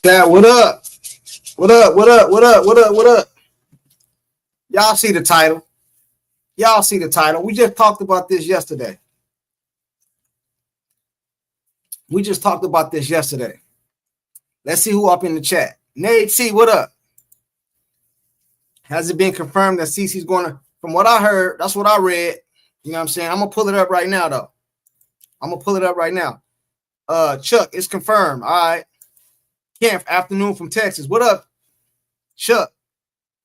Chat, what up? What up? What up? What up? What up? What up? Y'all see the title. Y'all see the title. We just talked about this yesterday. Let's see who up in the chat. Nate C, what up? Has it been confirmed that CC's going to, from what I heard, that's what I read. You know what I'm saying? I'm going to pull it up right now, though. Chuck, it's confirmed. All right. Camp, afternoon from Texas. What up, Chuck?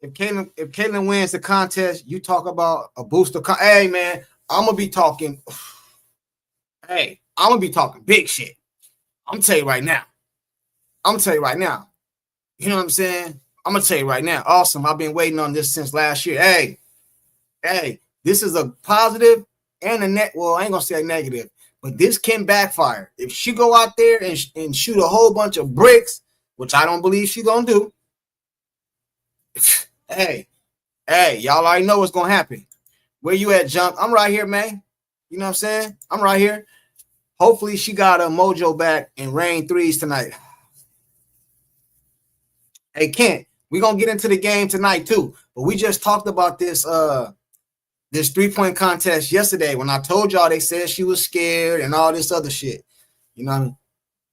If Caitlin wins the contest, you talk about a booster. Hey, man, I'm going to be talking. Hey, I'm going to be talking big shit. I'm going to tell you right now. You know what I'm saying? I'm going to tell you right now. Awesome. I've been waiting on this since last year. Hey, this is a positive and a net. Well, I ain't going to say a negative, but this can backfire. If she go out there and shoot a whole bunch of bricks, which I don't believe she's going to do. Hey, y'all already know what's going to happen. Where you at, Junk? I'm right here, man. You know what I'm saying? I'm right here. Hopefully she got her mojo back and rain threes tonight. Hey, Kent, we're going to get into the game tonight too. But we just talked about this this three-point contest yesterday when I told y'all they said she was scared and all this other shit. You know what I mean?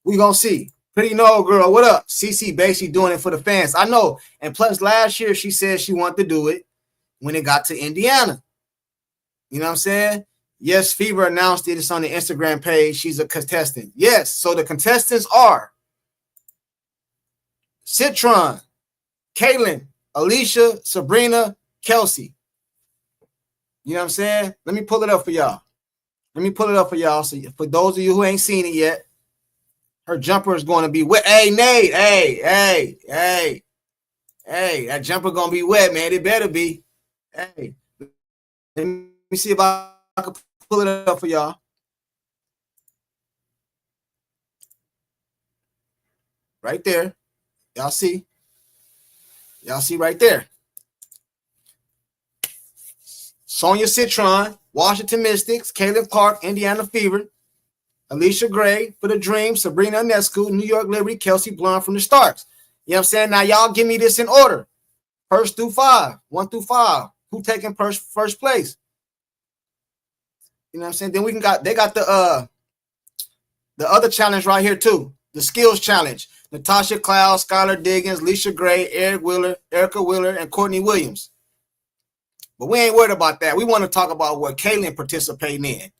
We going to see. Pretty no girl, what up? CC basically doing it for the fans. I know. And plus last year she said she wanted to do it when it got to Indiana. You know what I'm saying? Yes, Fever announced it. It's on the Instagram page. She's a contestant. Yes, so the contestants are Citron, Kaylin, Alicia, Sabrina, Kelsey. You know what I'm saying? Let me pull it up for y'all. So for those of you who ain't seen it yet, her jumper is going to be wet. Hey, Nate. Hey. That jumper going to be wet, man. It better be. Hey. Let me see if I can pull it up for y'all. Right there. Y'all see right there. Sonia Citron, Washington Mystics, Caleb Clark, Indiana Fever, Alicia Gray for the Dream, Sabrina Ionescu, New York Liberty, Kelsey Blonde from the Starks. You know what I'm saying? Now, y'all give me this in order. First through 5, 1 through 5. Who taking first place? You know what I'm saying? Then they got the other challenge right here too. The skills challenge. Natasha Cloud, Skylar Diggins, Leisha Gray, Erica Wheeler, and Courtney Williams. But we ain't worried about that. We want to talk about what Kaylin participating in.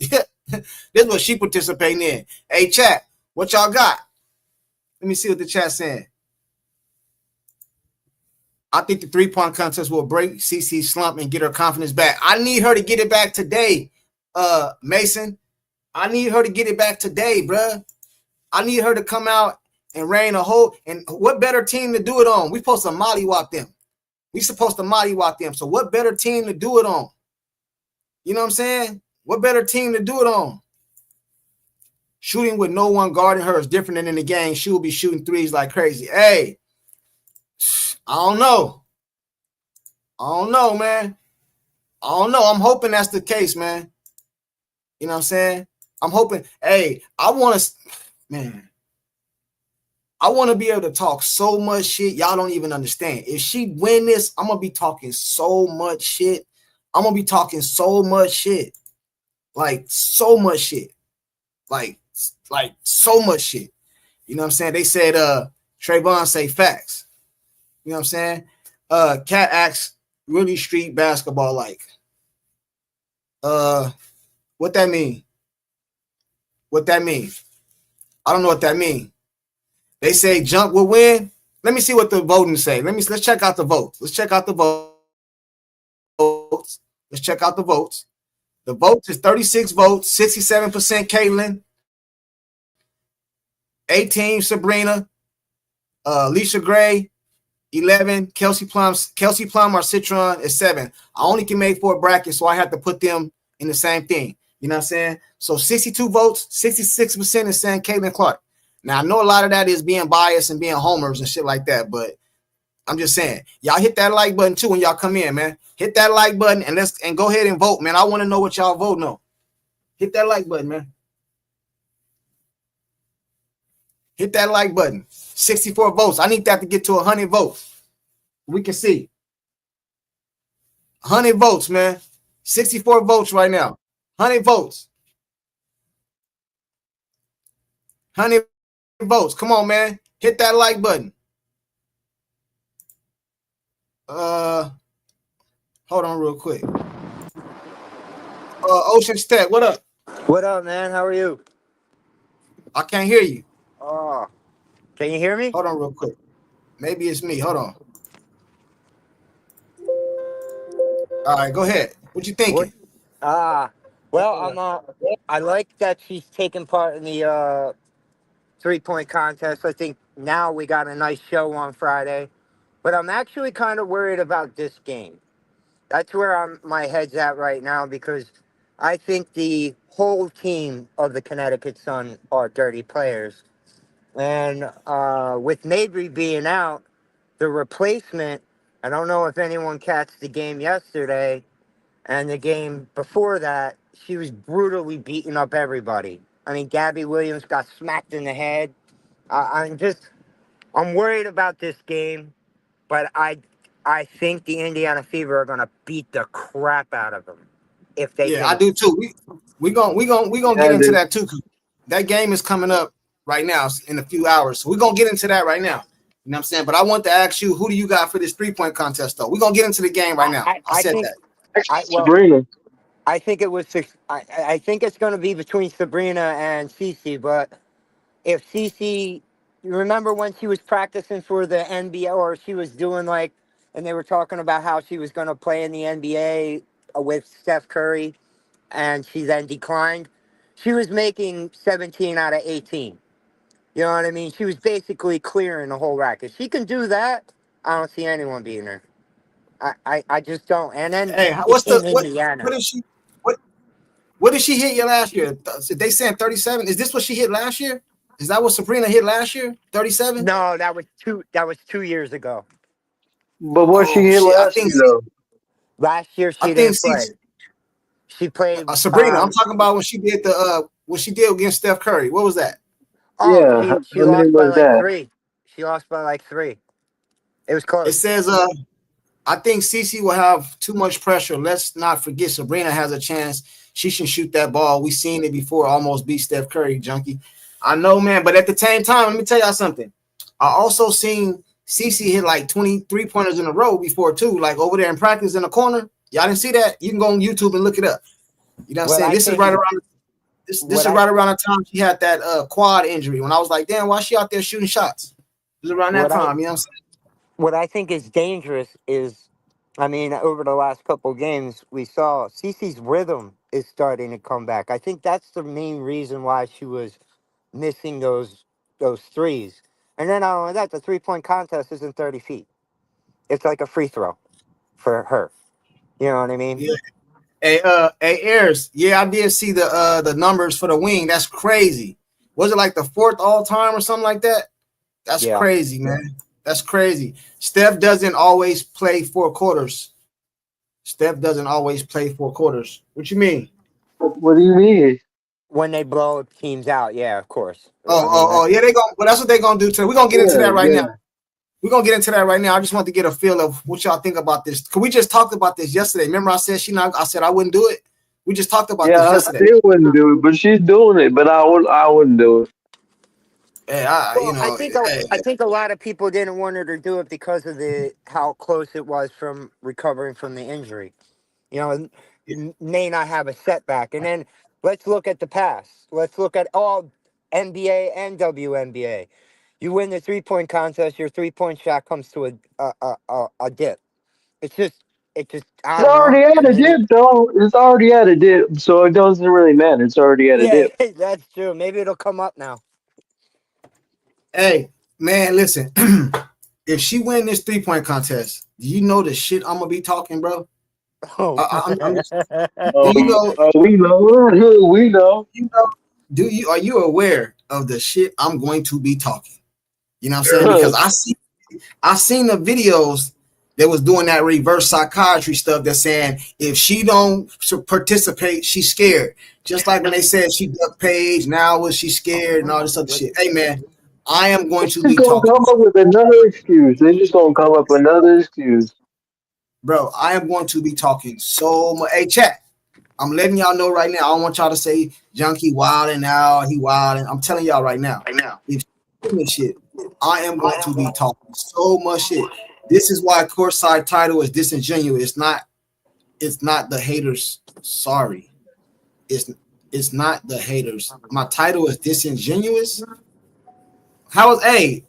This is what she participating in. Hey, chat, what y'all got? Let me see what the chat's saying. I think the three-point contest will break CC's slump and get her confidence back. I need her to get it back today, Mason. I need her to get it back today, bruh. I need her to come out and rain a whole. And what better team to do it on? We supposed to mollywop them. So what better team to do it on? You know what I'm saying? What better team to do it on? Shooting with no one guarding her is different than in the game. She will be shooting threes like crazy. Hey, I don't know, man. I don't know. I'm hoping that's the case, man. You know what I'm saying? I'm hoping. Hey, I want to be able to talk so much shit y'all don't even understand. If she win this, I'm going to be talking so much shit. Like so much shit. Like so much shit. You know what I'm saying? They said Trayvon say facts. You know what I'm saying? Cat acts really street basketball like. What that mean? I don't know what that mean. They say Junk will win. Let me see what the voting say. Let's check out the votes. The votes is 36 votes, 67% Caitlin, 18 Sabrina, Alicia Gray, 11 Kelsey Plum or Citron is 7. I only can make 4 brackets, so I have to put them in the same thing. You know what I'm saying? So 62 votes, 66% is saying Caitlin Clark. Now, I know a lot of that is being biased and being homers and shit like that, but I'm just saying, y'all hit that like button too when y'all come in, man. Hit that like button and go ahead and vote, man. I want to know what y'all voting on. Hit that like button, man. Hit that like button. 64 votes. I need that to get to 100 votes. We can see 100 votes, man. 64 votes right now. 100 votes. 100 votes. Come on, man. Hit that like button. Hold on real quick. Ocean Tech, what up? What up, man? How are you? I can't hear you. Oh, can you hear me? Hold on real quick. Maybe it's me. Hold on. All right, go ahead. What you thinking? Well, I like that she's taking part in the 3-point contest. I think now we got a nice show on Friday, but I'm actually kind of worried about this game. That's where my head's at right now because I think the whole team of the Connecticut Sun are dirty players, and with Mabry being out, the replacement. I don't know if anyone catched the game yesterday. And the game before that, she was brutally beating up everybody. I mean, Gabby Williams got smacked in the head. I'm worried about this game, but I think the Indiana Fever are gonna beat the crap out of them if they Yeah, I can. do too. We gonna get into that too. That game is coming up right now in a few hours. So we're gonna get into that right now. You know what I'm saying? But I want to ask you, who do you got for this 3-point contest though? We're gonna get into the game right now. I said think that. Sabrina. I think it was six. I think it's going to be between Sabrina and Cece. But if Cece, you remember when she was practicing for the NBA, or she was doing like, and they were talking about how she was going to play in the NBA with Steph Curry, and she then declined. She was making 17 out of 18. You know what I mean? She was basically clearing the whole rack. If she can do that, I don't see anyone beating her. I just don't. And then Hey, it's in Indiana. what is she what did she hit you last year? They saying 37. Is this what she hit last year? Is that what Sabrina hit last year? 37? No, that was 2 years ago. But what she Oh hit shit. last year though? Last year I she think didn't play. She played. Sabrina. I'm talking about when she did the what she did against Steph Curry. What was that? Oh, Yeah, she her name lost by was like that. 3. She lost by like 3. It was It close. says I think CC will have too much pressure. Let's not forget Sabrina has a chance. She can shoot that ball. We seen it before, almost beat Steph Curry, junkie. I know, man, but at the same time, let me tell y'all something. I also seen CC hit like 23 pointers in a row before too, like over there in practice in the corner. Y'all didn't see that? You can go on YouTube and look it up. You know what I'm What saying? I This is think. right around this What is I right around the time she had that quad injury when I was like, damn, why is she out there shooting shots? It was around that what I time, you know what I'm saying? what I think is dangerous is, I mean, over the last couple games, we saw Cece's rhythm is starting to come back. I think that's the main reason why she was missing those threes. And then not only that, the 3-point contest isn't 30 feet. It's like a free throw for her. You know what I mean? Yeah. Hey, Ayers. Yeah, I did see the numbers for the wing. That's crazy. Was it like the 4th all time or something like that? That's Yeah. crazy, man. That's crazy. Steph doesn't always play 4 quarters. Steph doesn't always play 4 quarters. What you mean? What do you mean? When they blow teams out, yeah, of course. Oh, I mean, oh, oh, yeah, well, that's what they're gonna do today. We're gonna get into Yeah, that right now. yeah. We're gonna get into that right now. I just want to get a feel of what y'all think about this. Cause we just talked about this yesterday. Remember, I said I said I wouldn't do it. We just talked about this Yeah, I yesterday. still wouldn't do it, but she's doing it, but I wouldn't do it. Hey, well, I think a lot of people didn't want her to do it because of the how close it was from recovering from the injury. You know, may not have a setback. And then let's look at the past. Let's look at all NBA and WNBA. You win the 3-point contest, your 3-point shot comes to a dip. It's just I It's don't know. already at a dip though. It's already at a dip, so it doesn't really matter. It's already at a Yeah, dip. that's true. Maybe it'll come up now. hey, man, listen. If she win this 3-point contest, do you know the shit I'm gonna be talking, bro? Oh. I'm just, do Oh, you know? we know. We know. You know? Are you aware of the shit I'm going to be talking? You know what I'm saying? Because I seen the videos that was doing that reverse psychiatry stuff. That's saying if she don't participate, she's scared. Just like when they said she ducked Paige, now was she scared and all this other shit. Hey man, I am going They're to just be gonna talking, come up with another excuse. They're just gonna come up with another excuse. bro. I am going to be talking so much. Hey, chat. I'm letting y'all know right now. I don't want y'all to say Junkie wilding out. He wilding. I'm telling y'all right now. If you do this shit, I am going to be talking so much shit. This is why courtside title is disingenuous. It's not. It's not the haters. Sorry. It's it's not the haters. My title is disingenuous. How is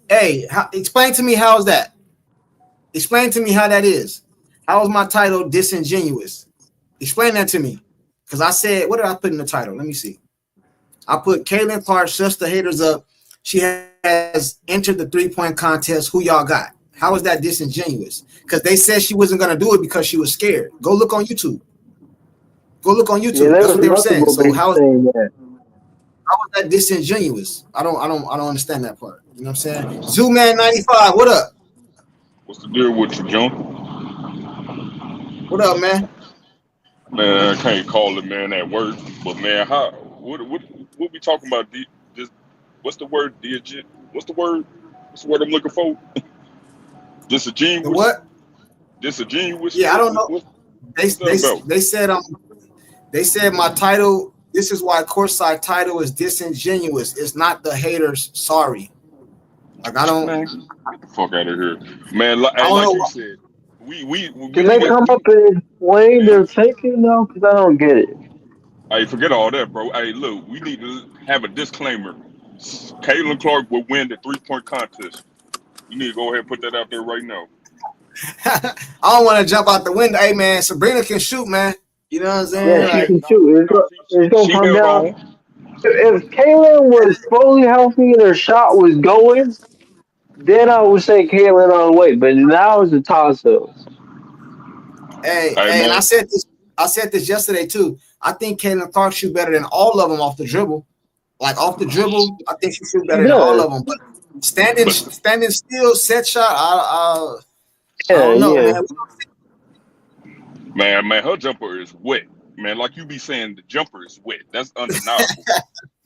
explain to me how is that? Explain to me how that is. How is my title disingenuous? Explain that to me. Because I said, what did I put in the title? Let me see. I put Caitlin Clark shuts the haters up. She has entered the 3-point contest. Who y'all got? How is that disingenuous? Because they said she wasn't going to do it because she was scared. Go look on YouTube. Go look on Yeah, YouTube. That's there's what they were saying. multiple So people saying that. how is that disingenuous? I don't understand that part. You know what I'm saying? Zooman 95, what up? What's the deal with you, John? What up, man? Man, I can't call it man at work, but man, how? What we talking about? Just what's the word? What's the word? What's the word I'm looking for? The Disingenuous. what? Disingenuous. Yeah, I don't know. They What's that about? they said my title. This is why courtside title is disingenuous. It's not the haters. Sorry, like Man, get the fuck out of here, man. I Hey, don't like know. you said, we Can need they to. come up and explain Man, their thinking though? Because I don't get it. hey, forget all that, bro. Hey, look, we need to have a disclaimer. Caitlin Clark will win the 3-point contest. You need to go ahead and put that out there right now. I don't want to jump out the window. Hey, man, Sabrina can shoot, man. You know what I'm Yeah, saying? she Man, Like, can no, shoot. no, It's gonna she come held down. on. If Kaylin was fully healthy and her shot was going, then I would say Kaylin all the way. But now it's a toss up. Hey, and man. I said this yesterday too. I think Caitlin Clark shoot better than all of them off the dribble. Like off the dribble, I think she shoot She better than all does. of them. But But standing still, set shot, I Yeah, don't know, yeah. man. man, her jumper is wet. Man, like you be saying, the jumper is wet. That's undeniable.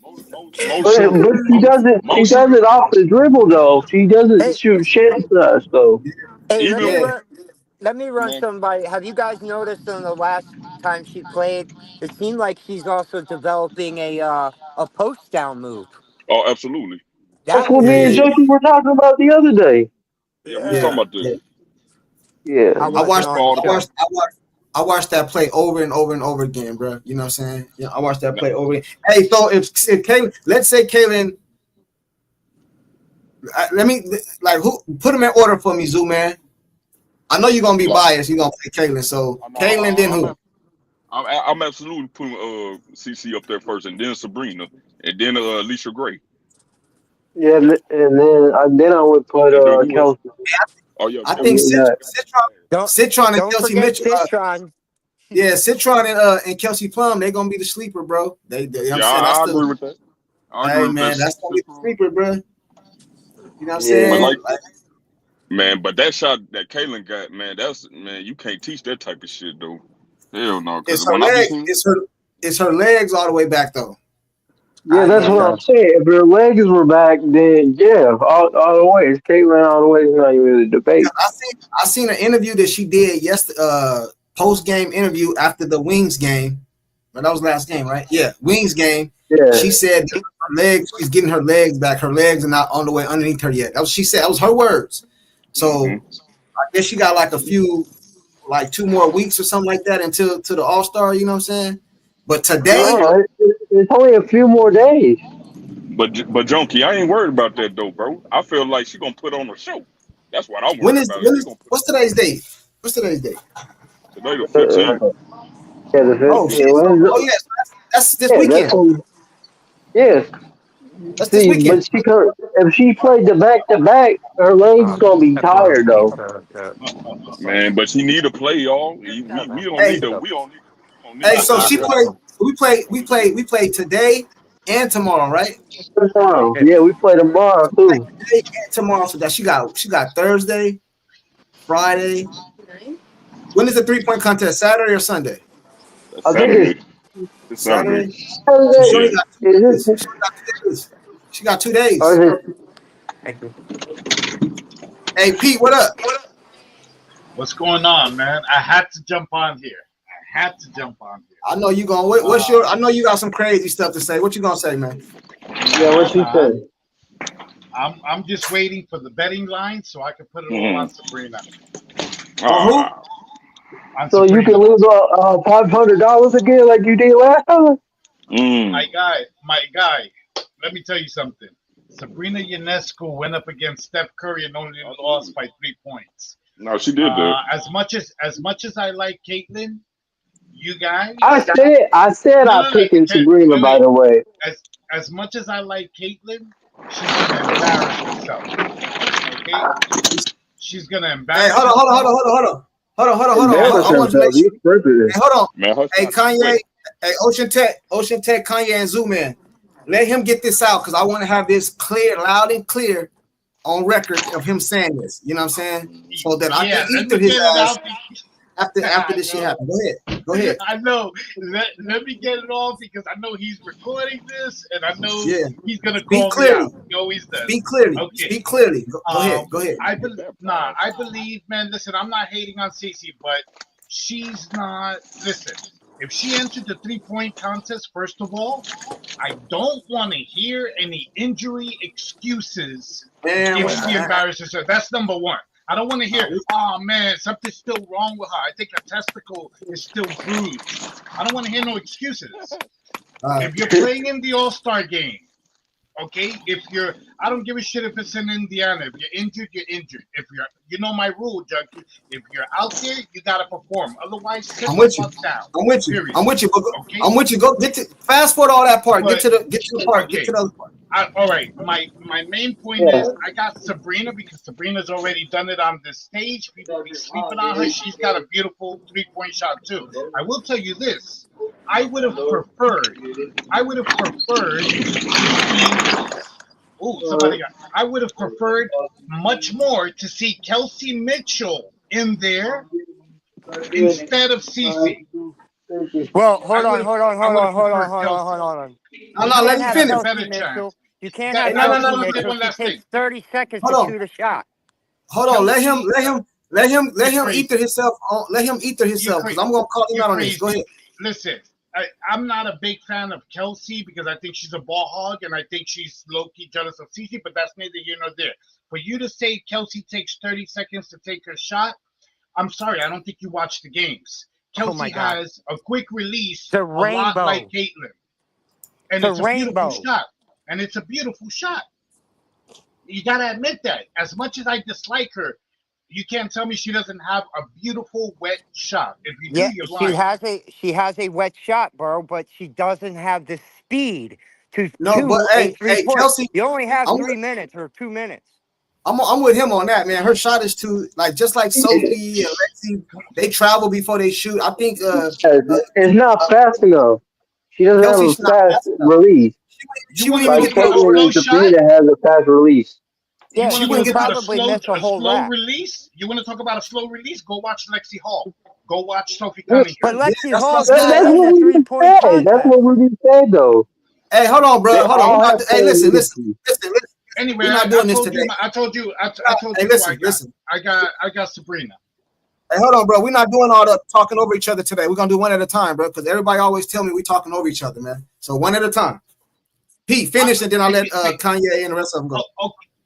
Most But shooters, she does it. She most does shooters, it off the dribble though. She doesn't Hey, shoot shit stuff. So hey, even Yeah, let me run man. somebody. Have you guys noticed in the last time she played? It seemed like she's also developing a post down move. Oh, absolutely. that's That what was me and yeah, Junkie were talking about the other day. Yeah, we was yeah, talking about yeah. the Yeah. I we was wasn't talking about on the all the show. I watched that play over and over and over again, bro. You know what I'm saying? Yeah, I watched that nah, play over again. Hey, so if Kaylin, let's say Kaylin, let me like who put them in order for me, Zoo man. I know you're gonna be like, biased. You're gonna play Kaylin. So I know Kaylin, then who? I'm absolutely putting CC up there first, and then Sabrina, and then Alicia Gray, Yeah, and then I would put and then who else? Kelsey. Oh yeah, I And think Kelsey. then Don't Citron and don't Kelsey forget Mitchell. Citron. Yeah, Citron and Kelsey Plum, they're gonna be the sleeper, bro. You know what I'm Yeah, saying? That's I the agree with that. I hey agree with that. man, that's gonna be the sleeper, bro. You know what I'm But yeah, saying? like, man, but that shot that Kaylin got, man, that's man, you can't teach that type of shit though. Hell no, because It's her when I be leg, seeing, it's her legs all the way back though. yeah. That's what Yeah. I'm saying. If her legs were back, then yeah, all the way. It's Caitlin all the way. It's not even a debate. I seen an interview that she did yesterday, post game interview after the Wings game. But that was last game, right? Yeah, Wings game. She Yeah. said her legs, she's getting her legs back. Her legs are not on the way underneath her yet. That was she said. That was her words. So hmm I guess she got like a few, like 2 more weeks or something like that until to the All Star. You know what I'm saying? But yeah, today, yeah. No, it's only a few more days. But Junkie, I ain't worried about that though, bro. I feel like she gonna put on a show. That's what I'm worried about. She gonna put what's today's date? What's today's date? today the Uh, 15th. yeah, Oh shit! So, oh yes, that's this yeah, that's weekend. when, yeah. That's this See, weekend. but if she played the back to back, her legs gonna be tired though. Man, but she need to play, y'all. We don't Hey, need to we don't need hey. to So she hurry up. played. We played today and tomorrow, right? Tomorrow, yeah, we play tomorrow too. Today and tomorrow. So that she got Thursday, Friday. When is the 3-point contest? Saturday or Sunday? That's I think it's Saturday. It's Saturday. Saturday. So she only Saturday. Yeah. got 2 Is days. it She got 2 days. She got 2 or days. is it Thank you. Hey, Pete, what up? What's going on, man? I had to jump on here. I know you gonna. What's your? I know you got some crazy stuff to say. What you gonna say, man? Yeah, what you say? I'm just waiting for the betting line so I can put it all on Sabrina. On who? On So you Sabrina. can lose $500 again like you did last time? My guy. Let me tell you something. Sabrina Ionescu went up against Steph Curry and only lost by 3 points. No, she did that. As much as I like Caitlyn, you guys. I said I picking Sabrina, wait. by the way. As much as I like Caitlyn, she's gonna embarrass herself. Okay? She's gonna embarrass Hey, hold on. I want to make sure. Hey, hold on. Man, her Hey, shot Kanye. wet. Hey, Ocean Tech, Kanye, and Zoom in. Let him get this out because I want to have this clear, loud and clear, on record of him saying this. You know what I'm saying? So that I can eat through his ass after this shit happens. Go ahead. I know. Let me get it off because I know he's recording this and I know he's gonna call me out. He always does. Speak clearly. Okay. Speak clearly. Go ahead. I believe, man. Listen, I'm not hating on Cece, but she's not. Listen, if she entered the 3-point contest, first of all, I don't want to hear any injury excuses if she embarrasses her. That's number one. I don't want to hear, oh man, something's still wrong with her. I think her testicle is still bruised. I don't want to hear no excuses. If you're playing in the All-Star game, okay, I don't give a shit if it's in Indiana. If you're injured, you're injured. You know my rule, Junkie. If you're out there, you gotta perform. Otherwise, sit the fuck down. I'm with you. Period. I'm with you. Okay? I'm with you. Go get to fast forward all that part. Get to the part. Okay. Get to the other part. All right. My main point is I got Sabrina because Sabrina's already done it on this stage. People be sleeping on her. She's got a beautiful 3-point shot too. I will tell you this. I would have preferred. I would have preferred much more to see Kelsey Mitchell in there instead of Cece. Well, hold on. No, let me finish. You can't have Kelsey Mitchell. She takes 30 seconds to shoot a shot. Hold on. Let him ether himself. Let him ether himself because I'm gonna call him out on this. Go ahead. Listen, I'm not a big fan of Kelsey because I think she's a ball hog and I think she's low-key jealous of Cece, but that's neither here nor there. For you to say Kelsey takes 30 seconds to take her shot, I'm sorry, I don't think you watch the games. Kelsey has a quick release, a lot like Caitlyn. And it's a beautiful shot. And it's a beautiful shot. You got to admit that. As much as I dislike her, you can't tell me she doesn't have a beautiful wet shot. If you do, you're lying. She has a wet shot, bro, but she doesn't have the speed to hey, Kelsey, you only have 3 minutes or 2 minutes. I'm with him on that, man. Her shot is too just like Sophie and Lexi. They travel before they shoot. I think it's not fast enough. She doesn't have a fast release. She wouldn't even get Caitlyn and Sabrina has a fast release. Yeah, she would probably miss a whole rack. Release? You want to talk about a slow release? Go watch Lexi Hall. Go watch Sophie Cunningham. But Lexi Hall that's what we said. That's what we said, though. Hey, hold on, bro. Hold on. Hey, listen. Anyway, we're not doing this today. I told you. Listen. I got Sabrina. Hey, hold on, bro. We're not doing all the talking over each other today. We're gonna do one at a time, bro. Because everybody always tell me we talking over each other, man. So one at a time. Pete, finish, and then I'll let Kanye and the rest of them go.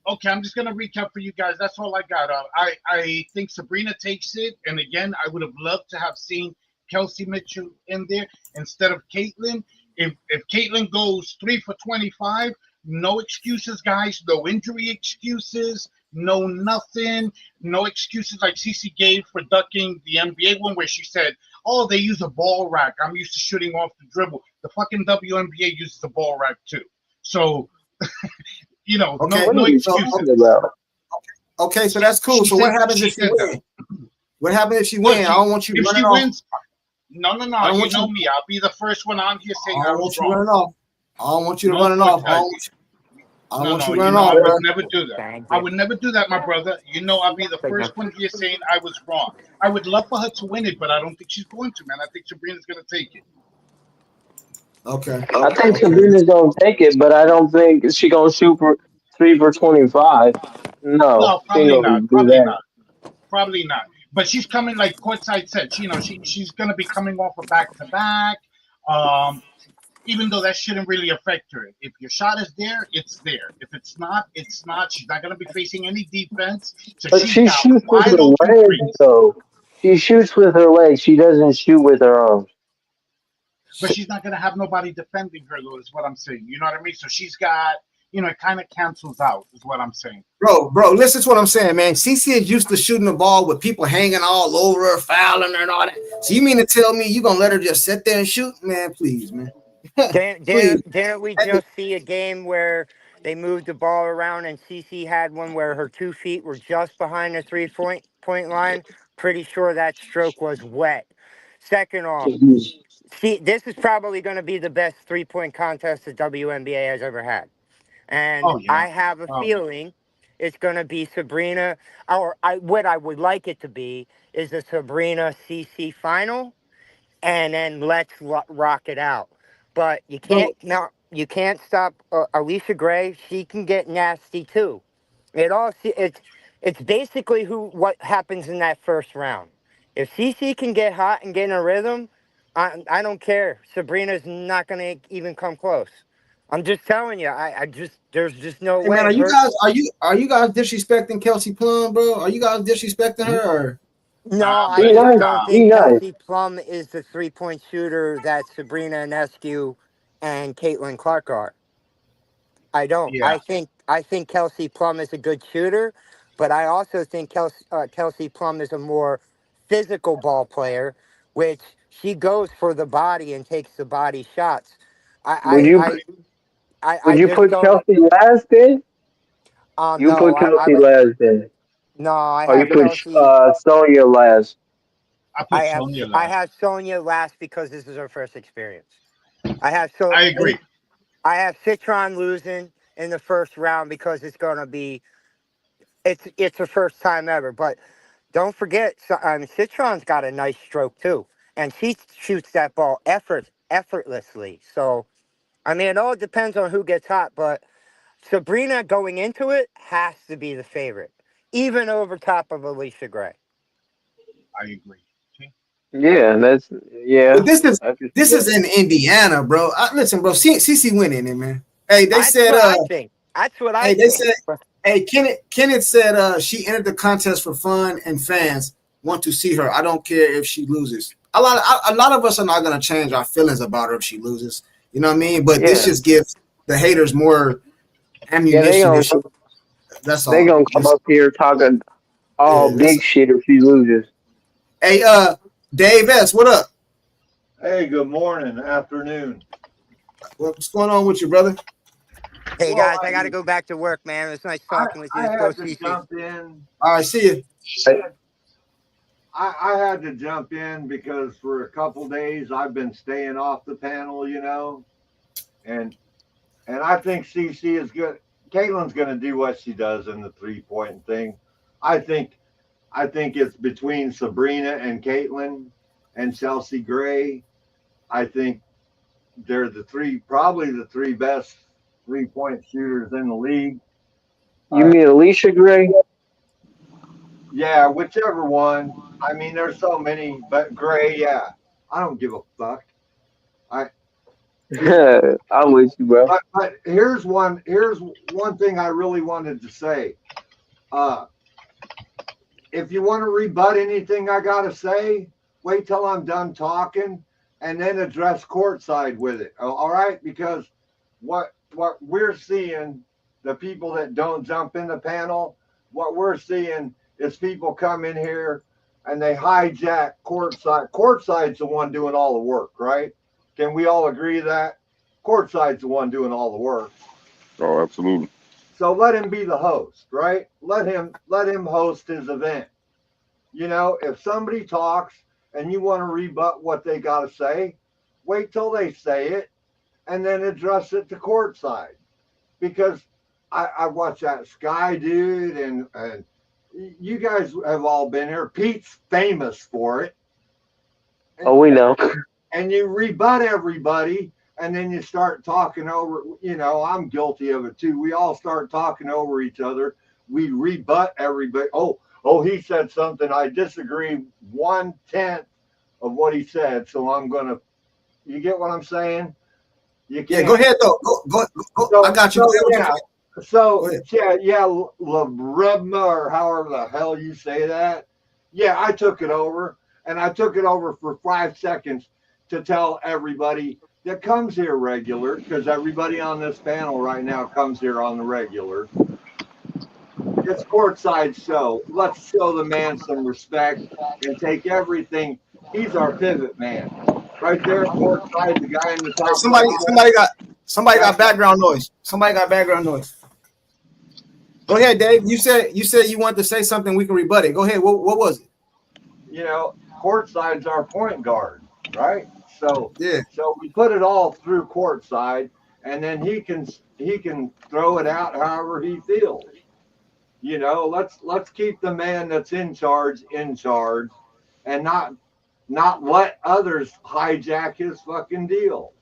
Okay, I'm just gonna recap for you guys. That's all I got. I think Sabrina takes it, and again, I would have loved to have seen Kelsey Mitchell in there instead of Caitlyn. If Caitlyn goes 3 for 25, no excuses, guys. No injury excuses. No nothing. No excuses like Cece gave for ducking the NBA one where she said, "Oh, they use a ball rack. I'm used to shooting off the dribble." The fucking WNBA uses a ball rack too. So. No excuses. Okay, so that's cool. So what happens if she wins? What happens if she wins? I don't want you running off. No. You know me. I'll be the first one on here saying I was wrong. I don't want you running off. I don't want you running off. I would never do that. I would never do that, my brother. You know, I'll be the first one here saying I was wrong. I would love for her to win it, but I don't think she's going to, man. I think Sabrina's going to take it. Okay. I think Sabrina's gonna take it, but I don't think she's gonna shoot 3 for 25. No, No, she ain't probably gonna not. do that. Probably not. But she's coming, like Courtside said. She's gonna be coming off a back to back. Um, Even though that shouldn't really affect her. If your shot is there, it's there. If it's not, it's not. She's not gonna be facing any defense. So But she's she got shoots with wide her open legs, threes. though. She shoots with her legs. She doesn't shoot with her arms. But she's not gonna have nobody defending her, though. Is what I'm saying. You know what I mean? So she's got. It kind of cancels out. Is what I'm saying. Bro, listen to what I'm saying, man. CC is used to shooting the ball with people hanging all over her, fouling her, and all that. So you mean to tell me you gonna let her just sit there and shoot, man? Please, man. Please. Didn't we just see a game where they moved the ball around and CC had one where her 2 feet were just behind the three point line? Pretty sure that stroke was wet. Second off, see, this is probably going to be the best 3-point contest the WNBA has ever had. And Oh yeah. I have a Oh yeah. feeling it's going to be Sabrina, or what I would like it to be is a Sabrina CC final, and then let's rock it out. But you Bro, can't now. You can't stop Alicia Gray. She can get nasty too. It's basically what happens in that first round. If CC can get hot and get in a rhythm, I don't care. Sabrina's not going to even come close. I'm just telling you. I just there's just no hey man, way. are you guys disrespecting Kelsey Plum, bro? Are you guys disrespecting her? Or No, I'm I Be like, just nice. don't nah. Be think nice. Kelsey Plum is the 3-point shooter that Sabrina Ionescu and Caitlin Clark are. I don't. Yeah, I think Kelsey Plum is a good shooter, but I also think Kelsey Plum is a more physical ball player, which she goes for the body and takes the body shots. Would I you I I, I, would I you just put don't. Kelsey last then? You No, put Kelsey last then. no. I Or you have put Kelsey. Sonya last. I put Sonya I last. have Sonia last because this is her first experience. I have so I agree. I have Citron losing in the first round because it's gonna be it's her first time ever. But don't forget, Citron's got a nice stroke too, and she shoots that ball effortlessly. So I mean, it all depends on who gets hot. But Sabrina going into it has to be the favorite, even over top of Alicia Gray. I agree. Okay. Yeah, but yeah. this is I can see this is that. in Indiana, bro. Listen, bro, CC winning it, man. Hey, they That's said what I think. That's what I hey, they think. said hey, Kenneth said she entered the contest for fun and fans want to see her. I don't care if she loses. A lot of us are not gonna change our feelings about her if she loses. You know what I mean? But this Yeah. just gives the haters more Yeah, ammunition and shit. That's they all. gonna come Just up here talking all yeah, that's big shit if she loses. hey Dave S, what up? Hey, good morning, afternoon. What's going on with you, brother? Hey Well, guys, I got to go back to work, man. It was nice I, talking with I you. Go had to CC. jump in. All right, see you. I had to jump in because for a couple days I've been staying off the panel, and I think CC is good. Caitlin's going to do what she does in the 3-point thing. I think I think it's between Sabrina and Caitlin and Chelsea Gray. I think they're probably the three best 3-point shooters in the league. You Uh, mean Alicia Gray? Yeah, whichever one. I mean, there's so many, but Gray, yeah, I don't give a fuck. I, I'm with you, bro. but here's one thing I really wanted to say. Uh, if you want to rebut anything I gotta say, wait till I'm done talking, and then address courtside with it. All right, because what we're seeing, the people that don't jump in the panel, what we're seeing is people come in here and they hijack courtside. Courtside's the one doing all the work, right? Can we all agree that courtside's the one doing all the work? Oh, absolutely. So let him be the host, right? Let him host his event. If somebody talks and you want to rebut what they got to say, wait till they say it and then address it to courtside. Because I watch that Sky dude, and you guys have all been here. Pete's famous for it. And, Oh, we know. and you rebut everybody and then you start talking over. I'm guilty of it too. We all start talking over each other. We rebut everybody. Oh, he said something. I disagree 1/10 of what he said, so I'm gonna. You get what I'm saying? You can't. Yeah, go ahead though. Go. So, I got you. So Labrubma, or however the hell you say that. Yeah, I took it over, and I took it over for 5 seconds to tell everybody that comes here regular, because everybody on this panel right now comes here on the regular. It's courtside show. Let's show the man some respect and take everything. He's our pivot man. Right there, courtside, the guy in the top. Somebody got background noise. Somebody got background noise. Go ahead, Dave. You said you wanted to say something. We can rebut it. Go ahead. What was it? Courtside's our point guard, right? So yeah. So we put it all through courtside, and then he can throw it out however he feels. Let's keep the man that's in charge, and not let others hijack his fucking deal.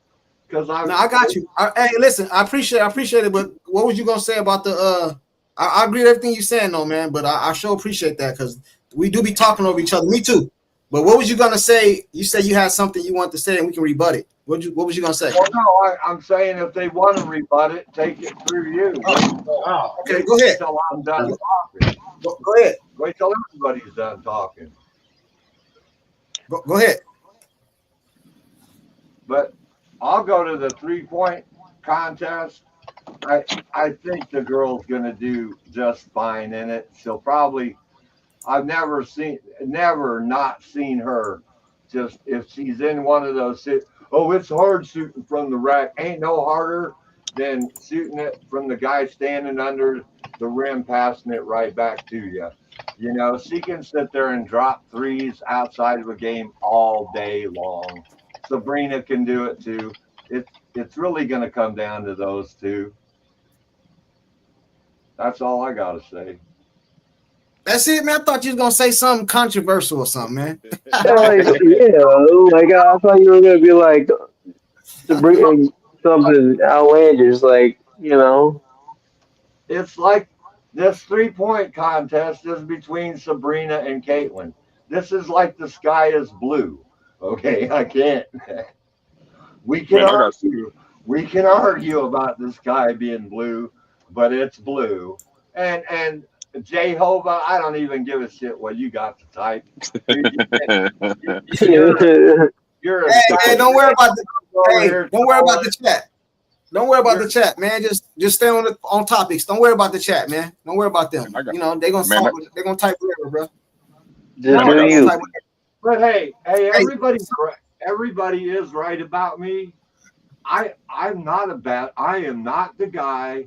Because I got you. Hey, listen, I appreciate it, but what was you gonna say about the? I agree with everything you're saying, though, man. But I sure appreciate that, because we do be talking over each other. Me too. But what was you gonna say? You said you had something you want to say, and we can rebut it. What was you gonna say? Well, no, I'm saying if they want to rebut it, take it through you. Okay, go ahead. Until I'm done talking. Go ahead. Wait till everybody's done talking. Go ahead. But I'll go to the 3-point contest. I think the girl's gonna do just fine in it. She'll probably. I've never not seen her. Just if she's in one of those. It's hard shooting from the rack. Ain't no harder than shooting it from the guy standing under the rim, passing it right back to you. She can sit there and drop threes outside of a game all day long. Sabrina can do it too. It's really going to come down to those two. That's all I got to say. That's it, man. I thought you was gonna say something controversial or something, man. I thought you were gonna be like to bring something outlandish, It's like this 3-point contest is between Sabrina and Caitlin. This is like the sky is blue. Okay, I can't. We can argue about the sky being blue, but it's blue. And Jehovah, I don't even give a shit what you got to type. You're hey, don't worry about the chat. Don't worry about the chat, man. Just stay on topics. Don't worry about the chat, man. Don't worry about them. They're gonna type whatever, bro. Just do you. But hey, everybody is right about me. I am not the guy.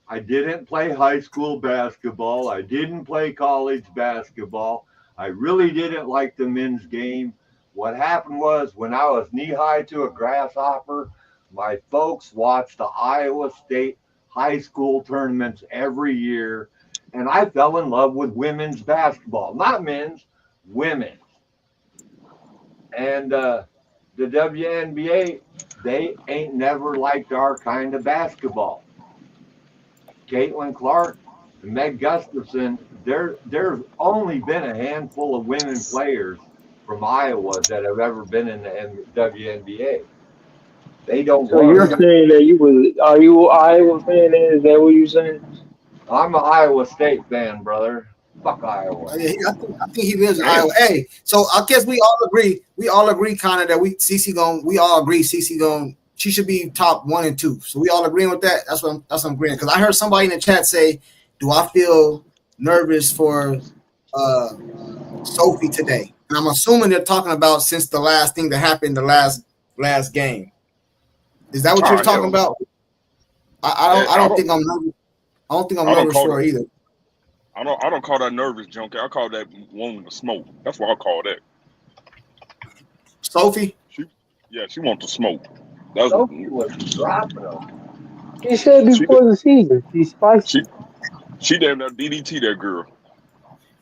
I didn't play high school basketball. I didn't play college basketball. I really didn't like the men's game. What happened was, when I was knee-high to a grasshopper, my folks watched the Iowa State high school tournaments every year, and I fell in love with women's basketball. Not men's, women's. And the WNBA, they ain't never liked our kind of basketball. Caitlin Clark, Meg Gustafson, there's only been a handful of women players from Iowa that have ever been in the WNBA. They don't. So you're saying that are you an Iowa fan? Is that what you're saying? I'm an Iowa State fan, brother. Fuck Iowa. Yeah, I think he lives in Iowa. Hey, so I guess we all agree kind of that we all agree CC she should be top 1 and 2. So we all agreeing with that. That's what I'm agreeing. Because I heard somebody in the chat say, "Do I feel nervous for Sophie today?" And I'm assuming they're talking about since the last thing that happened, the last game. Is that what you're talking about? I don't think I'm nervous. I don't think I'm nervous for her either. I don't call that nervous, junkie. I call that wanting to smoke. That's what I call that. Sophie? She wants to smoke. Sophie was dropping them. She said before the season, she's spicy. She damn near DDT that girl.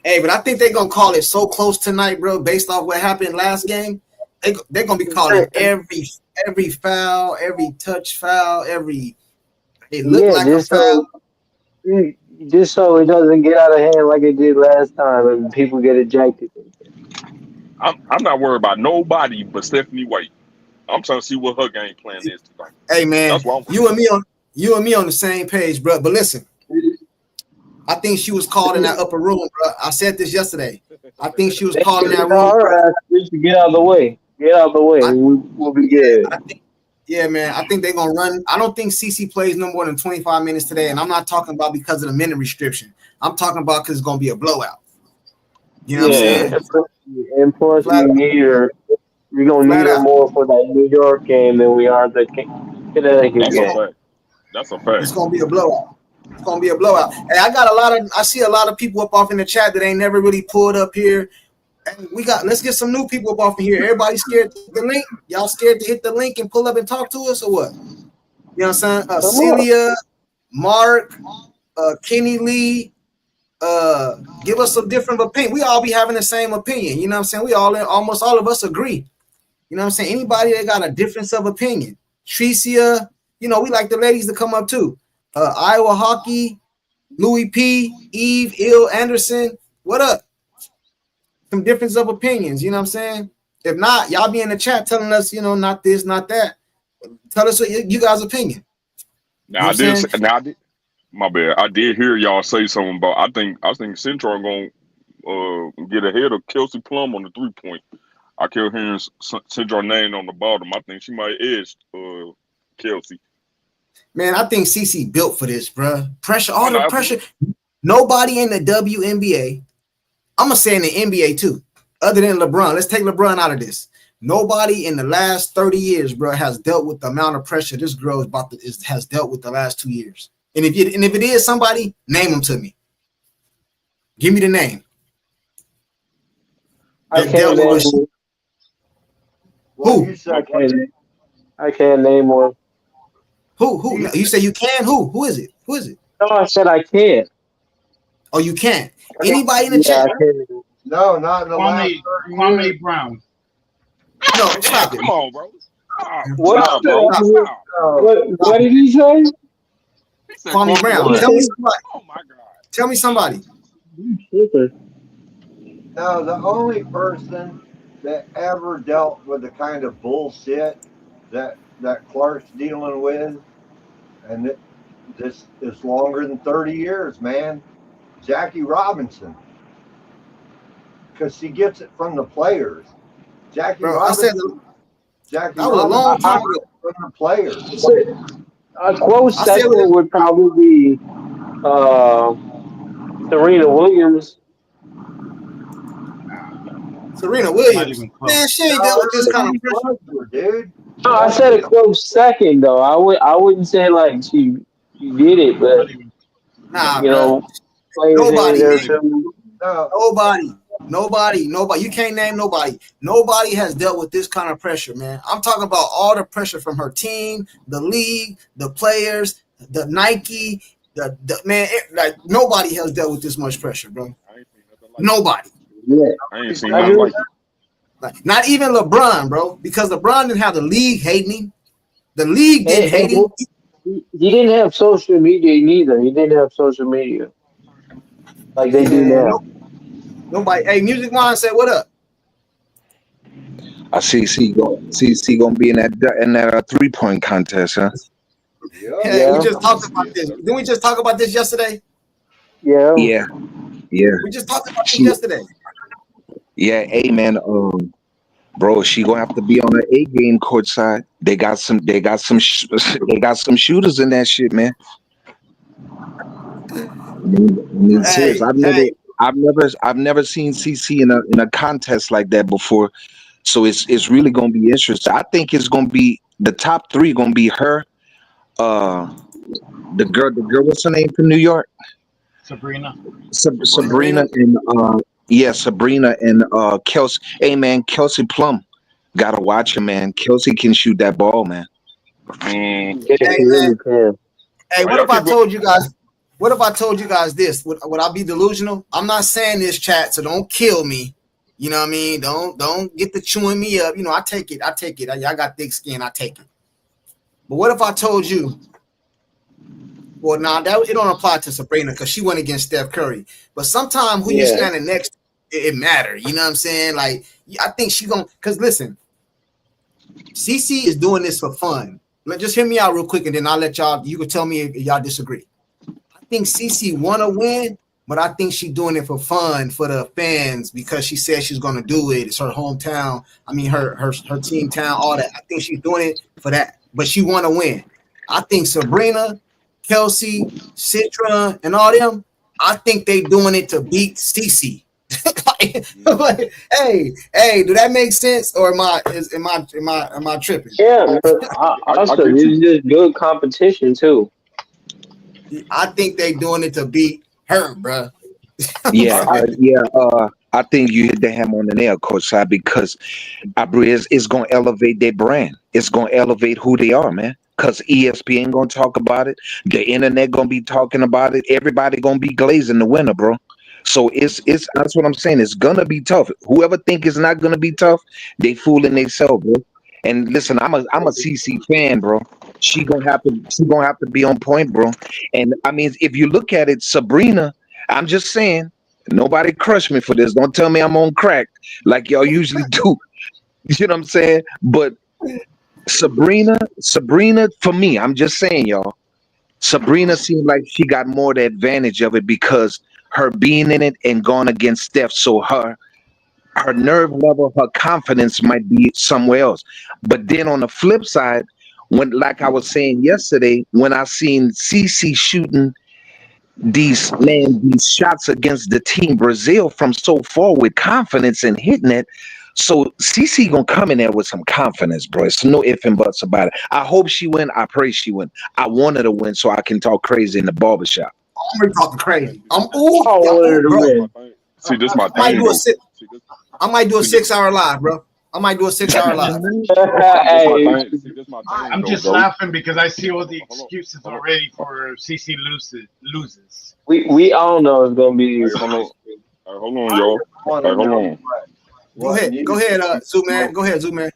Hey, but I think they're gonna call it so close tonight, bro, based off what happened last game. they're gonna be calling every foul, every touch foul, every. It looked like a foul. Just so it doesn't get out of hand like it did last time, and people get ejected. I'm not worried about nobody but Stephanie White. I'm trying to see what her game plan is tonight. Hey man, That's what I'm worried you and me on the same page, bro. But listen, I think she was called in that upper room, bro. I said this yesterday. I think she was called in that room. Get out of the way. Get out of the way. We'll be good. Yeah, man. I think they're gonna run. I don't think CC plays no more than 25 minutes today, and I'm not talking about because of the minute restriction. I'm talking about because it's gonna be a blowout. You know what I'm saying? And plus, we're gonna need her more for that New York game than we are the Connecticut game. That's a fact. It's gonna be a blowout. It's gonna be a blowout. Hey, I see a lot of people up off in the chat that ain't never really pulled up here. And let's get some new people up off in here. Everybody scared to hit the link? Y'all scared to hit the link and pull up and talk to us or what? You know what I'm saying? Celia, Mark, Kenny Lee, give us some different opinion. We all be having the same opinion. You know what I'm saying? We almost all of us agree. You know what I'm saying? Anybody that got a difference of opinion. Tricia, we like the ladies to come up too. Iowa Hockey, Louis P, Eve, Il Anderson. What up? Some difference of opinions, you know what I'm saying? If not, y'all be in the chat telling us, not this, not that. Tell us what you guys' opinion. My bad. I did hear y'all say something about. I think Central gonna get ahead of Kelsey Plum on the 3-point. I kept hearing Central name on the bottom. I think she might edge Kelsey. Man, I think CC built for this, bro. Pressure, all the pressure. Nobody in the WNBA. I'm gonna say in the NBA too, other than LeBron. Let's take LeBron out of this. Nobody in the last 30 years, bro, has dealt with the amount of pressure this girl has dealt with the last 2 years. And if it is somebody, name them to me. Give me the name. I can't name who? I can't name one. Who? You say you can? Who is it? No, I said I can't. Oh, you can't. Anybody in the chat? No, not in the last 30 years. Kwame Brown. No, stop it. Come on, bro. What did he say? Kwame Brown. Tell me somebody. Oh my God. Tell me somebody. No, the only person that ever dealt with the kind of bullshit that Clark's dealing with, and this is longer than 30 years, man. Jackie Robinson, because she gets it from the players. Jackie Robinson. Jackie that was a long time ago. From the players. A close second would probably be Serena Williams. Serena Williams. Man, she ain't dealt with this kind of pressure, dude. No, I said a close second though. I wouldn't say like she did it, but Nobody. You can't name nobody. Nobody has dealt with this kind of pressure, man. I'm talking about all the pressure from her team, the league, the players, the Nike, the man. Like nobody has dealt with this much pressure, bro. Nobody. Yeah. I ain't seen nothing like it. Like, not even LeBron, bro, because LeBron didn't have the league hating him. The league didn't hate him. He didn't have social media neither. He didn't have social media like they do now. Nobody. Hey, Music Mind said, "What up?" I CC gonna be in that 3-point contest, huh? Yeah, we just talked about this. Didn't we just talk about this yesterday? Yeah. We just talked about this yesterday. Yeah, hey man, bro, she gonna have to be on the 8-game court side. They got some shooters in that shit, man. Serious. I've never seen CC in a contest like that before. So it's really gonna be interesting. I think it's gonna be the top 3 gonna be her, the girl, what's her name from New York? Sabrina. Sabrina and Kelsey. Hey man, Kelsey Plum. Gotta watch her, man. Kelsey can shoot that ball, man. Hey, what if I told you guys? What if I told you guys this? Would I be delusional? I'm not saying this, chat, so don't kill me. You know what I mean? Don't get the chewing me up. You know, I take it. I got thick skin. I take it. But what if I told you? Well, nah, it don't apply to Sabrina because she went against Steph Curry. But sometimes who you standing next, it matters. You know what I'm saying? Like, I think she gonna. Because listen, CC is doing this for fun. Just hear me out real quick, and then I'll let y'all. You can tell me if y'all disagree. I think CC want to win, but I think she's doing it for fun for the fans because she said she's going to do it. It's her hometown. I mean, her team town, all that. I think she's doing it for that, but she want to win. I think Sabrina, Kelsey, Citra, and all them, I think they doing it to beat CC. Like, hey, do that make sense, or am I tripping? Yeah, also it's just good competition too. I think they doing it to beat her, bro. Yeah, I think you hit the hammer on the nail, Coach Side, because it's going to elevate their brand. It's going to elevate who they are, man. Because ESPN going to talk about it. The internet going to be talking about it. Everybody going to be glazing the winner, bro. So it's that's what I'm saying. It's going to be tough. Whoever think it's not going to be tough, they fooling themselves, bro. And listen, I'm a CC fan, bro. She gonna have to be on point, bro. And I mean, if you look at it, Sabrina, I'm just saying, nobody crush me for this. Don't tell me I'm on crack like y'all usually do. You know what I'm saying? But Sabrina, for me, I'm just saying, y'all, Sabrina seemed like she got more the advantage of it because her being in it and going against Steph. So her nerve level, her confidence might be somewhere else. But then on the flip side, when, like I was saying yesterday, when I seen CC shooting these shots against the team Brazil from so far with confidence and hitting it. So CC gonna come in there with some confidence, bro. It's no ifs and buts about it. I hope she win. I pray she win. I want her to win so I can talk crazy in the barbershop. I'm already talking crazy. See, this my thing. I might do a 6-hour live, bro. I might do a 6-hour live. I'm just laughing because I see all the excuses already for CC loses. We all know it's gonna be. Hold on, y'all. Hold on. Go ahead, Zoom-Man. Go ahead, Zoom-Man.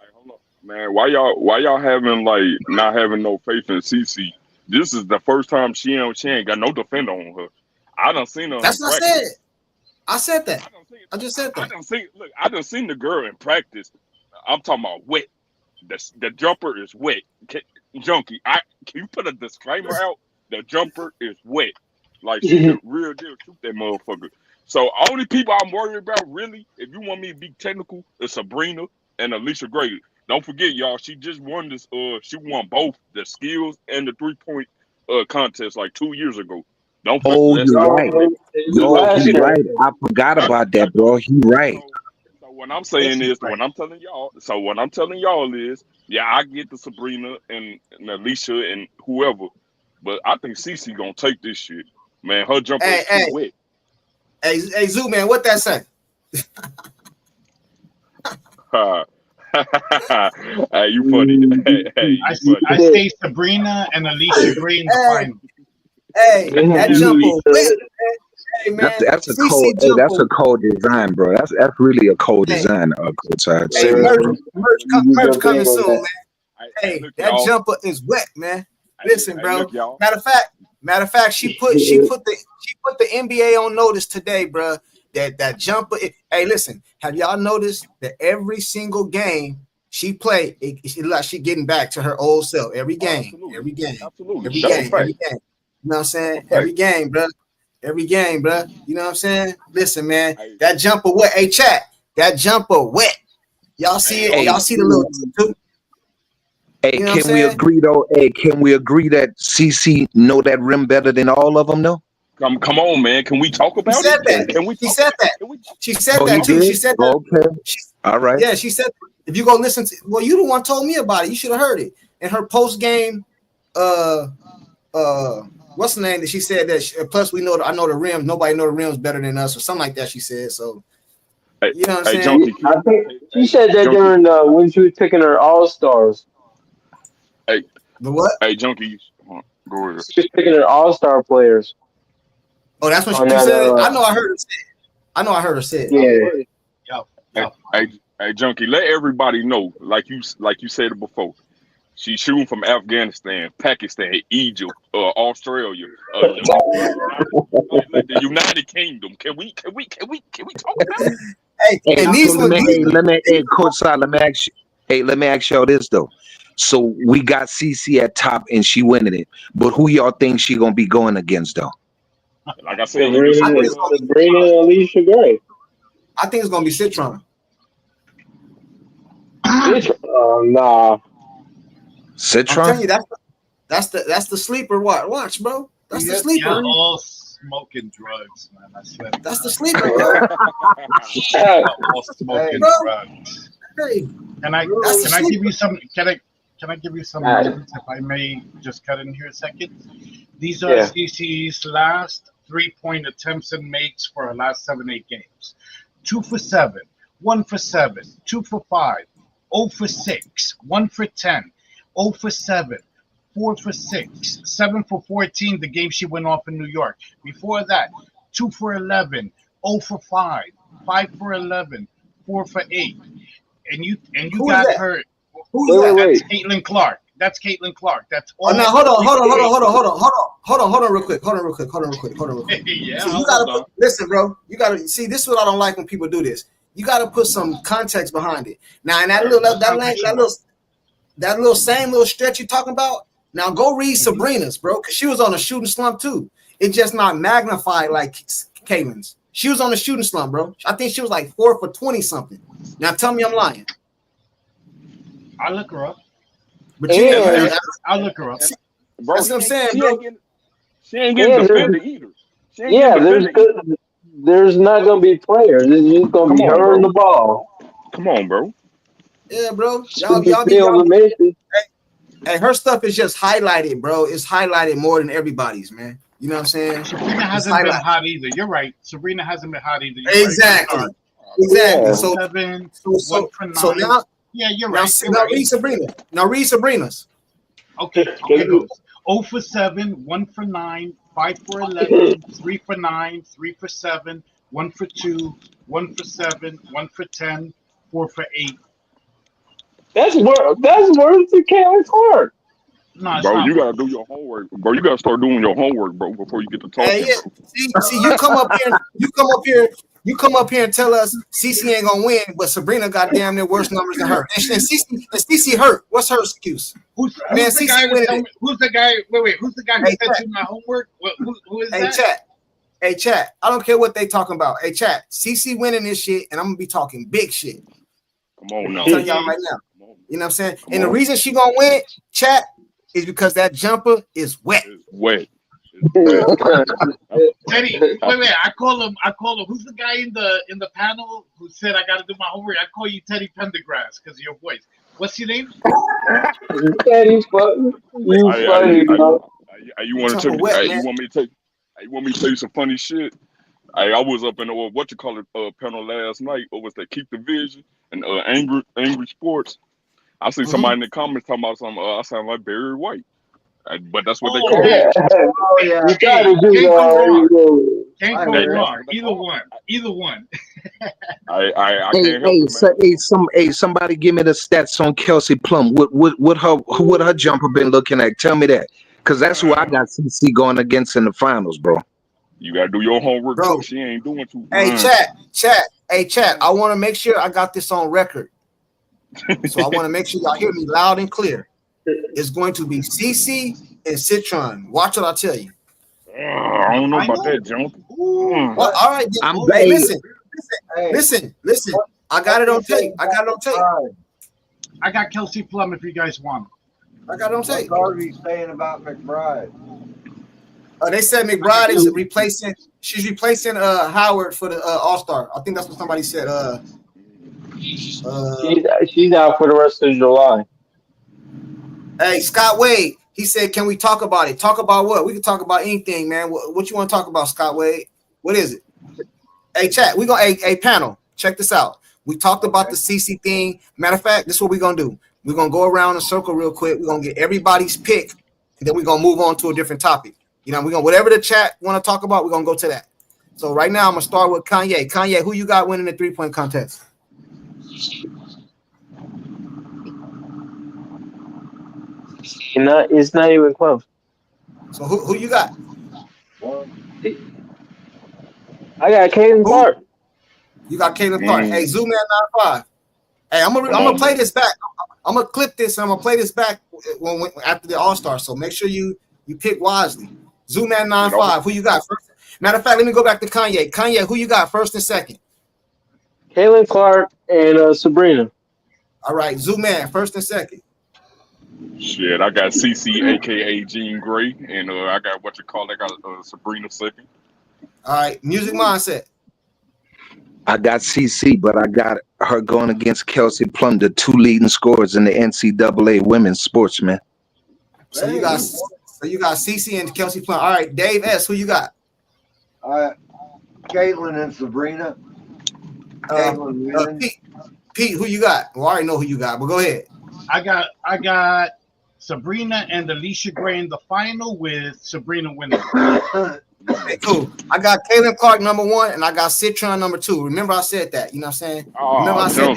Man, why y'all having not having no faith in CC? This is the first time she ain't got no defender on her. I done seen her. That's what I said. I said that. I just said that. I done seen the girl in practice. I'm talking about wet. The jumper is wet. Junkie, can you put a disclaimer out? The jumper is wet. Like, she's a real deal. Shoot that motherfucker. So, only people I'm worried about, really, if you want me to be technical, is Sabrina and Alicia Gray. Don't forget, y'all, she just won this. She won both the skills and the 3-point contest like 2 years ago. Don't forget. Oh, you're right. No, he's right. I forgot about that, bro. He's right. So what I'm saying is, what I'm telling y'all is, yeah, I get the Sabrina and Alicia and whoever, but I think CC gonna take this shit, man. Her jumper is too wet. Hey, Zoo Man, what that say? Hey, you funny. I say Sabrina and Alicia Gray in the final. Hey, that jumper wet. Hey, man, that's a cold. Hey, that's a cold design, bro. That's really a cold design. Hey, merch coming soon, man. Hey, that jumper is wet, man. Listen, bro. Matter of fact, she put the NBA on notice today, bro. That jumper. Hey, listen. Have y'all noticed that every single game she played, it's like she getting back to her old self every game, every game. You know what I'm saying? Every game, bro. You know what I'm saying? Listen, man. That jumper wet. Hey, chat. That jumper wet. Y'all see it? Y'all see the little too? Hey, you know can we agree though? Hey, can we agree that CC know that rim better than all of them though? Come on, man. Can we talk about it? She said that. She said that too. She said that. Okay. All right. Yeah, she said. If you go listen to, well, you the one told me about it. You should have heard it in her post game. What's the name that she said that? Plus, I know the rims. Nobody know the rims better than us, or something like that. She said so. You know what I'm saying? Junkie, I think she said that during when she was picking her all-stars. Hey, the what? Hey, Junkie, go ahead. She's picking her all-star players. Oh, that's what she said. I know. I heard her say it. Yeah. Hey, Junkie, let everybody know, like you said it before. She's shooting from Afghanistan, Pakistan, Egypt, Australia, the United Kingdom. Can we talk about it? Hey, And these so were hey, Coach Side, let me ask y'all this though. So we got CC at top and she winning it, but who y'all think she gonna be going against though? Like I said, you can I Sabrina, think see. it's gonna be Sabrina and Alicia Gray. I think it's gonna be Citron. Nah. I'm telling Citron? you, that's the sleeper. Watch, bro. That's the You're sleeper. all smoking drugs, man. I swear to That's the God. sleeper, bro. You're all smoking Bro, drugs. hey, Can I that's the can I give sleeper. you some can I give you some Alright. numbers if I may just cut in here a second? These are Yeah. CC's last 3-point attempts and makes for her last 7-8 games. 2 for 7, 1 for 7, 2 for 5, 0 for 6, 1 for 10, 0 for 7, 4 for 6, 7 for 14, the game she went off in New York. Before that, 2 for 11, 0 for 5, 5 for 11, 4 for 8. And you Who is got that? her. Who is Wait, that? That's wait. Caitlin Clark. That's Caitlin Clark. That's Oh, now all. hold on, real quick. Yeah, See, you Hold gotta put on. listen, bro. You gotta see. This is what I don't like when people do this. You gotta put some context behind it. Now, and that All right, little what context you want? that little same little stretch you talking about. Now go read Sabrina's, bro, because she was on a shooting slump too. It's just not magnified like Caitlin's. She was on a shooting slump, bro. I think she was like 4 for 20 something. Now tell me I'm lying. I'll look her up. But you That's And fair. I'll look her up. And bro, that's what I'm saying, she bro. ain't getting and defended either. She ain't getting yeah, defended either. there's not gonna be players. It's just gonna Come be on, her and bro. the ball. Come on, bro. Yeah, bro. Super Y'all steals and misses. hey, her stuff is just highlighted, bro. It's highlighted more than everybody's, man. You know what I'm saying? Sabrina It's hasn't been highlighted. hot either. You're right. Sabrina hasn't been hot either. You're right. I'm Exactly. sorry. Exactly. Yeah. 7, So 1 for 9. so now Yeah, you're now right. You're now right. read Sabrina. Now read Sabrina's. Okay, here goes. 0 for 7, 1 for 9, 5 for 11, 3 for 9, 3 for 7, 1 for 2, 1 for 7, 1 for 10, 4 for 8. That's worse than Caitlin Clark. No, it's Bro, not you gotta worse. do your homework. Bro, you gotta start doing your homework, bro, before you get to Hey, talking, yeah. bro. See, you come up here and tell us CC ain't gonna win, but Sabrina got damn near worse numbers than her. And CC hurt. What's her excuse? Who's Man, the CC guy to winning tell it. me? Who's the guy? Wait. Who's the guy who Hey, said chat. do my homework? Who is Hey, that? chat. Hey, chat. I don't care what they talking about. Hey, chat. CC winning this shit, and I'm gonna be talking big shit. Come on I'm now. telling y'all right now. Come on. You know what I'm saying? Come And the on. reason she gonna win, chat, is because that jumper is wet. It's wet. It's wet. Teddy, wait. I call him. Who's the guy in the panel who said I got to do my homework? I call you Teddy Pendergrass because of your voice. What's your name? Teddy's funny. You funny, bro. You That want to jumper tell me? wet, man. You want me to take? You want me to tell you some funny shit? I was up in the what you call it panel last night. Or was that Keep the Vision and Angry Sports? I see somebody in the comments talking about something. I sound like Barry White, but that's what they Oh call me. man, Oh yeah. You try hey, to do can't go wrong. that. Can't I go heard. That's wrong. what they Either call one. me. Either one. I Hey, can't help it, man. somebody give me the stats on Kelsey Plum. What her jumper been looking at? Tell me that, cause that's who I got CC going against in the finals, bro. You gotta do your homework Bro. too. She ain't doing too. Hey, chat. Hey, chat. I want to make sure I got this on record. So I want to make sure y'all hear me loud and clear. It's going to be CC and Citron. Watch what I tell you. I don't know I about know. that, John. Ooh. Well, all right. I'm Hey, hey, listen. I got it on tape. I got Kelsey Plum if you guys want. I got it on What's tape. Harvey saying about McBride? They said McBride is replacing. She's replacing Howard for the All-Star. I think that's what somebody said. She's out for the rest of July. Hey, Scott Wade. He said, "Can we talk about it? Talk about what? We can talk about anything, man. What you want to talk about, Scott Wade? What is it? Hey, chat. We gonna a panel. Check this out. We talked about the CC thing. Matter of fact, this is what we're gonna do. We're gonna go around in a circle real quick. We're gonna get everybody's pick, and then we're gonna move on to a different topic. You know, we're gonna whatever the chat want to talk about, we're gonna go to that. So right now, I'm gonna start with Kanye. Kanye, who you got winning the 3-point contest? It's not even close. So who you got? I got Caitlin Who? Clark. You got Caitlin Clark. Hey, Mm, Zoom Man 95. Hey, I'm come gonna on, play man. this back. I'm gonna clip this and I'm gonna play this back after the All-Star. So make sure you pick wisely. Zoom Man You know, 95. Who you got first? Matter of fact, let me go back to Kanye. Kanye, who you got first and second? Caitlin Clark and Sabrina. All right, Zoom Man, first and second. shit, I got CC, aka Jean Grey, and I got what you call. I got Sabrina second. All right, Music Mindset. I got CC, but I got her going against Kelsey Plum, the two leading scorers in the NCAA women's sports, man. So you got CC and Kelsey Plum. All right, Dave S. Who you got? Caitlin and Sabrina. Okay. Pete, who you got? Well, I already know who you got, but go ahead. I got Sabrina and Alicia Gray in the final with Sabrina winning. Okay, cool. I got Caitlin Clark number 1, and I got Citron number 2. Remember I said that. You know what I'm saying? Remember I said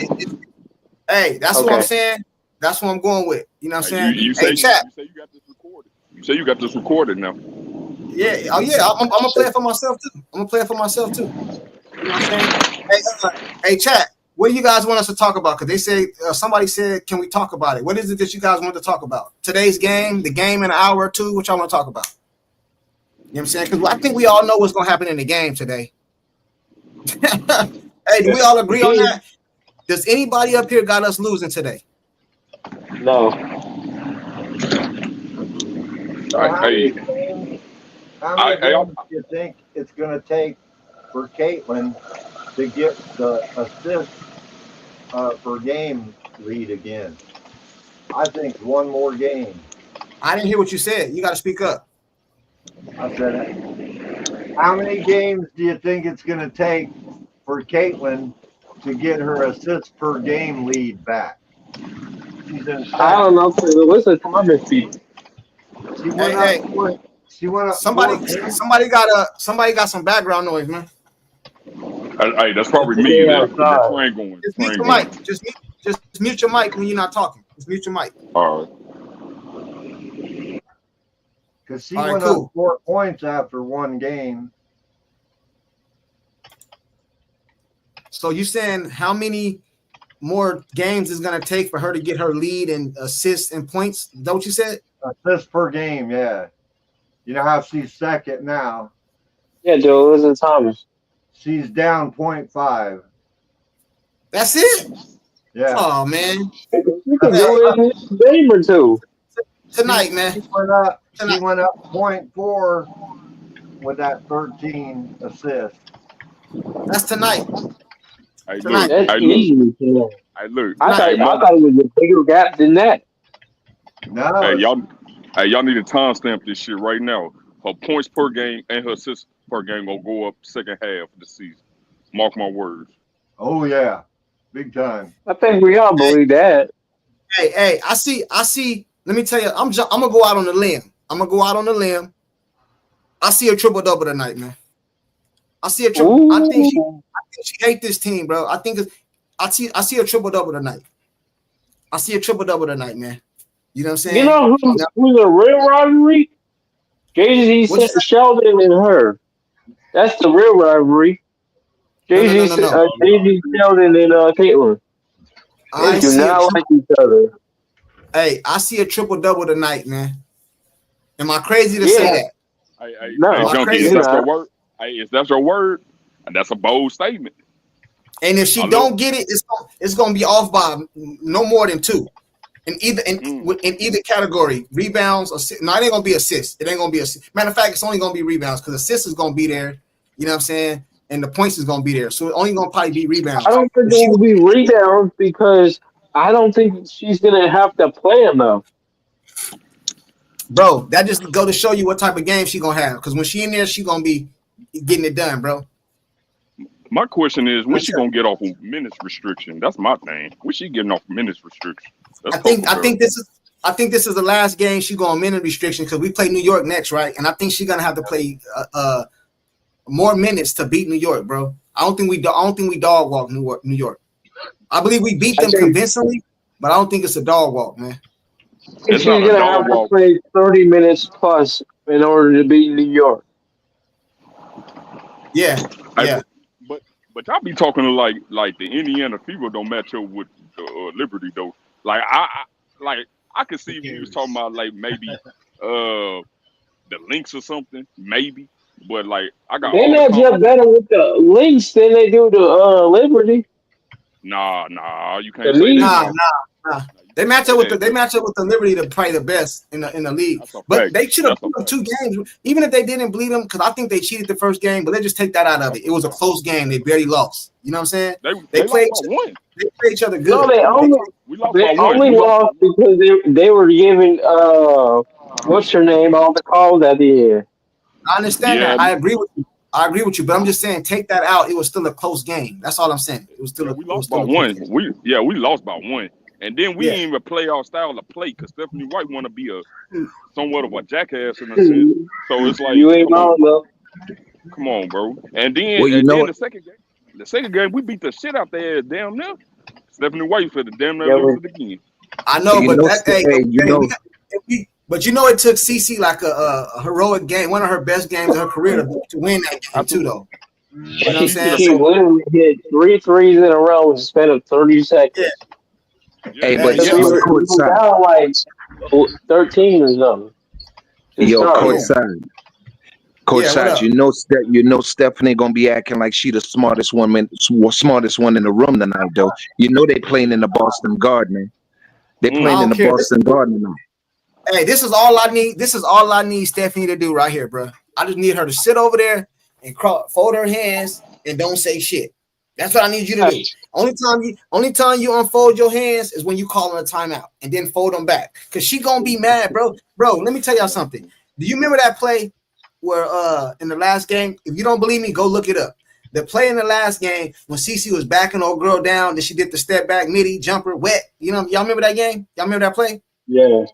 hey, that's what I'm saying. That's what I'm going with. You know what I'm saying? You Hey, chat. you say you got this recorded. You say you got this recorded now. Yeah. Oh, yeah. I'm going to play it for myself, too. You know what I'm saying? Hey, chat. What do you guys want us to talk about? Because they say, somebody said, can we talk about it? What is it that you guys want to talk about? Today's game, the game in an hour or two, what y'all want to talk about? You know what I'm saying? Because I think we all know what's going to happen in the game today. Hey, do we all agree on that? Does anybody up here got us losing today? No. How many games do you think it's going to take for Caitlin to get the assist per game lead again? I think one more game. I didn't hear what you said. You got to speak up. I said, how many games do you think it's going to take for Caitlin to get her assist per game lead back? She's in I don't know. What's the comment speed? She went up. She went up. Somebody got some background noise, man. Hey, that's probably me. That train going. Just mute your mic. Just mute your mic when you're not talking. Just mute your mic. All right. Because she went up 4 points after one game. So you saying how many more games is going to take for her to get her lead and assists and points? Is that what you said? Assists per game, yeah. You know how she's second now. Yeah, Joe, it was Thomas. She's down 0.5. That's it? Yeah. Oh, man. You can do it in a game or two. Tonight, man. She went up 0.4 with that 13 assists. That's tonight. Hey, Tonight. look. That's easy. Hey, look. I thought it was a bigger gap than that. No. Hey, y'all need to timestamp this shit right now. Her points per game and her assists per game gonna go up second half of the season. Mark my words. Oh yeah, big time. I think we all believe that. Hey, I see. Let me tell you, I'm gonna go out on a limb. I see a triple double tonight, man. I see a triple. I think she hate this team, bro. I see a triple double tonight. I see a triple double tonight, man. You know what I'm saying? You know who's a real rivalry? Jay-Z, Sheldon, and her. That's the real rivalry. Jay-Z, Sheldon, and Caitlin. They do not like each other. Hey, I see a triple double tonight, man. Am I crazy to say that? Hey, Junkie, is that your word? Hey, is that your word? And that's a bold statement. And if she don't get it, it's gonna be off by no more than 2. In either category, rebounds or no, it ain't gonna be assists. It ain't gonna be assist. Matter of fact, it's only gonna be rebounds because assists is gonna be there. You know what I'm saying? And the points is gonna be there. So it's only gonna probably be rebounds. I don't think it will be rebounds because I don't think she's gonna have to play enough. Bro, that just go to show you what type of game she gonna have. Because when she in there, she gonna be getting it done, bro. My question is, when she gonna get off of minutes restriction? That's my thing. When she getting off minutes restriction? I think this is the last game she going minute restriction because we play New York next, right? And I think she's gonna have to play more minutes to beat New York, bro. I don't think we dog walk New York. I believe we beat them convincingly, but I don't think it's a dog walk, man. She's gonna have to play 30 minutes plus in order to beat New York. Yeah, yeah. But y'all be talking like the Indiana Fever don't match up with the Liberty though. Like I could see if you was talking about like maybe the Lynx or something, maybe. But like I got They all the match up confidence. better with the Lynx than they do the Liberty. Nah, you The can't say that League. now. Nah. Nah, you They can't match say up with that. the Liberty to probably the best in the league. That's a But fact. they should have That's a beat them fact. 2 games, even if they didn't bleed them, because I think they cheated the first game. But let's just take that out of That's it. It a was a fact. close game. They barely lost. You know what I'm saying? They They lost played. by one. They played each other No, good. We lost they by one. only We lost. lost because they were giving what's her name all the calls at the end. I understand Yeah, that. I agree with you. But I'm just saying, take that out. It was still a close game. That's all I'm saying. It was yeah, still we it was lost by still a close one. game. We lost by one. And then we Yeah. didn't even play our style of play because Stephanie White want to be a somewhat of a jackass in a sense. You So it's like, ain't wrong though. come on, bro. And Well, you then know, the second game we beat the shit out there damn near. Stephanie White for the damn near Yeah, lose it again. I know, you but know, that hey, you know, but you know, it took CC like a heroic game, one of her best games of her career to win that game too, Absolutely. though. You But know what I'm she saying? took she So literally hit 3 threes in a row in the span of 30 yeah, seconds. yeah, hey, hey, but And yeah, we yo, were courtside, down like 13 or something to yo, start yeah, with. yeah. What courtside, up? you know, Stephanie gonna be acting like she the smartest one in the room tonight, though. You know, they playing in the Boston Garden. They I playing in don't the care. Boston Garden now. Hey, this is all I need. This is all I need Stephanie to do right here, bro. I just need her to sit over there and fold her hands and don't say shit. That's what I need you to do. Only time you unfold your hands is when you call in a timeout and then fold them back. Cause she gonna be mad, bro. Bro, let me tell y'all something. Do you remember that play where in the last game? If you don't believe me, go look it up. The play in the last game when CC was backing old girl down, then she did the step back midi jumper wet. You know, y'all remember that game? Y'all remember that play? Yeah.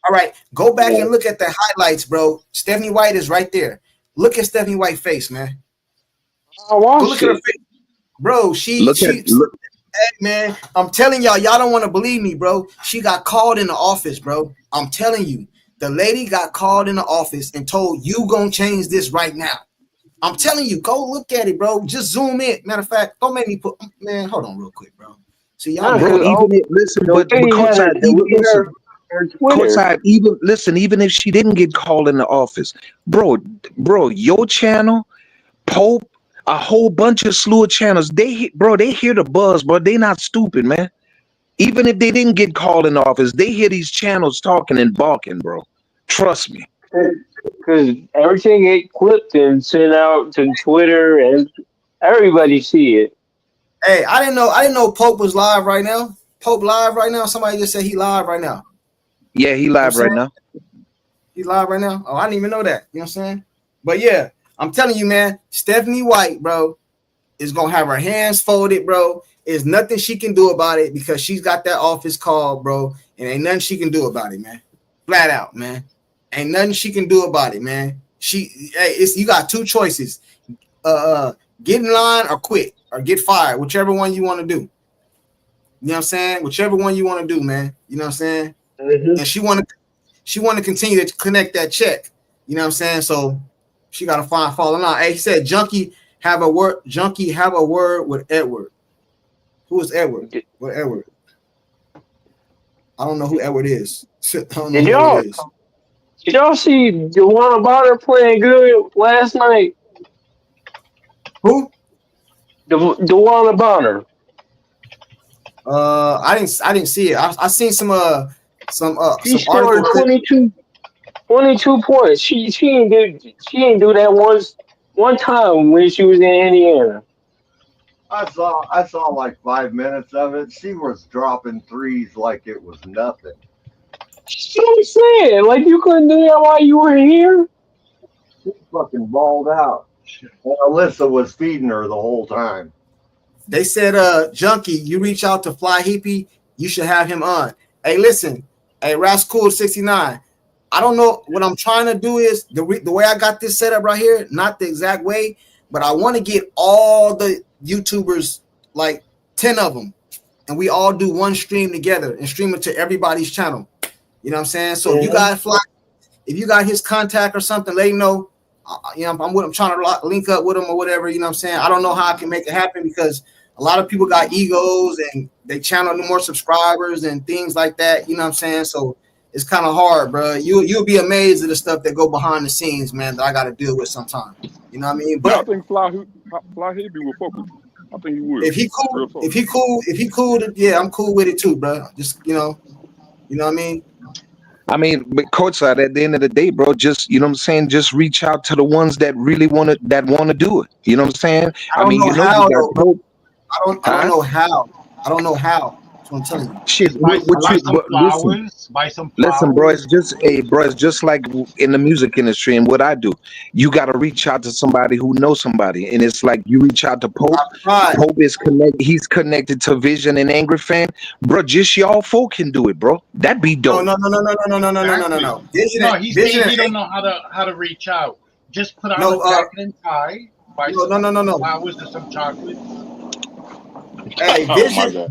All right, go back Yeah. and look at the highlights, bro. Stephanie White is right there. Look at Stephanie White's face, man. I Go look watched at her it. face, bro. Hey, man. I'm telling y'all don't want to believe me, bro. She got called in the office, bro. I'm telling you, the lady got called in the office and told you gonna change this right now. I'm telling you, go look at it, bro. Just zoom in. Matter of fact, don't make me put. Man, hold on real quick, bro. See, y'all Nah, mad Bro, at me. even if listen, the but lady had to courtside, even delete listen, her Twitter. courtside, even if she didn't get called in the office, bro, your channel, Pope, a whole bunch of slew of channels, they hear the buzz, bro. They not stupid, man. Even if they didn't get called in the office, they hear these channels talking and barking, bro. Trust me. Because everything get clipped and sent out to Twitter and everybody see it. Hey, I didn't know Pope was live right now. Pope live right now. Somebody just said he live right now. Yeah, he You know what I'm live saying? right now. He's live right now. Oh, I didn't even know that. You know what I'm saying? But yeah, I'm telling you, man, Stephanie White, bro, is gonna have her hands folded, bro. There's nothing she can do about it because she's got that office call, bro, and ain't nothing she can do about it, man. Flat out, man. Ain't nothing she can do about it, man. You got two choices. Get in line or quit or get fired, whichever one you want to do. You know what I'm saying? Whichever one you want to do, man. You know what I'm saying? Mm-hmm. And she want to continue to connect that check. You know what I'm saying? So she got to find falling out. Hey, he said, Junkie have a word with Edward. Who is Edward? What Edward? I don't know who Edward is. I don't know Did who Edward y'all is. did y'all see Dewana Bonner playing good last night? Who? Dewana Bonner. I didn't see it. I seen some She article scored clip. 22 points. She ain't do that one time when she was in Indiana. I saw like 5 minutes of it. She was dropping threes like it was nothing. That's what I'm saying. Like you couldn't do that while you were here. She fucking balled out. And Alyssa was feeding her the whole time. They said, Junkie, you reach out to Fly Hippie, you should have him on. Hey, listen, hey, Rascal 69. I don't know what I'm trying to do is the way I got this set up right here, not the exact way, but I want to get all the YouTubers, like 10 of them, and we all do one stream together and stream it to everybody's channel. You know what I'm saying? So if you Mhm. got Fly, if you got his contact or something, let him know. You know, I'm trying to link up with him or whatever. You know what I'm saying? I don't know how I can make it happen because a lot of people got egos and they channel more subscribers and things like that. You know what I'm saying? So it's kind of hard, bro. You'll be amazed at the stuff that go behind the scenes, man, that I got to deal with sometimes. You know what I mean? Yeah, I But think Fly Heavy will fuck with you. I think he will. if he cool, Real talk. if he cool, yeah, I'm cool with it too, bro. Just you know what I mean? I mean, but courtside at the end of the day, bro, just you know what I'm saying, just reach out to the ones that really want to do it. You know what I'm saying? I I don't mean, know you know, you how got though, bro. Pope, I don't huh? know how. I don't know how. That's what I'm telling you. Shit, Just buy what buy you? some But listen, flowers. Buy some listen, bro. flowers. It's just, hey, bro. It's just like in the music industry and what I do. You got to reach out to somebody who knows somebody, and it's like you reach out to Pope. Right. Pope is connected. He's connected to Vision and Angry Fan, bro. Just y'all four can do it, bro. That'd be No, dope. no, no, no, no, no, no, no, no, no, no, Exactly. no. Vision, No, he's vision, saying he don't know how to reach out. Just put on a no, jacket and tie. Buy no, no, some no, no, no. flowers or some chocolates. Hey, Oh my god.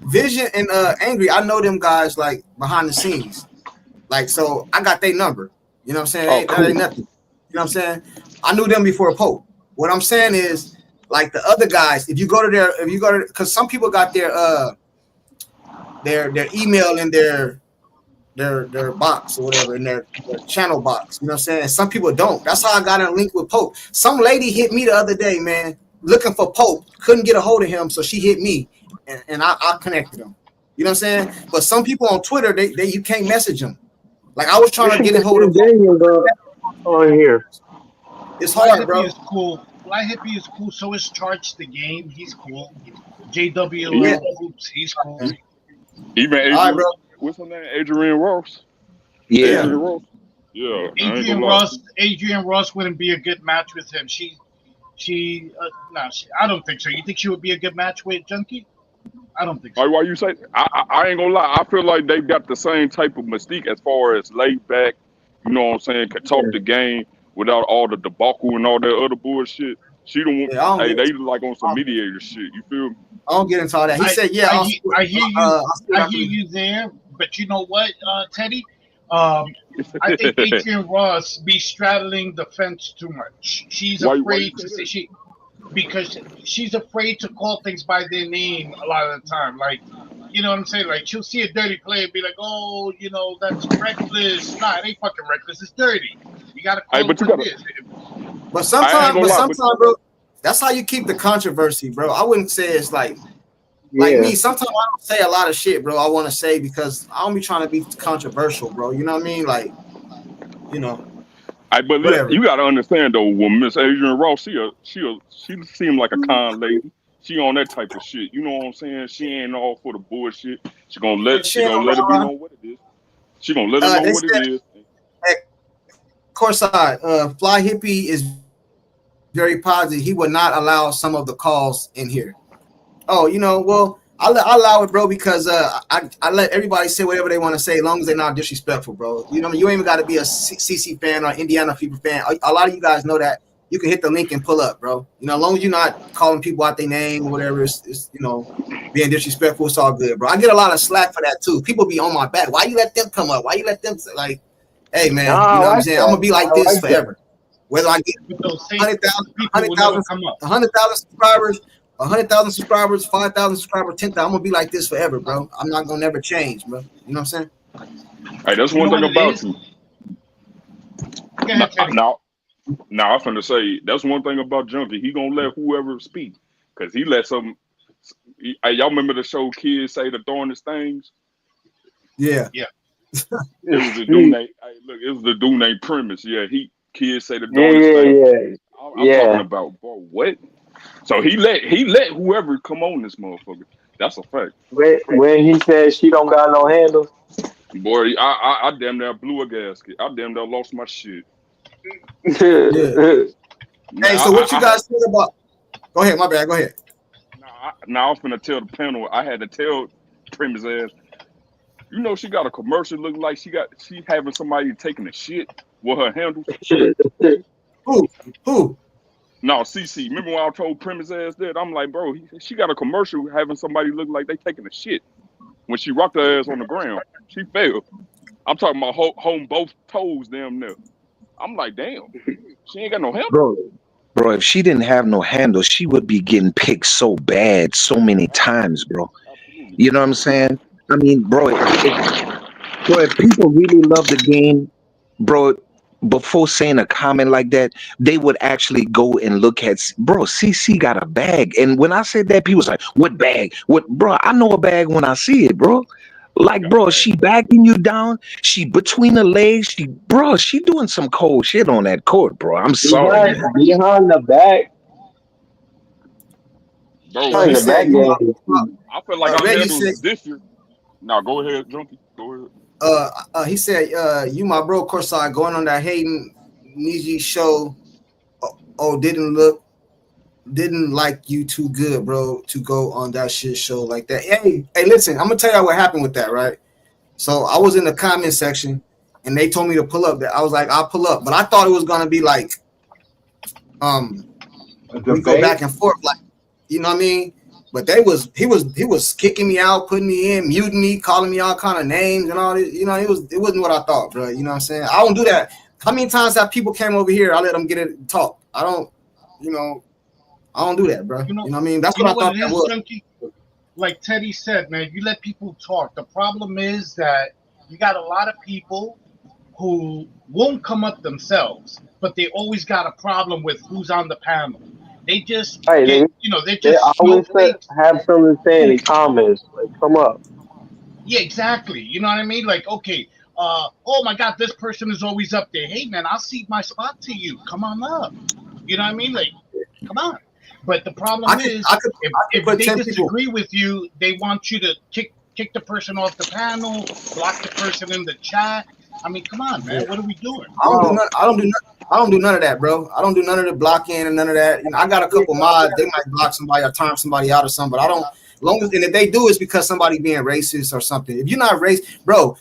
Vision, and Angry. I know them guys like behind the scenes. Like, so I got their number. You know what I'm Oh, saying? That cool. ain't nothing. You know what I'm saying? I knew them before Pope. What I'm saying is, like the other guys, if you go to, because some people got their email in their box or whatever in their channel box. You know what I'm saying? Some people don't. That's how I got in a link with Pope. Some lady hit me the other day, man, looking for Pope. Couldn't get a hold of him, so she hit me, and I connected him. You know what I'm saying? But some people on Twitter, they you can't message them. Like I was You trying to should get in get hold this of Pope. Daniels on here. It's Fly hard, Hippie bro. is cool. Fly Hippie is cool. So is Charge the Game. He's cool. Yeah. JWL Hoops. He's cool. Even All right, Adrian, bro. what's her name? Adrian Ross. Yeah. Yeah. Adrian Ross. Yeah, I ain't gonna Adrian lie. Ross. Adrian Ross wouldn't be a good match with him. She. No, I don't think so. You think she would be a good match with Junkie? I don't think so. Like why you say? I ain't gonna lie. I feel like they got the same type of mystique as far as laid back. You know what I'm saying? Can talk the game without all the debacle and all that other bullshit. She don't want. Yeah. I don't Hey, get. they like on some mediator shit. You feel me? I don't get into all that. He I said, "Yeah, I I'll he- I hear you. I'll see what I I hear can do." you there. But you know what, Teddy? I think Adrian Ross be straddling the fence too much. She's Why you afraid say to say that? she because she's afraid to call things by their name a lot of the time. Like, you know what I'm saying? Like, she'll see a dirty play and be like, "Oh, that's reckless." Nah, it ain't fucking reckless. It's dirty. You gotta Hey, call it but you what it gotta. is. But I ain't sometimes, gonna lie, but bro, that's how you keep the controversy, bro. I wouldn't say it's like Yeah. me. Sometimes I don't say a lot of shit, bro. I want to say because I don't be trying to be controversial, bro. You know what I mean? Like, you know, whatever. you gotta understand though. When Miss Adrian Ross, she seem like a kind lady. She on that type of shit. You know what I'm saying? She ain't all for the bullshit. Yeah, She she ain't gonna let it be no known what it is. She gonna let her know They what it said, is. hey, Courtside, Fly Hippie is very positive. He would not allow some of the calls in here. Oh, well, I allow it, bro, because I let everybody say whatever they want to say, as long as they're not disrespectful, bro. You know, you ain't even got to be a CC fan or Indiana Fever fan. A lot of you guys know that. You can hit the link and pull up, bro. You know, as long as you're not calling people out their name or whatever, it's being disrespectful. It's all good, bro. I get a lot of slack for that too. People be on my back. Why you let them come up? Why you let them like? Hey, No, man, you I know what I'm like saying? I'm that. gonna be like I this like that. forever. Whether I get But those same 100,000, people will never come up. subscribers, 100,000 subscribers, 5,000 subscribers, 10,000. I'm gonna be like this forever, bro. I'm not gonna never change, bro. You know what I'm saying? Hey, that's You one know thing what it about is? you. Go Now, ahead, Teddy. now I'm finna say that's one thing about Junkie. He gonna let whoever speak, cause he let some. Hey, y'all remember the show Kids Say the Darndest Things? Yeah. Yeah. It was a dude named. Hey, look, it was the dude named Premise. Yeah, Kids Say the Yeah, Darndest yeah, Things. yeah, I'm talking yeah. about, bro. What? So he let whoever come on this motherfucker. That's a fact. When he said she don't got no handles. Boy, I damn near blew a gasket. I damn near lost my shit. Yeah. Man, Hey, so what you guys think about? Go ahead, my bad. Go ahead. now I'm finna tell the panel. I had to tell Premise ass. She got a commercial looking like she having somebody taking a shit with her handles. Who? Who? No, CC. Remember when I told Premise ass that? I'm like, bro, she got a commercial having somebody look like they taking a shit when she rocked her ass on the ground. She fell. I'm talking about holding both toes damn near. I'm like, damn, she ain't got no handle. bro. Bro, if she didn't have no handle, she would be getting picked so bad so many times, bro. Absolutely. You know what I'm saying? I mean, bro, if people really love the game, bro, before saying a comment like that, they would actually go and look at, bro, CC got a bag. And when I said that, people was like, what bag? What, bro, I know a bag when I see it, bro. She Like, got a bro, bag. she backing you down. She between the legs. She doing some cold shit on that court, bro. I'm sorry, man. Behind the back, Bro, behind He the listen, said back you. game. I feel like I Reggie handled said. this year. Now go ahead, Junkie. Go ahead. He said, you my bro, Corside, going on that Hayden Niji show. Oh, didn't like you too good, bro, to go on that shit show like that. Hey, listen, I'm gonna tell you what happened with that, right? So I was in the comment section, and they told me to pull up. That I was like, I'll pull up, but I thought it was gonna be like, A we go back debate. and forth, like, you know what I mean? But he was kicking me out, putting me in, muting me, calling me all kind of names and all this. You know, it wasn't what I thought, bro. You know what I'm saying? I don't do that. How many times have people came over here? I let them get it talk. I don't, you know, I don't do that, bro. You know, You know what I mean? That's you what know I what thought it that is, was. Junkie? Like Teddy said, man, you let people talk. The problem is that you got a lot of people who won't come up themselves, but they always got a problem with who's on the panel. They just Right, get, they're they just always snowflakes have something to say in who, the comments. Like, come up. yeah, exactly. You know what I mean? Like, okay, oh my God, this person is always up there. Hey, man, I'll cede my spot to you. Come on up. You know what I mean? Like, come on. But the problem I could, is, I could, I could if put they 10 people. disagree with you, they want you to kick the person off the panel, block the person in the chat. I mean, come on, Yeah. man. What are we doing? I don't do Well, none. I don't do none of that, bro. I don't do none of the blocking and none of that. You know, I got a couple mods. They might block somebody or time somebody out or something, but I don't. Long as and if they do, it's because somebody being racist or something. If you're not racist, bro,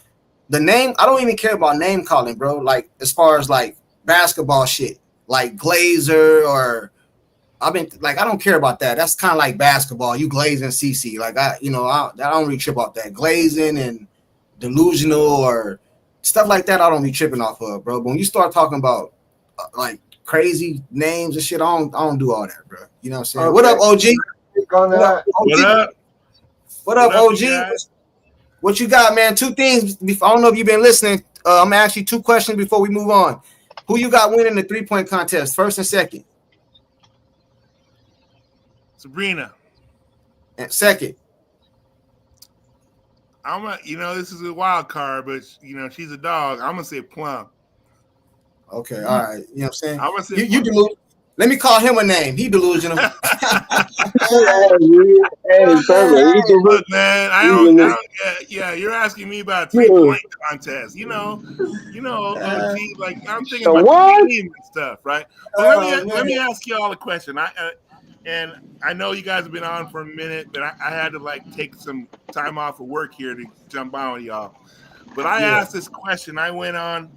the name. I don't even care about name calling, bro. Like as far as like basketball shit, like Glazer or I've been like I don't care about that. That's kind of like basketball. You glazing CC, like I don't really trip off that glazing and delusional or stuff like that. I don't be tripping off of, bro. But when you start talking about like crazy names and shit, I don't do all that, bro. You know what I'm saying? What up, Okay. OG? Speak on What up, that. What OG? up? What up, You OG? guys? What you got, man? Two things. I don't know if you've been listening. I'm gonna ask you two questions before we move on. Who you got winning the 3-point contest, first and second? Sabrina. And second. This is a wild card, but she's a dog. I'm gonna say Plum. Okay, all right. You know what I'm saying? I'm gonna say You Plum. delusional. Let me call him a name. He delusional. hey, Trevor, Look, man, I don't. Yeah, you're asking me about a 3-point contest. OG. Like I'm thinking the about the what? game and stuff, right? But let me ask y'all a question. And I know you guys have been on for a minute, but I had to take some time off of work here to jump on with y'all. But I asked this question. I went on,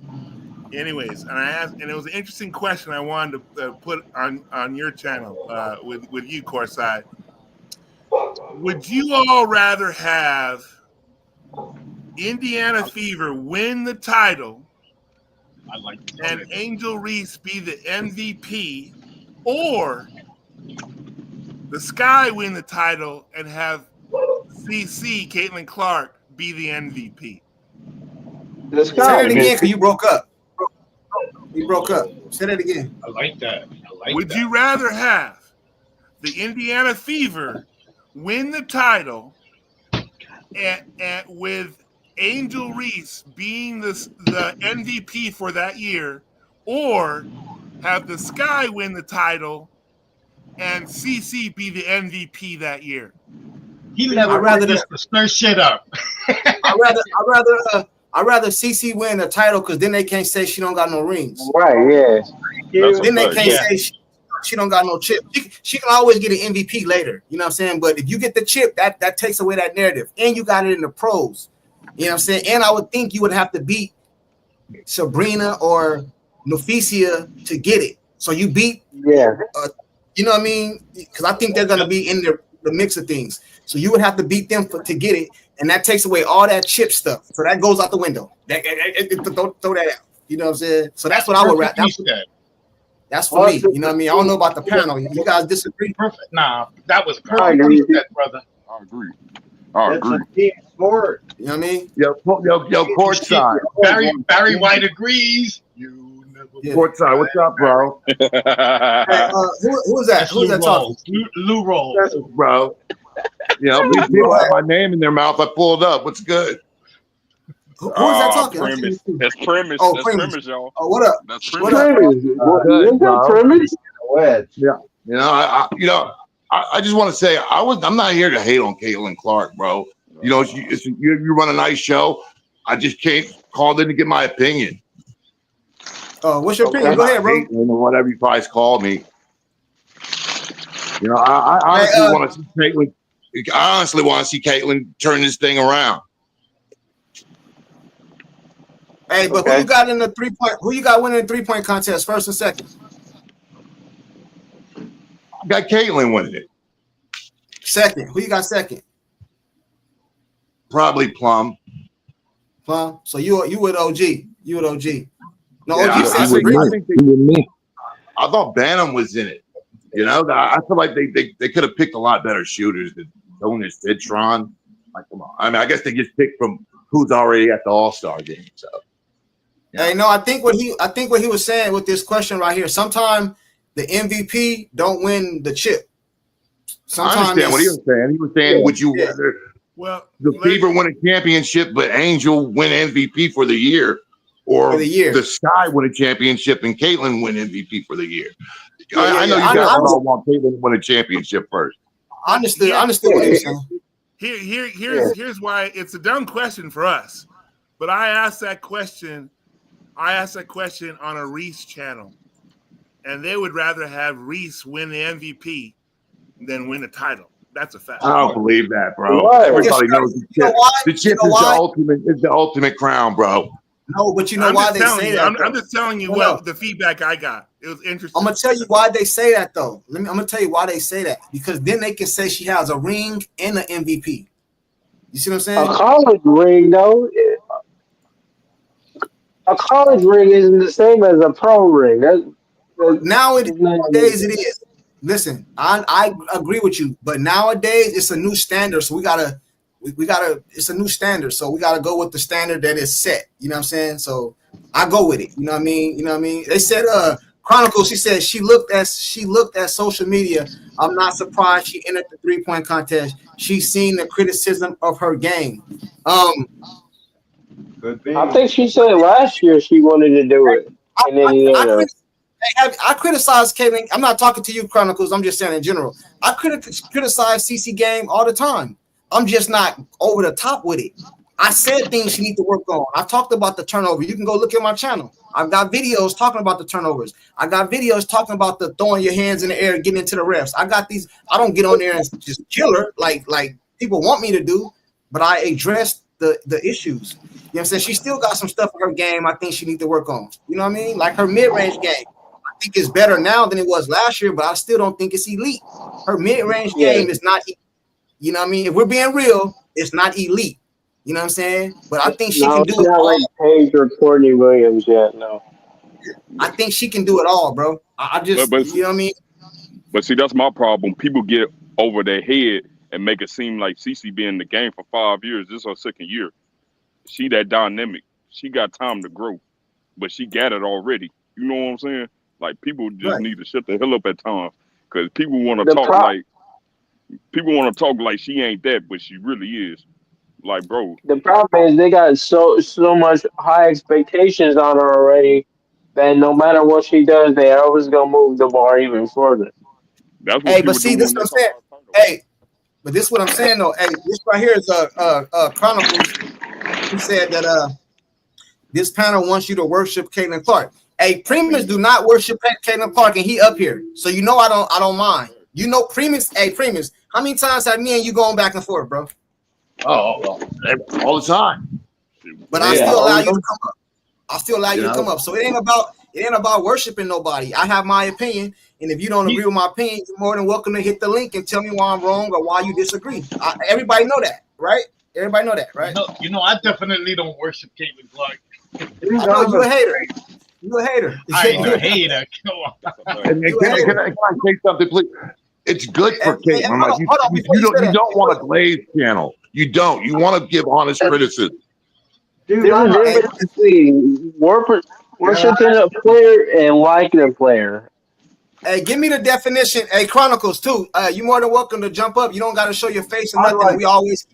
anyways, and I asked, and it was an interesting question. I wanted to put on your channel with you, Courtside. Would you all rather have Indiana Fever win the title and Angel Reese be the MVP, or the Sky win the title and have CC, Caitlin Clark, be the MVP? The Say Sky. that again, because you broke up. You broke up. Say that again. I like that. Would you rather have the Indiana Fever win the title and with Angel Reese being the MVP for that year, or have the Sky win the title and CC be the MVP that year? He never used to stir shit up. I'd rather CC win the title because then they can't say she don't got no rings. Right, yeah. Then they can't say she don't got no chip. She can always get an MVP later. You know what I'm saying? But if you get the chip, that takes away that narrative. And you got it in the pros. You know what I'm saying? And I would think you would have to beat Sabrina or Nafisia to get it. So you beat, Yeah. you know what I mean? Because I think they're going to be in the mix of things. So you would have to beat them to get it, and that takes away all that chip stuff. So that goes out the window. Throw that out. You know what I'm saying? So that's what I would wrap. That's for me. You know what I mean? I don't know about the panel. You guys disagree? Perfect. Nah, that was perfectly said, brother. I agree. I agree. It's a team sport. You know what I mean? Yo, courtside. Barry White agrees. You never Courtside, what's up, bro? Hey, who's that? Who's that talking? Lou Rolls. Bro. You know, people have my name in their mouth. I pulled up. What's good? Who is that talking? Premise. That's premise. Oh, that's premise, y'all. Oh, what up? That's What premise. up? Is that premise? Yeah. You know, I just want to say I'm not here to hate on Caitlin Clark, bro. You know, you run a nice show. I just called in to get my opinion. Oh, what's your opinion? Go ahead, bro. Or whatever you guys call me. You know, I honestly want to see Caitlin. I honestly want to see Caitlin turn this thing around. Hey, but who you got in the 3-point? Who you got winning the 3-point contest, first and second? I got Caitlin winning it. Second. Who you got second? Probably Plum. Plum. So you with OG. You with OG. No, Yeah, OG said Sabrina. I thought Bantam was in it. You know, I feel like they could have picked a lot better shooters than Jonas Citron. Like, come on. I mean, I guess they just picked from who's already at the All-Star game. So, yeah. Hey, no, I think what he was saying with this question right here. Sometimes the MVP don't win the chip. Sometimes I understand what he was saying. He was saying, would you rather the Fever win a championship, but Angel win MVP for the year, or the Sky win a championship and Caitlin win MVP for the year? I know you guys all want Caitlin to win a championship first. I understood what he was saying. Here's why it's a dumb question for us, but I asked that question on a Reese channel, and they would rather have Reese win the MVP than win a title. That's a fact. I don't believe that, bro. What? Everybody knows the chip is the ultimate crown, bro. No, but you know why they say that. I'm just telling you what the feedback I got. It was interesting. I'm gonna tell you why they say that though. I'm gonna tell you why they say that, because then they can say she has a ring and an MVP. You see what I'm saying? A college ring, though. A college ring isn't the same as a pro ring. Nowadays it is. Listen, I agree with you, but nowadays it's a new standard, so we gotta. It's a new standard, so we gotta go with the standard that is set. You know what I'm saying? So I go with it. You know what I mean? They said, Chronicles. She said she looked at social media. I'm not surprised she entered the 3-point contest. She's seen the criticism of her game. Could be. I think she said last year she wanted to do it. I criticize Caitlin. I'm not talking to you, Chronicles. I'm just saying in general. I criticize CC game all the time. I'm just not over the top with it. I said things she need to work on. I talked about the turnover. You can go look at my channel. I've got videos talking about the turnovers. I got videos talking about the throwing your hands in the air, getting into the refs. I got these. I don't get on there and just kill her like people want me to do, but I address the issues. You know what I'm saying? She still got some stuff in her game I think she needs to work on. You know what I mean? Like her mid-range game. I think it's better now than it was last year, but I still don't think it's elite. Her mid-range game is not elite. You know what I mean? If we're being real, it's not elite. You know what I'm saying? But I think she can do it all. Like Paige or Courtney Williams yet, no. I think she can do it all, bro. I just, you know what I mean? But see, that's my problem. People get over their head and make it seem like Cece been in the game for 5 years. This is her second year. She that dynamic. She got time to grow, but she got it already. You know what I'm saying? Like, people just need to shut the hell up at times, because people want to talk like she ain't that, but she really is. Like, bro. The problem is they got so much high expectations on her already that no matter what she does, they always gonna move the bar even further. That's what but see, this is what I'm saying. Hey, but this is what I'm saying though. Hey, this right here is Chronicles. He said that this panel wants you to worship Caitlin Clark. Hey, Primus do not worship Caitlin Clark, and he up here, so you know I don't mind. You know, Primus. Hey, Primus, how many times have me and you going back and forth, bro? Oh, well, all the time. But I still allow you to come up. I still allow you to come up. So it ain't It ain't about worshiping nobody. I have my opinion, and if you don't agree with my opinion, you're more than welcome to hit the link and tell me why I'm wrong or why you disagree. Everybody know that, right? Everybody know that, right? I definitely don't worship Caitlin Clark. I know you a hater. You a hater. I ain't a hater. Come on. Can I say something, please? It's good for Caitlin. Like you don't want a glazed channel. You don't. You want to give honest criticism. Dude, there's a difference between worshiping a player and liking a player. Hey, give me the definition. Hey, Chronicles too. You more than welcome to jump up. You don't got to show your face or nothing. We always.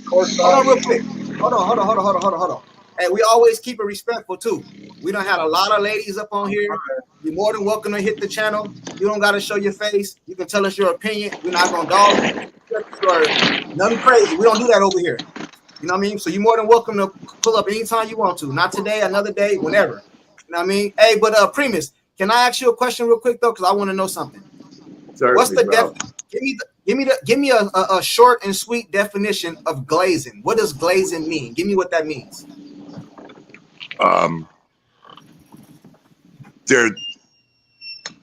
Hold on, real quick. Hold on. Hey, we always keep it respectful too. We don't have a lot of ladies up on here. You're more than welcome to hit the channel. You don't got to show your face. You can tell us your opinion. We're not gonna dog or nothing crazy. We don't do that over here. You know what I mean? So you're more than welcome to pull up anytime you want to. Not today, another day, whenever. You know what I mean? Hey, but Primus, can I ask you a question real quick though? Because I want to know something. Certainly, what's the give me a short and sweet definition of glazing. What does glazing mean? Give me what that means.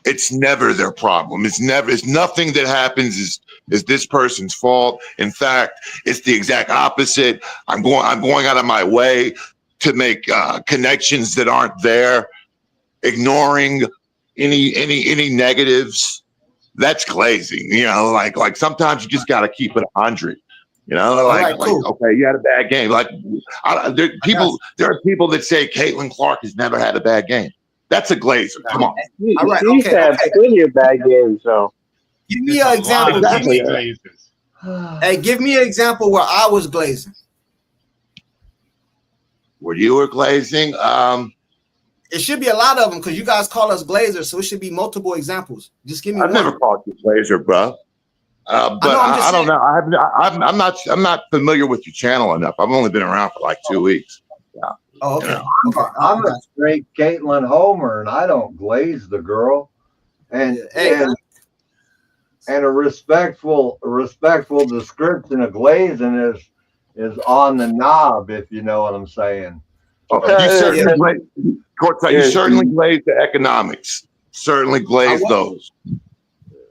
It's never their problem. It's nothing that happens is this person's fault. In fact, it's the exact opposite. I'm going out of my way to make connections that aren't there, ignoring any negatives. That's glazing. You know, like sometimes you just got to keep it 100. You know, okay, you had a bad game. Like there are people that say Caitlin Clark has never had a bad game. That's a glazer. Come on. All right, she's had plenty of bad games, so. Give me an example. Hey, give me an example where I was glazing. Where you were glazing? It should be a lot of them because you guys call us glazers, so it should be multiple examples. Just give me one. I've never called you glazer, bro. But I don't know. I'm not familiar with your channel enough. I've only been around for like 2 weeks. Yeah. Oh, okay. I'm a straight Caitlin Homer, and I don't glaze the girl. And a respectful description of glazing is on the knob, if you know what I'm saying. You certainly glaze the economics. Certainly glaze those.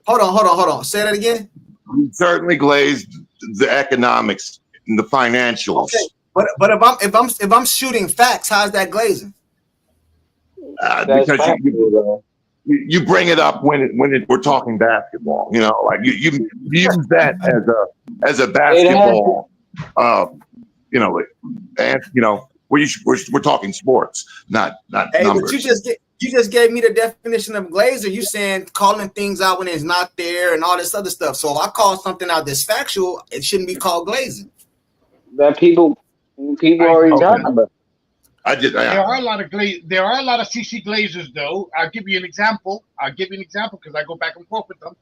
Hold on. Say that again. You certainly glazed the economics and the financials. Okay. But if I'm shooting facts, how's that glazing? Because you bring it up when we're talking basketball. You know, like you use that as a basketball. We're talking sports, not numbers. But you just gave me the definition of glazer. You saying calling things out when it's not there and all this other stuff. So if I call something out that's factual, it shouldn't be called glazing. That people already talking about. There are a lot of CC Glazers though. I'll give you an example because I go back and forth with them.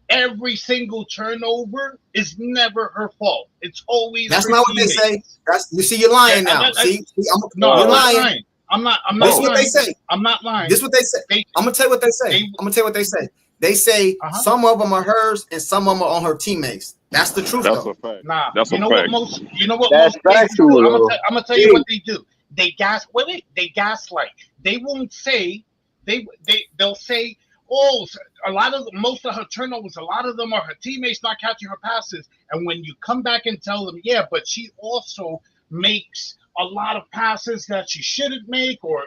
Every single turnover is never her fault. It's always that's not what they say. You see, you're lying now. You're lying. I'm not this lying. What they say. I'm not lying. This is what they say. I'm gonna tell you what they say. They say some of them are hers and some of them are on her teammates. That's the truth. That's a fact. Nah, that's you know fact. what most do? I'm gonna tell you what they do. They gaslight. They won't say they'll say, oh, most of her turnovers, a lot of them are her teammates not catching her passes. And when you come back and tell them, yeah, but she also makes a lot of passes that she shouldn't make, or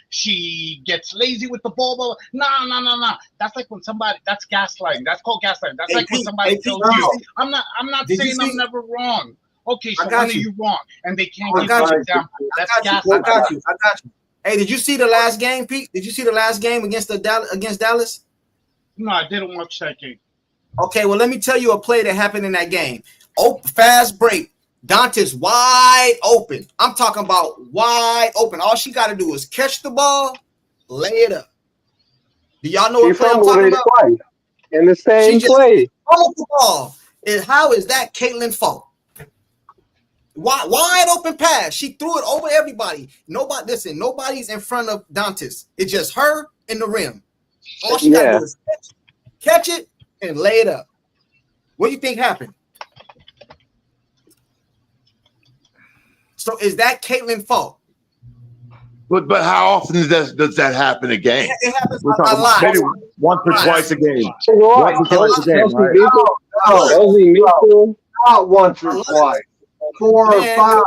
she gets lazy with the ball. Nah. That's like when that's gaslighting. That's called gaslighting. That's like when somebody tells you, I'm not saying I'm never wrong. Okay, so when are you wrong? And they can't give you an example. That's gaslighting. I got you. Hey, did you see the last game, Pete? Did you see the last game against Dallas? No, I didn't watch that game. Okay, well, let me tell you a play that happened in that game. Fast break. Dante's wide open. I'm talking about wide open. All she got to do is catch the ball, lay it up. Do y'all know what play I'm talking about? Twice. In the same play. Fumbled the ball. How is that Caitlin's fault? Wide open pass. She threw it over everybody. Nobody's in front of Dantes. It's just her and the rim. All she got to do is catch it and lay it up. What do you think happened? So is that Caitlin's fault? But how often does that happen a game? It happens We're a talking lot. maybe once or twice a game. Once Once or twice a game, right? Not once or twice. 4 or 5.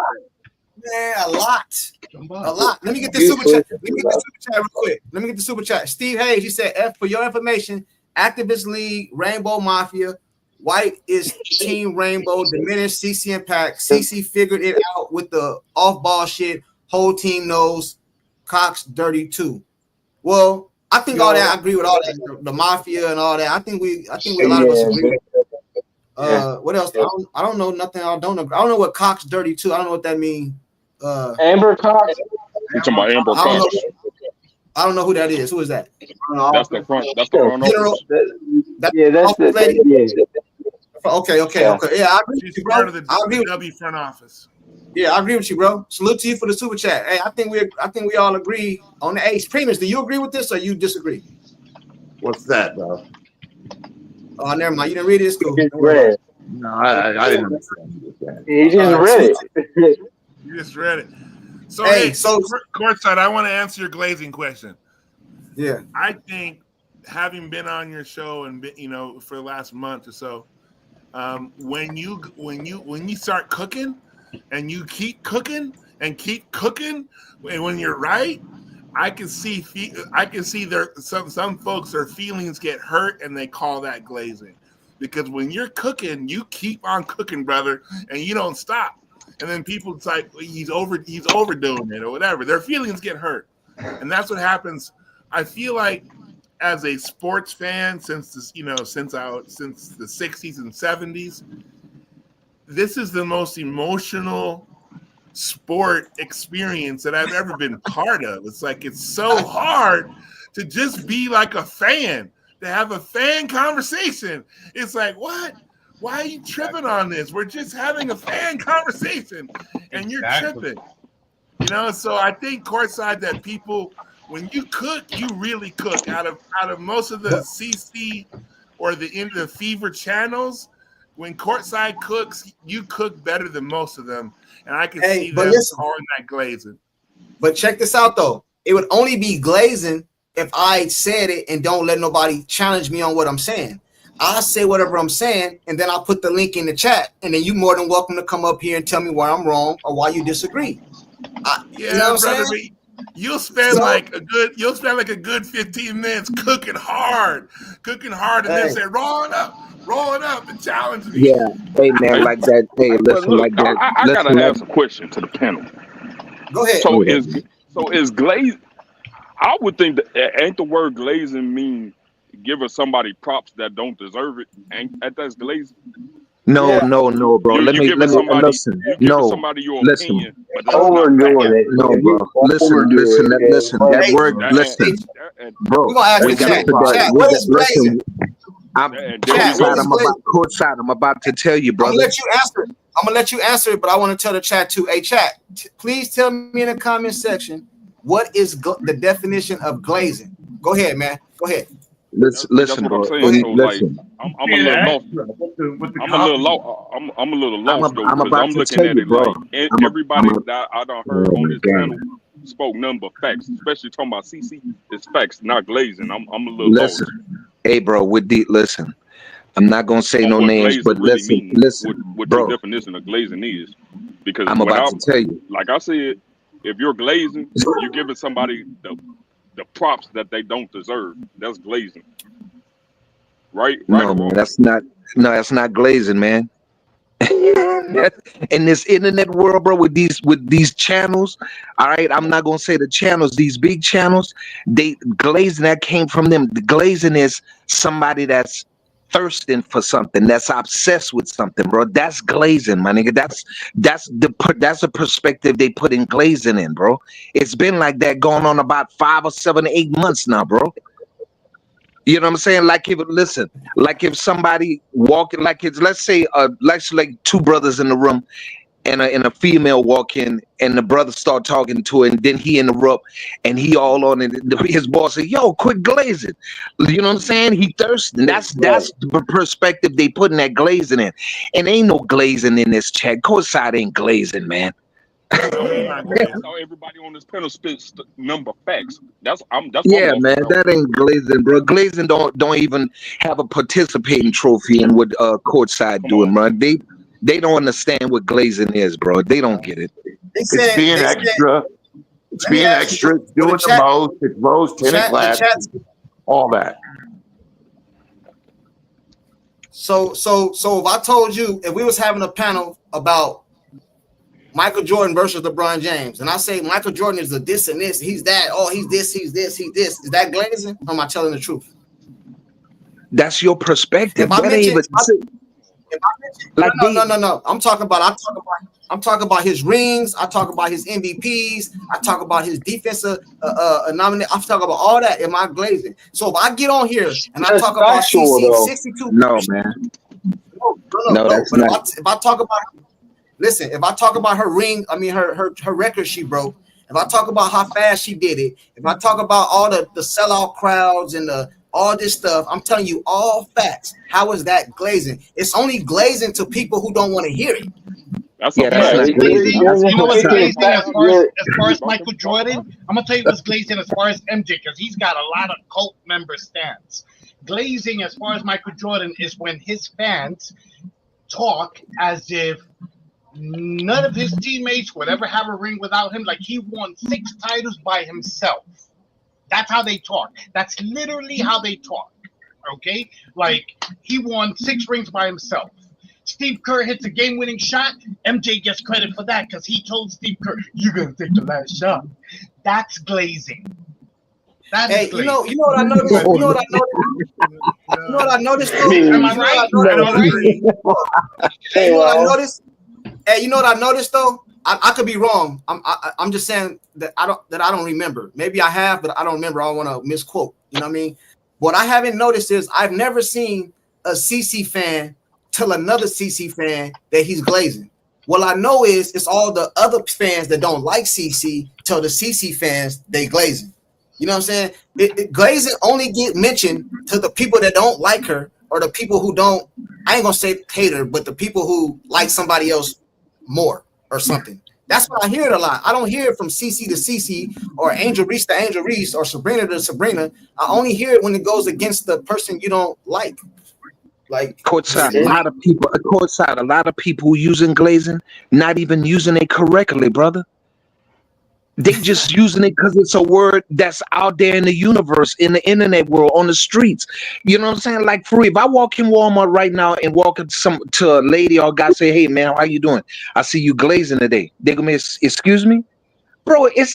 Man, a lot. A lot. Let me get the super chat. Let me get the super chat real quick. Let me get the super chat. Steve Hayes, he said, for your information, Activist League, Rainbow Mafia, White is Team Rainbow, diminished CC Impact. CC figured it out with the off-ball shit. Whole team knows Cox dirty too. Well, I think all that, I agree with all that, the Mafia and all that. I think we a lot of us agree. What else? I don't know nothing. I don't know what Cox dirty too. I don't know what that means. Amber Cox. You talking about Amber Cox? I don't know who that is. Who is that? That's the front. That's the front office. That's the lady. Okay. Yeah, I agree with you, bro. Part of the W front office. Yeah, I agree with you, bro. Salute to you for the super chat. Hey, I think we all agree on the Ace Premiums. Do you agree with this or you disagree? What's that, bro? Oh, never mind. You didn't read it. It's cool. No, I didn't understand. He just read it. You just read it. So, hey, courtside, I want to answer your glazing question. Yeah. I think having been on your show and been, for the last month or so, when you start cooking and you keep cooking and when you're right, I can see there some folks, their feelings get hurt and they call that glazing, because when you're cooking, you keep on cooking, brother, and you don't stop. And then people, it's like he's overdoing it or whatever. Their feelings get hurt, and that's what happens. I feel like as a sports fan, since the 60s and 70s, this is the most emotional sport experience that I've ever been part of. It's like it's so hard to just be like a fan, to have a fan conversation. It's like, what? Why are you tripping on this? We're just having a fan conversation, and you're tripping. So I think courtside that people, when you cook, you really cook. Out of most of the CC or the Fever channels, when courtside cooks, you cook better than most of them, and I can see them calling that glazing. But check this out though. It would only be glazing if I said it and don't let nobody challenge me on what I'm saying. I say whatever I'm saying, and then I'll put the link in the chat, and then you're more than welcome to come up here and tell me why I'm wrong or why you disagree. You know what I'm saying? You'll spend like a good 15 minutes cooking hard, and then say rolling up and challenge me. Yeah, hey man, like that. Hey, listen, look, like that. I gotta ask a question to the panel. Go ahead. So is glaze? I would think that ain't the word glazing mean giving somebody props that don't deserve it? Ain't that's glazing? No, bro. Let me listen. No, somebody your listen. opinion, but Overdoing it. No, bro. Listen. That word, listen, bro. We're gonna ask We the got to put that. what is glazing? I'm courtside. I'm about to tell you, brother. I'm gonna let you answer it, but I want to tell the chat too. Hey, chat, please tell me in the comment section what is the definition of glazing. Go ahead, man. Go ahead. Listen, bro. Listen. I'm a little lost. I'm a little lost though, because I'm looking at it bro. like everybody that I done heard on this channel spoke nothing but facts, especially talking about CC. It's facts, not glazing. I'm a little lost. Hey, bro. Listen. I'm not gonna say no names, but really listen, what bro. your definition of glazing is, because I'm about to tell you. Like I said, if you're glazing, you're giving somebody the props that they don't deserve. That's glazing, right? No, man, that's not glazing, man. In this internet world, bro, with these channels, all right, I'm not gonna say the channels, these big channels, they glazing, that came from them. The glazing is somebody that's thirsting for something, that's obsessed with something, bro. That's glazing, my nigga. That's a perspective they put in glazing in, bro. It's been like that going on about 5 or 7 or 8 months now, bro. You know what I'm saying? Like if somebody walking, like it's, let's say like two brothers in the room, and a female walk in, and the brother start talking to her, and then he interrupt, and he all on it. His boss say, "Yo, quit glazing." You know what I'm saying? He thirsty. That's the perspective they putting that glazing in, and ain't no glazing in this chat. Courtside ain't glazing, man. That's how everybody on this panel spits number facts. That's what I'm Yeah, walking man, around that with. ain't Glazing, bro. Glazing don't even have a participating trophy in what courtside Come on, doing, bro. man. They don't understand what Glazing is, bro. They don't get it. It's being extra. It's let me being ask you, extra. It's for the doing the chat, most. It's most 10 the class. chat. All that. So if I told you, if we was having a panel about Michael Jordan versus LeBron James, and I say Michael Jordan is a this and this, he's that, oh, he's this, he's this, he's this, is that Glazing? Or am I telling the truth? That's your perspective. If I That ain't mention, even like no. I'm talking about his rings. I talk about his MVPs. I talk about his defensive nominee. I'm talking about all that. Am I Glazing? So if I get on here and I talk about CC 62, no, man. No. That's But not. if I talk about, listen, if I talk about her ring, I mean her record she broke. If I talk about how fast she did it, if I talk about all the sellout crowds and all this stuff, I'm telling you all facts. How is that Glazing? It's only Glazing to people who don't want to hear it. That's Yeah, that's not Glazing. You know what's glazing as far as About Michael Jordan? I'm gonna tell you what's glazing as far as MJ, because he's got a lot of cult member stance. Glazing as far as Michael Jordan is when his fans talk as if none of his teammates would ever have a ring without him. Like he won 6 titles by himself. That's how they talk. That's literally how they talk. Okay? Like he won 6 rings by himself. Steve Kerr hits a game-winning shot. MJ gets credit for that because he told Steve Kerr, "You're gonna take the last shot." That's glazing. That is glazing. You know what I noticed? You know what I noticed? Though? Am I right? Am I right? Hey, you know what I noticed? Hey, you know what I noticed though? I could be wrong. I'm just saying that I don't remember. Maybe I have, but I don't remember. I don't want to misquote. You know what I mean? What I haven't noticed is I've never seen a CC fan tell another CC fan that he's glazing. What I know is it's all the other fans that don't like CC tell the CC fans they glazing. You know what I'm saying? Glazing only get mentioned to the people that don't like her or the people who don't. I ain't gonna say hate her, but the people who like somebody else more or something. That's what I hear it a lot. I don't hear it from CC to CC or Angel Reese to Angel Reese or Sabrina to Sabrina. I only hear it when it goes against the person you don't like. Like courtside, a lot of people using glazing, not even using it correctly, brother. They just using it because it's a word that's out there in the universe, in the internet world, on the streets. You know what I'm saying? Like, for real, if I walk in Walmart right now and walk up to a lady or a guy, say, "Hey man, how you doing? I see you glazing today." They gonna be, "Excuse me?" Bro, it's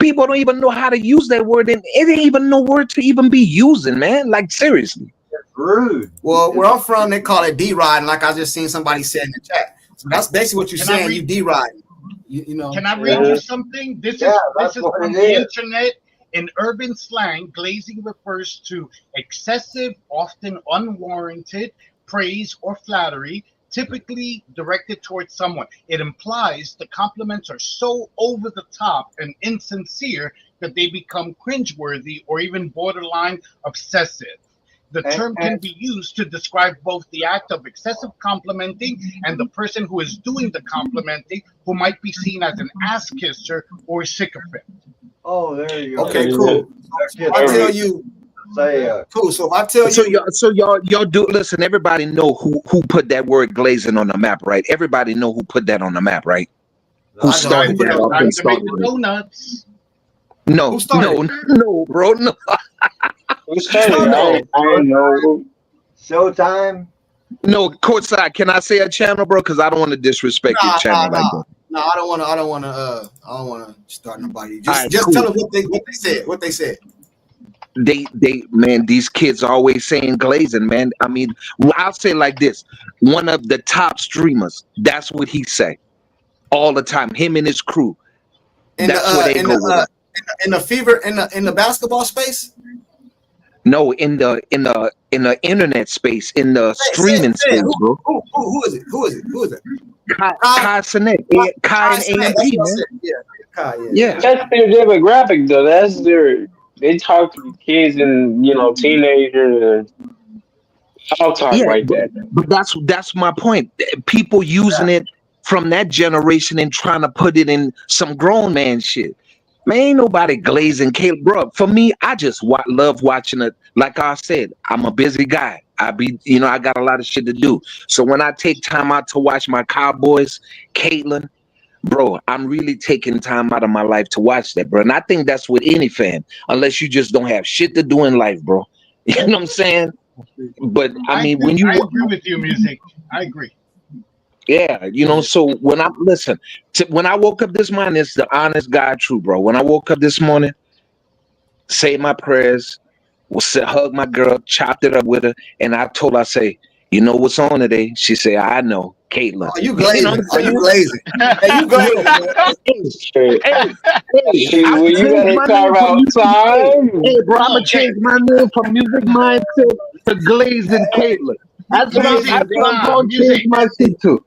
people don't even know how to use that word, and it ain't even no word to even be using, man. Like, seriously. Rude. Well, where I'm from, they call it D-riding, like I just seen somebody say in the chat. So that's basically what you're saying. You D-riding. You know. Can I read you something? This is from the internet. In urban slang, glazing refers to excessive, often unwarranted praise or flattery, typically directed towards someone. It implies the compliments are so over the top and insincere that they become cringeworthy or even borderline obsessive. The term can be used to describe both the act of excessive complimenting and the person who is doing the complimenting, who might be seen as an ass kisser or sycophant. Oh, there you go. Okay, cool. So I tell you, cool. So if I tell you, so y'all do listen. Everybody know who put that word glazing on the map, right? Everybody know who put that on the map, right? Who started that off and started donuts? No, bro, no. Who started it? I know. Showtime. No, courtside. Can I say a channel, bro? Because I don't want to disrespect your channel like that. No, I don't want to start nobody. Just tell them what they said. Man, these kids are always saying glazing, man. I mean, I'll say it like this: one of the top streamers. That's what he say all the time. Him and his crew. That's where they go with in the fever in the basketball space. No, in the internet space, in the streaming space, bro. Who is it? Who is it? Kai Sinet, Kai and AMP, man. Yeah, Kai. Yeah. That's their demographic, though. That's their. They talk to kids and teenagers and all talk like that. But that's my point. People using it from that generation and trying to put it in some grown man shit. Man, ain't nobody glazing Caleb, bro. For me, I just love watching it. Like I said, I'm a busy guy. I got a lot of shit to do. So when I take time out to watch my Cowboys, Caitlin, bro, I'm really taking time out of my life to watch that, bro. And I think that's with any fan, unless you just don't have shit to do in life, bro. You know what I'm saying? But I mean, I agree with you, music. I agree. Yeah, so when when I woke up this morning, it's the honest God true, bro. When I woke up this morning, say my prayers, hug my girl, chopped it up with her, and I told her, I say, you know what's on today? She said, I know, Caitlin. Are you glazing? Are you glazing? Hey, you glazing, man. See, I well, you changed gotta my name carve from out time. Hey, bro, I'm gonna change my name from Music Mindset to Glazing Caitlin. That's what Music, I'm going to change music, my shit to.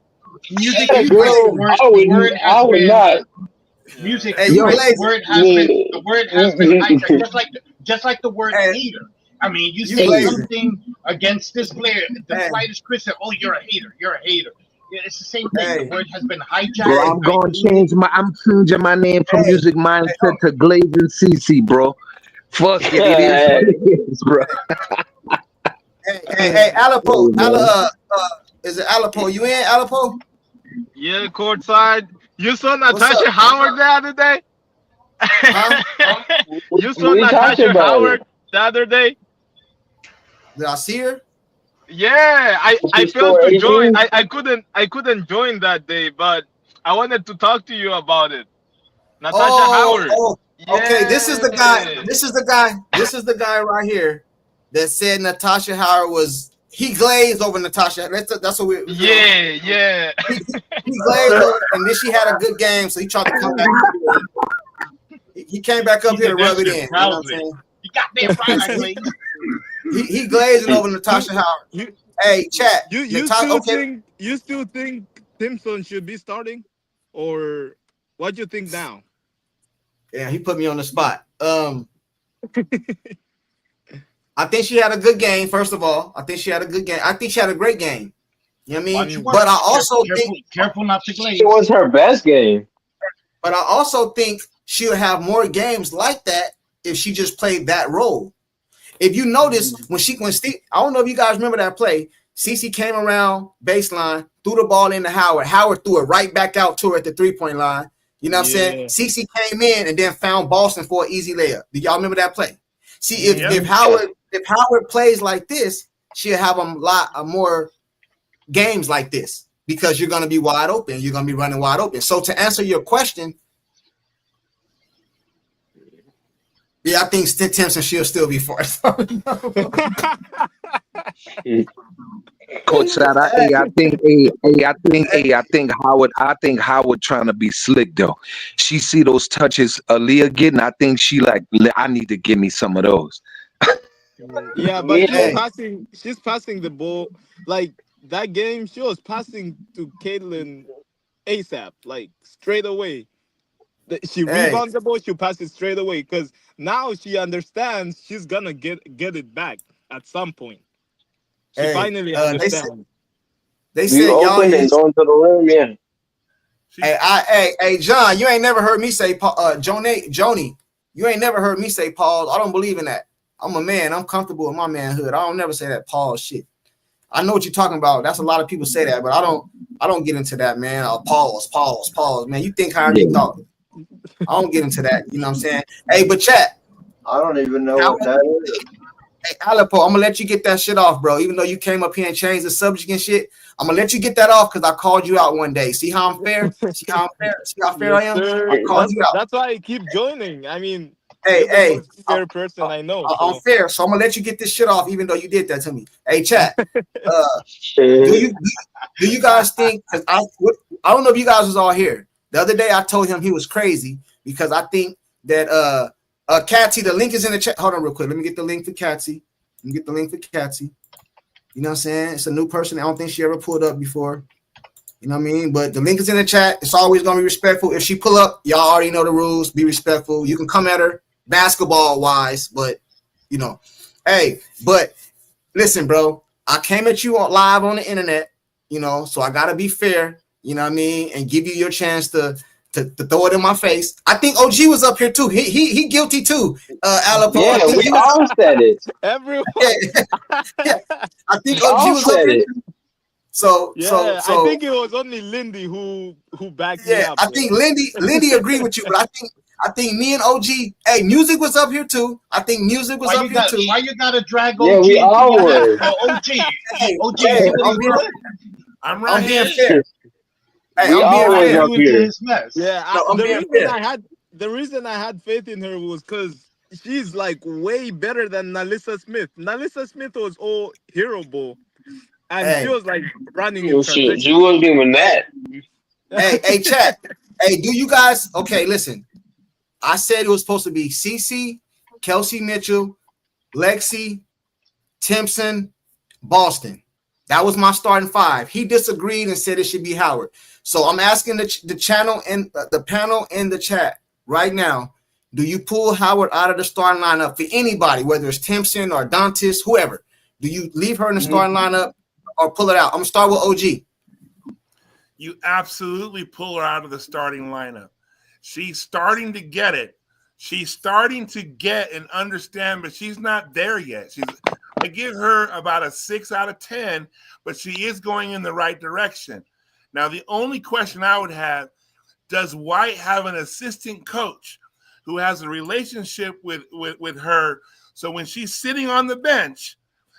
music. Yeah, If you like, girl, the word has I would been not. music. Hey, You're you right. glazing. The word has been hijacked, just like the word Hey, hater. I mean, you you say glazing. something against this player, the Hey, slightest criticism. Oh, you're a hater. You're a hater. Yeah, it's the same thing. The hey, word has been hijacked Bro, hey, and diluted. I'm changing my name from hey, Music hey, Mindset to Glazing CC, bro. Fuck it, it is what it is, bro. hey, Alapo, Hey, man. is it Alapo? You in Alapo? Yeah, courtside. You saw What's up? Natasha Howard the other day? Huh? You saw We talked Natasha about it. Howard the other day? Did I see her? Yeah, I She failed scored to join. 18. I couldn't join that day, but I wanted to talk to you about it. Natasha Oh, Howard. oh, okay. This is the guy. Yeah. This is the guy. This is the guy right here that said Natasha Howard was he glazed over Natasha. That's what Yeah, yeah. he glazed over, and then she had a good game, so he tried to come back. He came back He up here to did that rub it shit in. You know what I'm proudly. saying? You got damn right, I glazed. He glazing over You Natasha Howard. you Hey, chat. you Natasha. still Okay. think Simpson should be starting, or what do you think now? Yeah, he put me on the spot. I think she had a good game. First of all, I think she had a good game. I think she had a great game. You know what I mean? Watch your But I words. also think, Careful not to glaze. It was her best game. but I also think she'll have more games like that if she just played that role. If you notice when Steve, I don't know if you guys remember that play. Cece came around baseline, threw the ball into Howard. Howard threw it right back out to her at the 3-point line. You know what I'm saying? Yeah. Cece came in and then found Boston for an easy layup. Do y'all remember that play? See, if Howard plays like this, she'll have a lot of more games like this because you're going to be wide open. You're going to be running wide open. So to answer your question, yeah, I think Timpson she'll still be fourth. Coach said, I think Howard trying to be slick though. She see those touches Aaliyah getting. I think she like, I need to give me some of those. Yeah, but Yeah. she's passing the ball. Like that game, she was passing to Caitlin ASAP, like straight away. She rebounds the ball, she passes straight away because now she understands she's gonna get it back at some point. She finally understands. They You said y'all open and is. going to the rim, yeah. Hey, John, you ain't never heard me say, Joni, you ain't never heard me say pause. I don't believe in that. I'm a man. I'm comfortable in my manhood. I don't never say that pause shit. I know what you're talking about. That's a lot of people say that, but I don't get into that, man. Pause. Man, you think however you thought. I don't get into that. You know what I'm saying? Hey, but chat. I don't even know what that is. Hey, Alapo, I'm gonna let you get that shit off, bro. Even though you came up here and changed the subject and shit, I'm gonna let you get that off because I called you out one day. See how I'm fair? See how fair I am? Sir. I called you out. That's why I keep joining. I mean, Hey, you're the most fair person I know. I'm So. fair, so I'm gonna let you get this shit off, even though you did that to me. Hey, chat. Yeah. Do you guys think? Because I don't know if you guys was all here the other day. I told him he was crazy because I think that Katsy, the link is in the chat. Hold on, real quick. Let me get the link for Katsy. You know what I'm saying? It's a new person. I don't think she ever pulled up before. You know what I mean? But the link is in the chat. It's always gonna be respectful. If she pull up, y'all already know the rules. Be respectful. You can come at her basketball wise, but you know, hey, but listen, bro. I came at you live on the internet, you know, so I gotta be fair. you know what I mean, and give you your chance to throw it in my face. I think OG was up here too. He guilty too. Alapo. I Yeah, think we he was. all said it. Everyone. Yeah, I think We OG all was up said here it. too. So Yeah, I think it was only Lindy who backed me yeah, up. I think Lindy agreed with you, but I think me and OG. Hey, music was up here too. I think music was Why up you here got? too. Why you got to drag Yeah, OG we into all your mess? were. Oh, OG, Hey, OG, you hey, see what he's doing? I'm I'm right being here. fair. Hey, We I'm being all was fair. up You into here. his mess. Yeah, No, I'm being fair. the reason I had faith in her was because she's like way better than Nalissa Smith. Nalissa Smith was all hero ball, and she Hey, was like running in Well, she transition. wasn't doing that. hey, chat. Hey, do you guys? Okay, listen. I said it was supposed to be CC, Kelsey Mitchell, Lexi, Timpson, Boston. That was my starting five. He disagreed and said it should be Howard. So I'm asking the channel and the panel in the chat right now. Do you pull Howard out of the starting lineup for anybody, whether it's Timpson or Dantis, whoever? Do you leave her in the starting lineup or pull it out? I'm gonna start with OG. You absolutely pull her out of the starting lineup. She's starting to get it. She's starting to get and understand, but she's not there yet. I give her about a 6 out of 10, but she is going in the right direction. Now, the only question I would have, does White have an assistant coach who has a relationship with her? So when she's sitting on the bench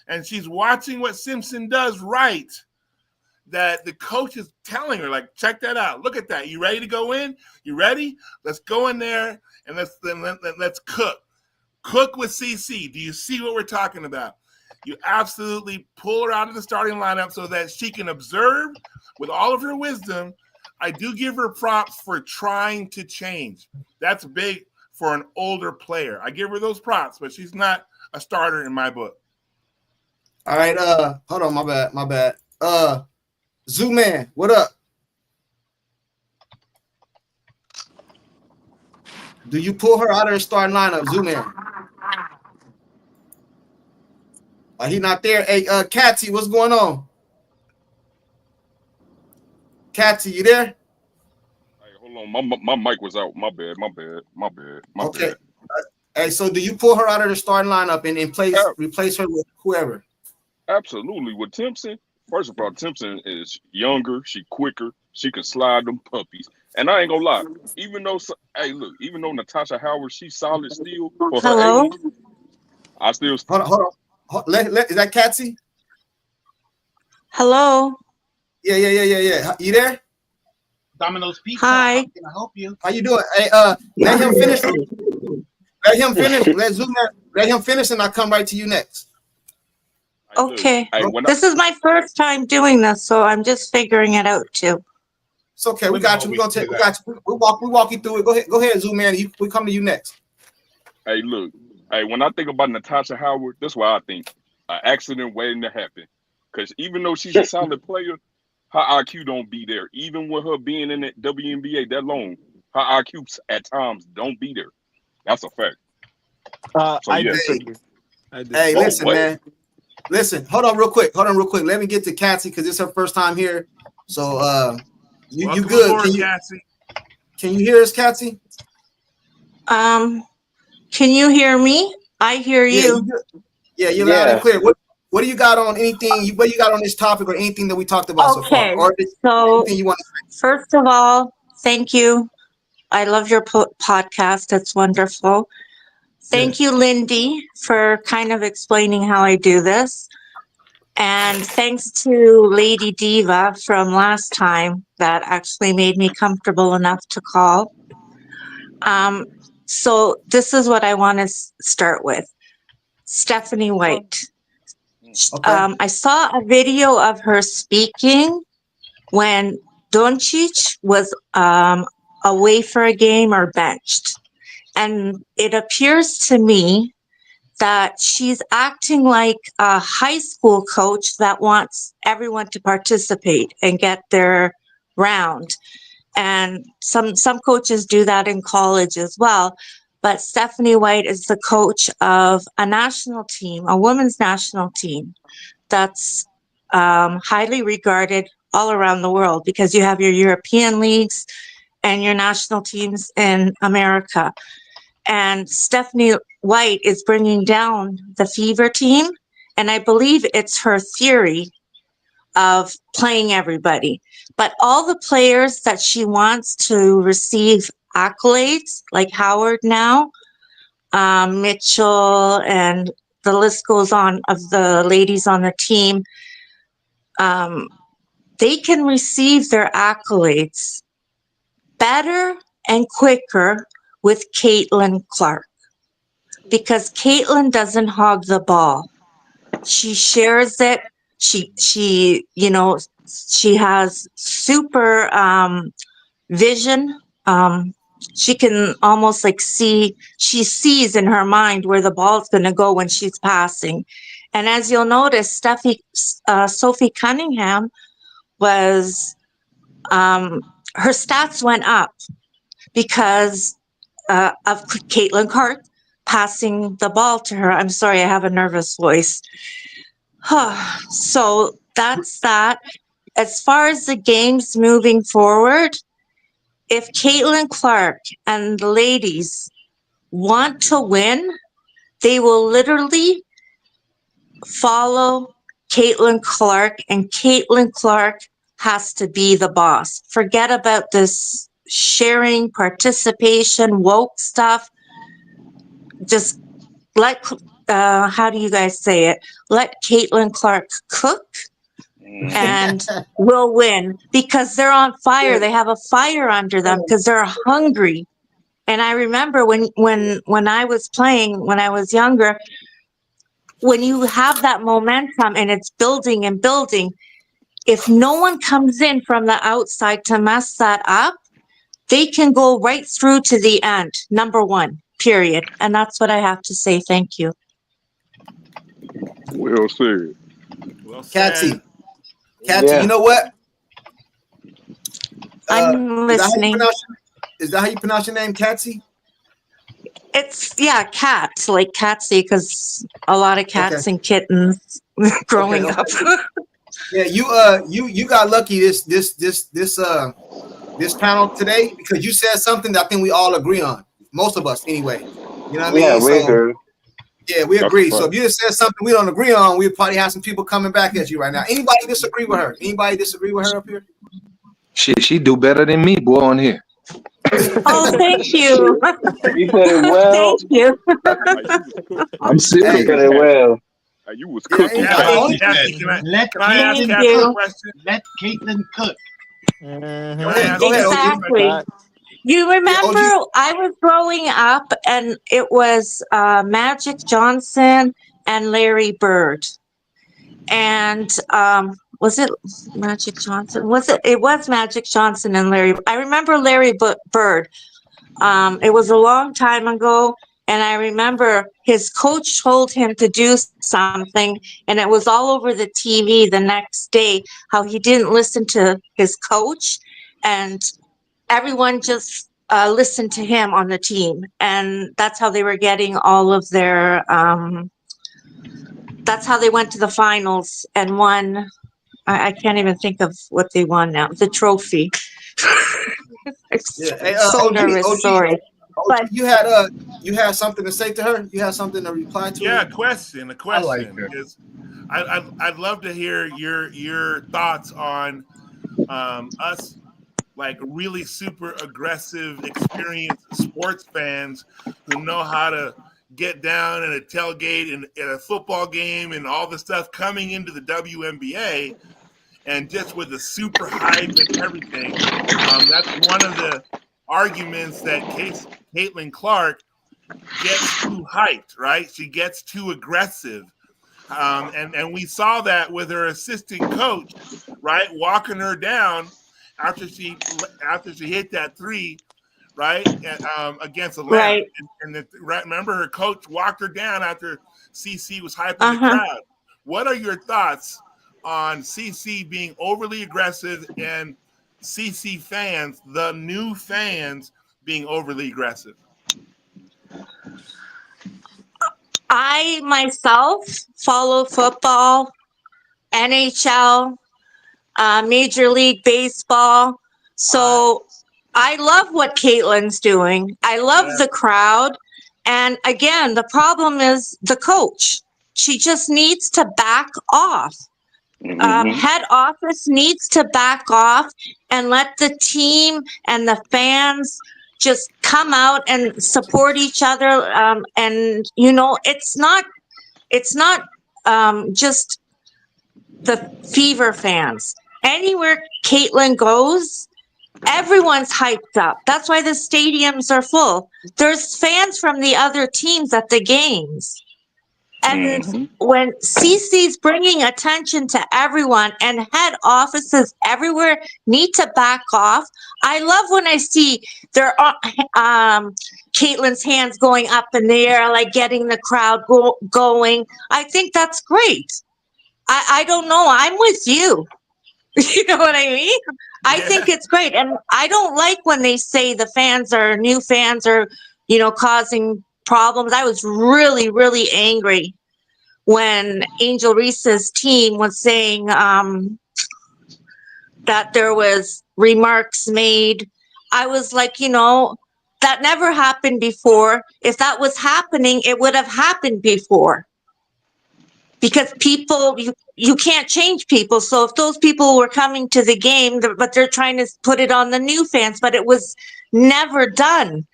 and she's watching what Simpson does right, that the coach is telling her, like, check that out. Look at that. You ready to go in? You ready? Let's go in there and let's cook. Cook with CC. Do you see what we're talking about? You absolutely pull her out of the starting lineup so that she can observe with all of her wisdom. I do give her props for trying to change. That's big for an older player. I give her those props, but she's not a starter in my book. All right, hold on, my bad. Zoo Man, what up? Do you pull her out of the starting lineup, Zoo Man? He not there. Hey, Katsy, what's going on? Katsy, you there? Hey, hold on, my mic was out. My bad. Okay. Hey, so do you pull her out of the starting lineup and replace her with whoever? Absolutely. With Timpson, first of all, Timpson is younger. She quicker. She can slide them puppies. And I ain't gonna lie, even though Natasha Howard, she's solid still for her Hello? age, I still. Hold on. Is that Katsy? Hello? Yeah. You there? Domino's Pizza. Hi. How can I help you? How you doing? Hey, let him finish. Let him finish. Let him finish, and I'll come right to you next. Okay. This is my first time doing this, so I'm just figuring it out too. It's okay. We got you. We got you. We walk you through it. Go ahead, Zoom Man. We come to you next. Hey, look. Hey, when I think about Natasha Howard, that's why I think an accident waiting to happen. Because even though she's a solid player, her IQ don't be there. Even with her being in that WNBA that long, her IQ at times don't be there. That's a fact. I disagree. Hey, listen, man. Listen, hold on real quick. Let me get to Katsy because it's her first time here. So you good. Aboard, can you hear us, Katsy? Can you hear me? I hear you. You're loud and clear. What do you got on anything? What do you got on this topic or anything that we talked about so far? Or anything you want to say? First of all, thank you. I love your podcast. It's wonderful. Thank you, Lindy, for kind of explaining how I do this. And thanks to Lady Diva from last time that actually made me comfortable enough to call. So this is what I want to start with. Stephanie White. I saw a video of her speaking when Doncic was away for a game or benched. And it appears to me that she's acting like a high school coach that wants everyone to participate and get their round. And some coaches do that in college as well. But Stephanie White is the coach of a national team, a women's national team that's highly regarded all around the world because you have your European leagues and your national teams in America. And Stephanie White is bringing down the Fever team. And I believe it's her theory of playing everybody. But all the players that she wants to receive accolades, like Howard now, Mitchell, and the list goes on of the ladies on the team, they can receive their accolades better and quicker with Caitlin Clark because Caitlin doesn't hog the ball. She shares it. She has super vision. She can almost like she sees in her mind where the ball's going to go when she's passing. And as you'll notice, Sophie Cunningham was, her stats went up because of Caitlin Clark passing the ball to her. I'm sorry, I have a nervous voice. So that's that. As far as the games moving forward, if Caitlin Clark and the ladies want to win, they will literally follow Caitlin Clark, and Caitlin Clark has to be the boss. Forget about this sharing, participation, woke stuff. Just let, how do you guys say it? Let Caitlin Clark cook and we'll win because they're on fire. They have a fire under them because they're hungry. And I remember when I was playing, when I was younger, when you have that momentum and it's building and building, if no one comes in from the outside to mess that up, they can go right through to the end. Number one, period. And that's what I have to say. Thank you. Well said. Well said. Katsy, you know what? I'm listening. Is that how you pronounce your name, Katsy? It's, yeah, cats, like Katsy, because a lot of cats and kittens growing up. Yeah, you got lucky this panel today because you said something that I think we all agree on. Most of us, anyway. You know what I mean? Yeah, we agree. Yeah, we agree. So if you just said something we don't agree on, we'd probably have some people coming back at you right now. Anybody disagree with her? Anybody disagree with her up here? She do better than me, boy, on here. Oh, thank you. You said it well. Thank you. I'm serious. You said it well. You was cooking. Kathy, Let can I ask Caitlin Kathy a cook. question? Let Caitlin cook. Go ahead, Exactly. You remember I was growing up and it was Magic Johnson and Larry Bird. And was it Magic Johnson? It was Magic Johnson and Larry. I remember Larry Bird. It was a long time ago. And I remember his coach told him to do something, and it was all over the TV the next day, how he didn't listen to his coach, and everyone just listened to him on the team. And that's how they were getting all of their, that's how they went to the finals and won. I can't even think of what they won now, the trophy. So nervous, sorry. But you had something to say to her? You had something to reply to her? Yeah, a question. Is I'd love to hear your thoughts on us, like really super aggressive, experienced sports fans who know how to get down in a tailgate and at a football game and all the stuff coming into the WNBA, and just with the super hype and everything. That's one of the arguments that Caitlin Clark gets too hyped, right? She gets too aggressive. And we saw that with her assistant coach, right? Walking her down after she hit that three, right? Against Atlanta. Right. And remember her coach walked her down after CC was hyping the crowd. What are your thoughts on CC being overly aggressive and CC fans, the new fans, being overly aggressive? I myself follow football, NHL, Major League Baseball. So I love what Caitlin's doing. I love the crowd. And again, the problem is the coach. She just needs to back off. Head office needs to back off and let the team and the fans just come out and support each other. And it's not just the Fever fans. Anywhere Caitlin goes, everyone's hyped up. That's why the stadiums are full. There's fans from the other teams at the games. And when Cece's bringing attention to everyone and head offices everywhere need to back off. I love when I see their Caitlin's hands going up in the air, like getting the crowd going. I think that's great. I don't know. I'm with you. You know what I mean? I think it's great. And I don't like when they say the new fans are, causing problems. I was really, really angry when Angel Reese's team was saying that there was remarks made. I was like, that never happened before. If that was happening, it would have happened before. Because people, you can't change people. So if those people were coming to the game, but they're trying to put it on the new fans, but it was never done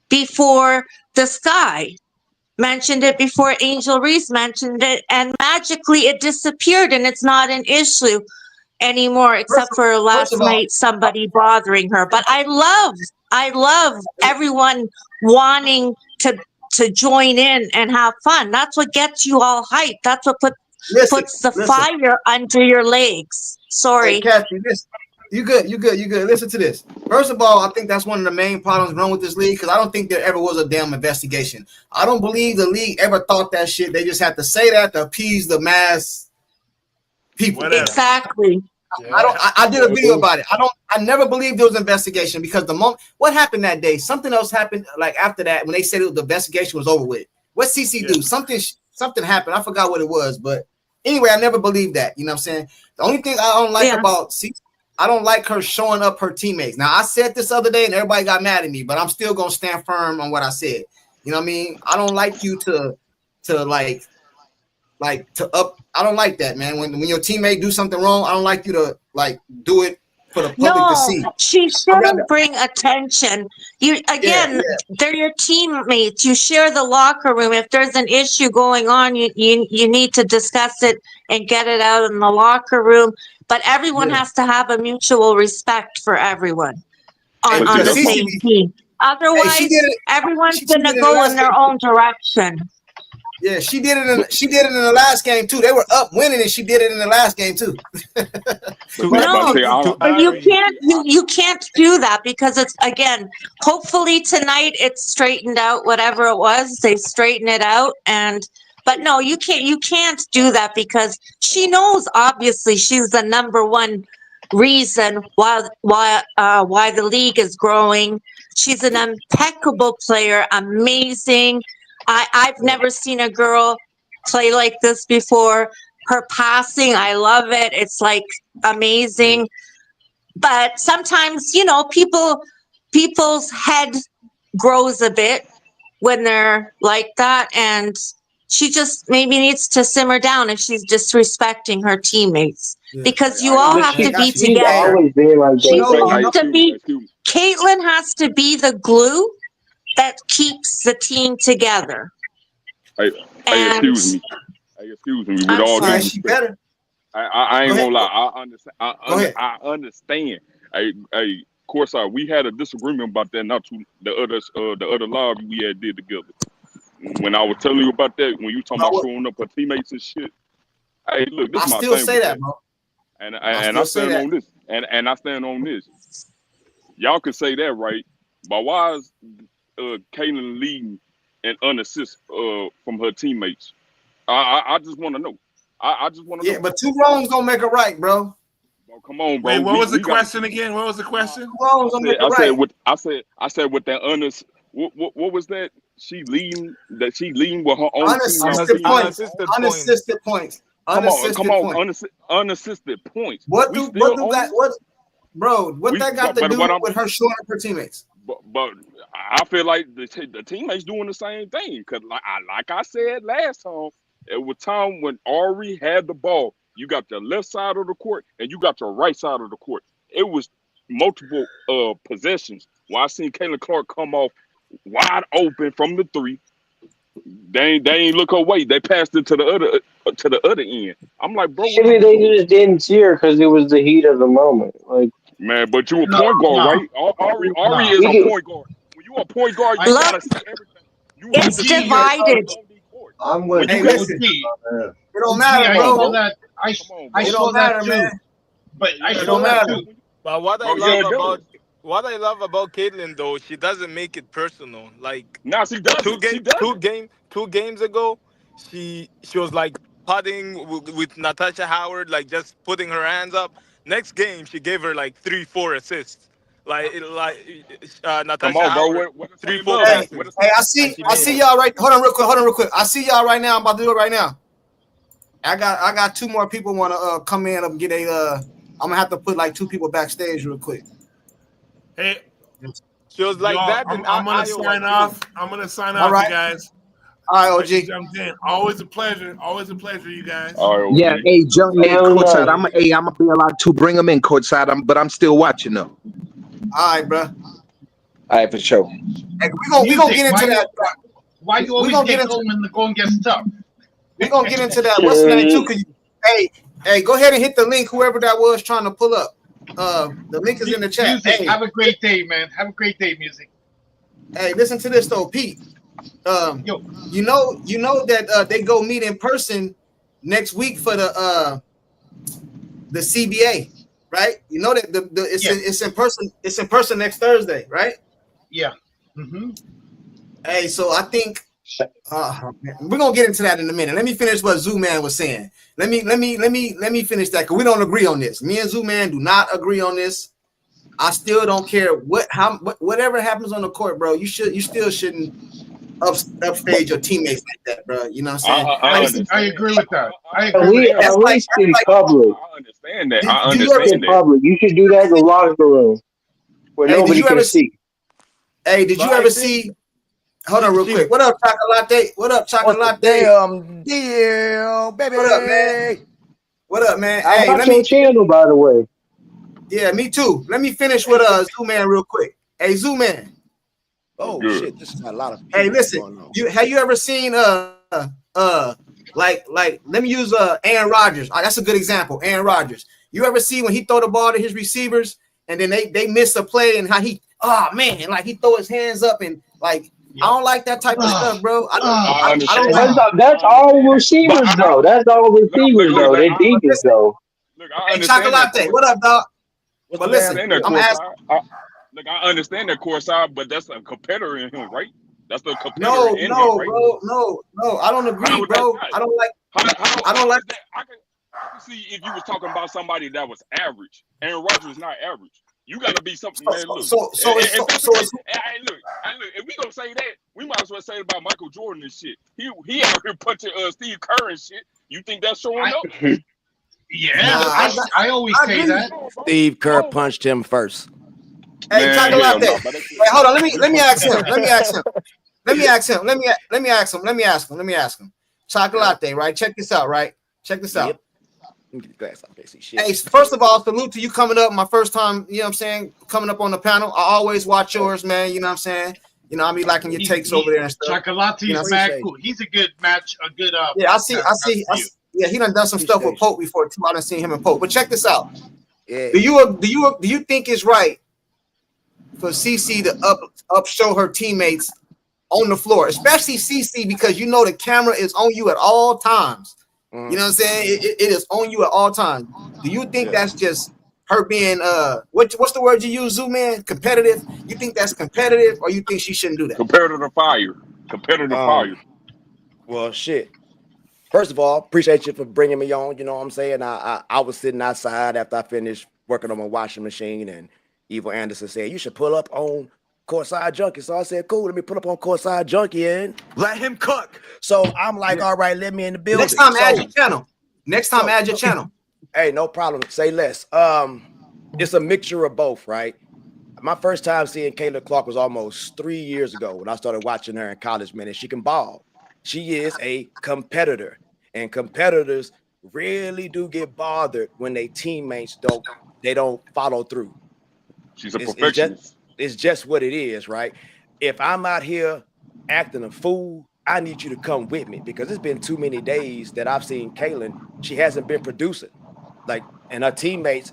before the Sky mentioned it, before Angel Reese mentioned it, and magically it disappeared and it's not an issue anymore, except for last night somebody bothering her. But I love everyone wanting to join in and have fun. That's what gets you all hyped. That's what puts the fire under your legs. Sorry. Hey, Kathy, listen. You good. Listen to this. First of all, I think that's one of the main problems wrong with this league, because I don't think there ever was a damn investigation. I don't believe the league ever thought that shit. They just had to say that to appease the mass people. Whatever. Exactly. I did a video about it. I never believed there was an investigation, because the moment what happened that day, something else happened. Like after that, when they said the investigation was over with, what CC do? Something happened. I forgot what it was, but anyway, I never believed that. You know what I'm saying? The only thing I don't like about CC, I don't like her showing up her teammates. Now, I said this other day and everybody got mad at me, but I'm still going to stand firm on what I said. You know what I mean? I don't like you to I don't like that, man. When your teammate do something wrong, I don't like you to do it for the public to see. She shouldn't bring attention. They're your teammates. You share the locker room. If there's an issue going on, you need to discuss it and get it out in the locker room. But everyone has to have a mutual respect for everyone on the same team. Otherwise, everyone's gonna go in their own direction. Yeah, she did it in the last game too. They were up winning, and she did it in the last game too. You can't do that, because it's, again, hopefully tonight it's straightened out. Whatever it was, they straighten it out. But no, you can't do that, because she knows, obviously, she's the number one reason why the league is growing. She's an impeccable player, amazing. I've never seen a girl play like this before. Her passing, I love it. It's like amazing. But sometimes, people's head grows a bit when they're like that, and she just maybe needs to simmer down if she's disrespecting her teammates, because you all have to be together. Caitlin has to be the glue that keeps the team together. Hey, excuse me. With all due respect, I ain't gonna lie. I understand. Of course, we had a disagreement about that. Not too the other live we had did together. When I was telling you about that, when you talking about showing up her teammates and shit. Hey, look, this is my thing. I still say that, bro. And I stand on this. And I stand on this. Y'all can say that, right? But why is Kaylin leading and unassist from her teammates? I just want to know. I just want to know. Yeah, but two wrongs don't make a right, bro. Oh, come on, bro. Wait, what was the question again? What was the question? I said with that what was that? She leading with her own unassisted points. Unassisted points. Unassisted points. What We do still what do that on what bro? What we that got to but do what I'm with her showing up her teammates? but I feel like the teammates doing the same thing because like I said last time, it was time when Ari had the ball. You got the left side of the court and you got the right side of the court. It was multiple possessions. Where I seen Caitlin Clark come off wide open from the three. They ain't look away. They passed it to the other end. I'm like, bro, what are Maybe you they doing? just didn't see her because it was the heat of the moment. Like, Man, but you a No, point guard, no, right? Ari no. is we a can, point guard. When you a point guard, you I Look, gotta see everything. You have it's to OG, see everything divided. on the court. I'm When with you Hey, got listen, OG, uh, it don't OG. matter, I come on, bro. saw bro. that. Come on, I It bro. saw don't that matter, too. man. But I It saw don't that matter. too. But Bro, yeah, it does. what I love about Caitlyn though, she doesn't make it personal. Like Now she does two it. She game, does it. 2 games ago, she was like putting with Natasha Howard, like just putting her hands up. Next game, she gave her like 3, 4 assists. Come Natasha on, bro. Howard, What to three, say four love at? Hey, What to passes, say? hey, and she I made see it. y'all right. Hold on real quick. I see y'all right now. I'm about to do it right now. I got two more people want to come in and get a. I'm gonna have to put like 2 people backstage real quick. Hey, She was like y'all, that in I'm gonna Iowa sign too. off. I'm gonna sign All off, you right, guys. all I right, just OG. jumped in. Always a pleasure. Always a pleasure, you guys. All right, Yeah, OG. hey, John, hey, hell courtside. no. I'm gonna be allowed to bring them in courtside. But I'm still watching though. All right, bro. All right, for sure. Hey, we gonna Music. get into that. Why you We always gonna get get into Coleman to go and get stuff? we gonna get into that. What's the name too? Cause hey, go ahead and hit the link. Whoever that was trying to pull up. The link is in the chat. Music. Have a great day, man. Have a great day, Music. Hey, listen to this though, Pete. Yo, You know that they go meet in person next week for the CBA, right? You know that yeah, it's in person. It's in person next Thursday, right? yeah. Mm-hmm. Hey, so I think we're gonna get into that in a minute. Let me finish what Zoo Man was saying. Let me finish that because we don't agree on this. Me and Zoo Man do not agree on this. I still don't care whatever happens on the court, bro. You still shouldn't upstage your teammates like that, bro. You know what I'm saying? I Like, I understand. agree with that. I At agree with least, that. at that's least in like public. I understand that. do, I do At you ever least in understand that. public. You should do that in the locker room where hey, did nobody you can ever see see. hey, did you But I ever think see hold on real she quick. What up, Chocolate? What up, what's the Chocolate? damn deal, What up, man? baby? What up, man? I Hey, watch your channel, by the way. yeah, me too. Let me finish with Zoo Man real quick. Hey, Zoo Man. Oh Good. shit, this is a lot of Hey, people listen, going on. have you ever seen like let me use Aaron Rodgers. That's a good example. Aaron Rodgers. You ever see when he throw the ball to his receivers and then they miss a play and how he like he throw his hands up and like I don't like that type of stuff, bro. I I don't understand like that. That's I all understand that. But receivers, though. That's all receivers, look, though. look, They're demons, listen. though. look, I Hey, understand that Chocolate, court. what up, dog? What's But the I damn listen, understand that deal? I'm court asking. side. Look, I understand that court side, but that's a competitor in him, right? That's the competitor No, in him, no, right? bro, no. I don't agree, How is that bro. not? I don't like. I don't How like. is that? I can see if you was talking about somebody that was average. Aaron Rodgers is not average. You got to be something, man. Look, if that's the case, hey, look, if we gonna say that, we might as well say it about Michael Jordan and shit. He out here punching Steve Kerr and shit. You think that's showing up? Yeah, I always say agree. that. Steve Kerr punched him first. Hey, Man, hell Chocolate. no. Wait, hold on. Let me ask him. Let me ask him. Chocolate, right? Check this out, right? Check this out. Let me get the glass off. They see shit. Hey, first of all, salute to you coming up. My first time, you know what I'm saying, coming up on the panel. I always watch yours, man. You know what I'm saying? You know, I be liking your takes over there and stuff. Chocolate You know, is mad cool. He's a good match, a good yeah, I see. Yeah, he done some stuff with Pope before too. I done seen him and Pope. But check this out. Yeah. Do you think it's right for CC to up show her teammates on the floor, especially CC, because you know the camera is on you at all times. You know what I'm saying? It is on you at all times. Do you think that's just her being what's the word you use, Zoo Man? Competitive? You think that's competitive, or you think she shouldn't do that? Competitive fire. Well, shit. First of all, appreciate you for bringing me on. You know what I'm saying? I was sitting outside after I finished working on my washing machine, and Evil Anderson said, you should pull up on Courtside Junkie. So I said, cool, let me pull up on Courtside Junkie and let him cook. So I'm like, all right, let me in the building. Next time, add your channel. Next time, add your channel. Hey, no problem. Say less. It's a mixture of both, right? My first time seeing Caitlin Clark was almost 3 years ago when I started watching her in college, man, and she can ball. She is a competitor, and competitors really do get bothered when their teammates don't follow through. She's a perfectionist. It's just what it is, right? If I'm out here acting a fool, I need you to come with me because it's been too many days that I've seen Caitlin. She hasn't been producing, and her teammates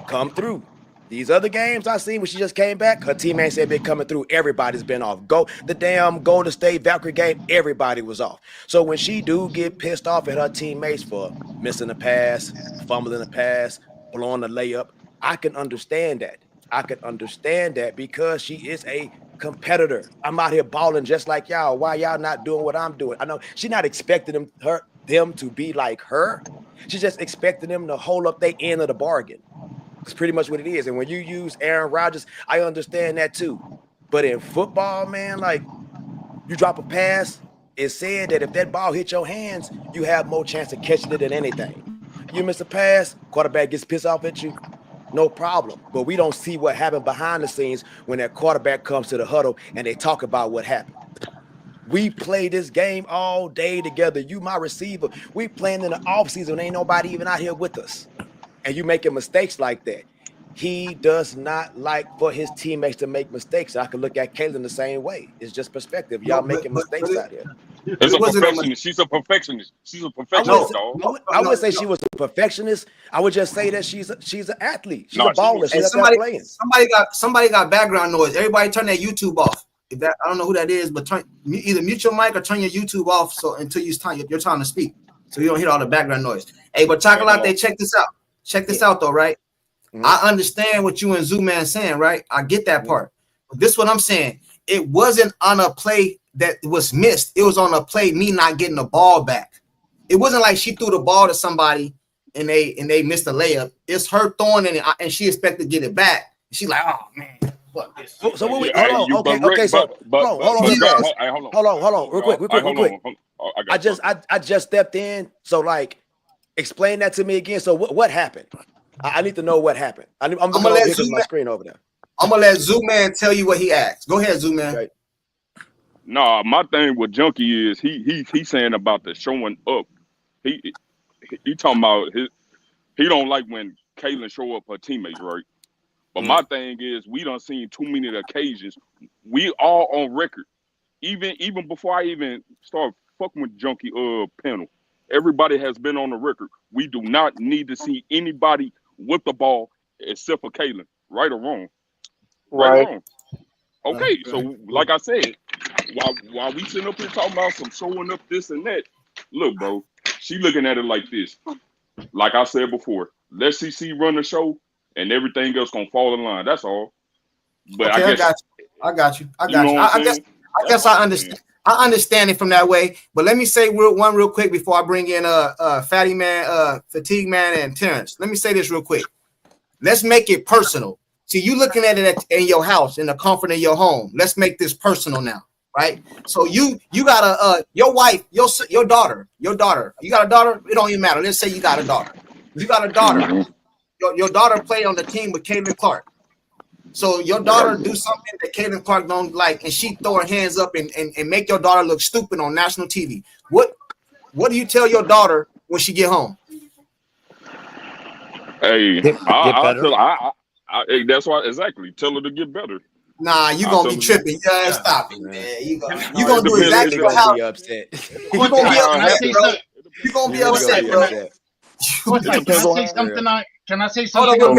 come through. These other games I seen when she just came back, her teammates have been coming through. Everybody's been off. The damn Golden State Valkyrie game, everybody was off. So when she do get pissed off at her teammates for missing a pass, fumbling a pass, blowing a layup, I can understand that. I can understand that because she is a competitor. I'm out here balling just like y'all. Why y'all not doing what I'm doing? I know she's not expecting them to be like her. She's just expecting them to hold up their end of the bargain. It's pretty much what it is. And when you use Aaron Rodgers, I understand that too. But in football, man, like you drop a pass, it's said that if that ball hits your hands, you have more chance of catching it than anything. You miss a pass, quarterback gets pissed off at you, no problem. But we don't see what happened behind the scenes when that quarterback comes to the huddle and they talk about what happened. We play this game all day together. You my receiver. We playing in the offseason. Ain't nobody even out here with us. And you making mistakes like that. He does not like for his teammates to make mistakes. I can look at Caitlin the same way. It's just perspective. Y'all making mistakes out here. She's a perfectionist. She's a perfectionist. She's a perfectionist, dog. I wouldn't say she was a perfectionist. I would just say that she's an athlete. She's a baller. She's playing. Somebody got background noise. Everybody turn that YouTube off. I don't know who that is, but either mute your mic or turn your YouTube off until your time to speak, so you don't hear all the background noise. Hey, but Chocolate, check this out. Check this out though, right? Mm-hmm. I understand what you and Zoo Man saying, right? I get that part. But this is what I'm saying. It wasn't on a play that was missed. It was on a play me not getting the ball back. It wasn't like she threw the ball to somebody and they missed a layup. It's her throwing it and she expected to get it back. She's like, oh man, fuck this. So what we hold on, okay. So hold on, real quick. I just stepped in, so like. Explain that to me again. So what happened? I need to know what happened. I'm gonna let my screen over there. I'm gonna let Zoo Man tell you what he asked. Go ahead, Zoo Man. Okay. No, my thing with Junkie is he's saying about the showing up. He talking about he don't like when Caitlin show up her teammates, right? But my thing is we done seen too many occasions. We all on record. Even before I even start fucking with Junkie panel. Everybody has been on the record. We do not need to see anybody with the ball except for Caitlin. Right or wrong? Right or wrong? Okay, so like I said, while we sitting up here talking about some showing up this and that, look, bro, she looking at it like this. Like I said before, let CC run the show and everything else gonna fall in line. That's all. But okay, I got you. I guess I understand. I understand it from that way, but let me say real quick before I bring in Fatty Man, Fatigue Man, and Terrence. Let me say this real quick. Let's make it personal. See, you looking at it in your house, in the comfort of your home. Let's make this personal now, right? So you got your wife, your daughter. You got a daughter? It don't even matter. Let's say you got a daughter. You got a daughter. Your daughter play on the team with Caitlin Clark. So your daughter do something that Caitlin Clark don't like, and she throw her hands up and make your daughter look stupid on national TV. What do you tell your daughter when she get home? Hey, that's why exactly. Tell her to get better. Nah, you gonna be tripping. Yeah, stop it, man. You gonna do exactly how you upset. You gonna be upset, bro. You gonna be upset, bro. Can I say something? Hold on,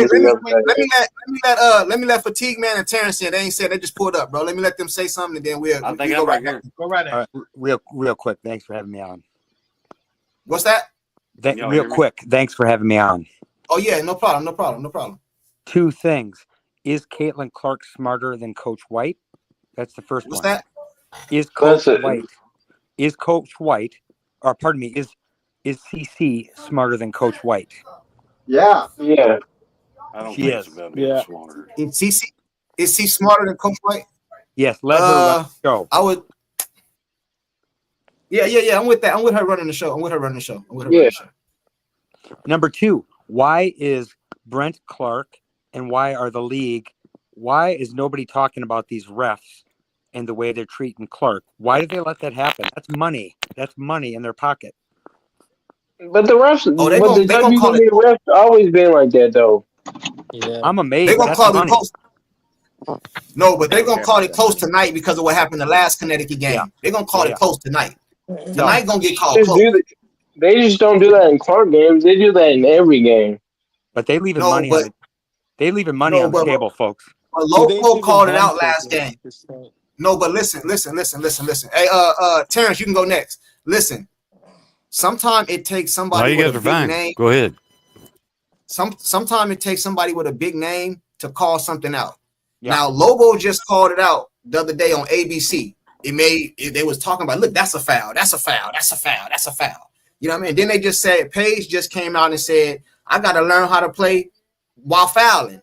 let me let Fatigue Man and Terrence in. They ain't said, they just pulled up, bro. Let me let them say something, and then we'll go right here. Go right ahead. Real quick. Thanks for having me on. What's that? Real quick. Thanks for having me on. Oh yeah, no problem. Two things. Is Caitlin Clark smarter than Coach White? That's the first one. What's that? Is Coach White, or pardon me, is CC smarter than Coach White? Yeah. I don't think it's about being smarter. Is he smarter than Coach White? Yes, let her go. I would. Yeah. I'm with that. I'm with her running the show. Number 2, why is Brent Clark and why is nobody talking about these refs and the way they're treating Clark? Why did they let that happen? That's money. That's money in their pocket. But the refs, they but the gonna call it. WNBA refs always been like that though. Yeah. I'm amazed. They're gonna That's call money. it close. No, but they're don't gonna care call about it that close money. tonight because of what happened the last Connecticut game. Yeah. They're gonna call it close tonight. Tonight gonna get called Just close. they just don't do that in Clark games. They do that in every game. But they leaving No, money but on no, the but table, folks. But they Loco live in called it out Hampshire, last bro. game. No, but listen. Hey, Terrence, you can go next. Listen, sometimes it takes No, somebody you with guys a are big fine. name. Go ahead. Sometimes it takes somebody with a big name to call something out. Yeah. Now, Lobo just called it out the other day on ABC. They was talking about, look, that's a foul. That's a foul. That's a foul. That's a foul. You know what I mean? Then they just said, Paige just came out and said, I got to learn how to play while fouling.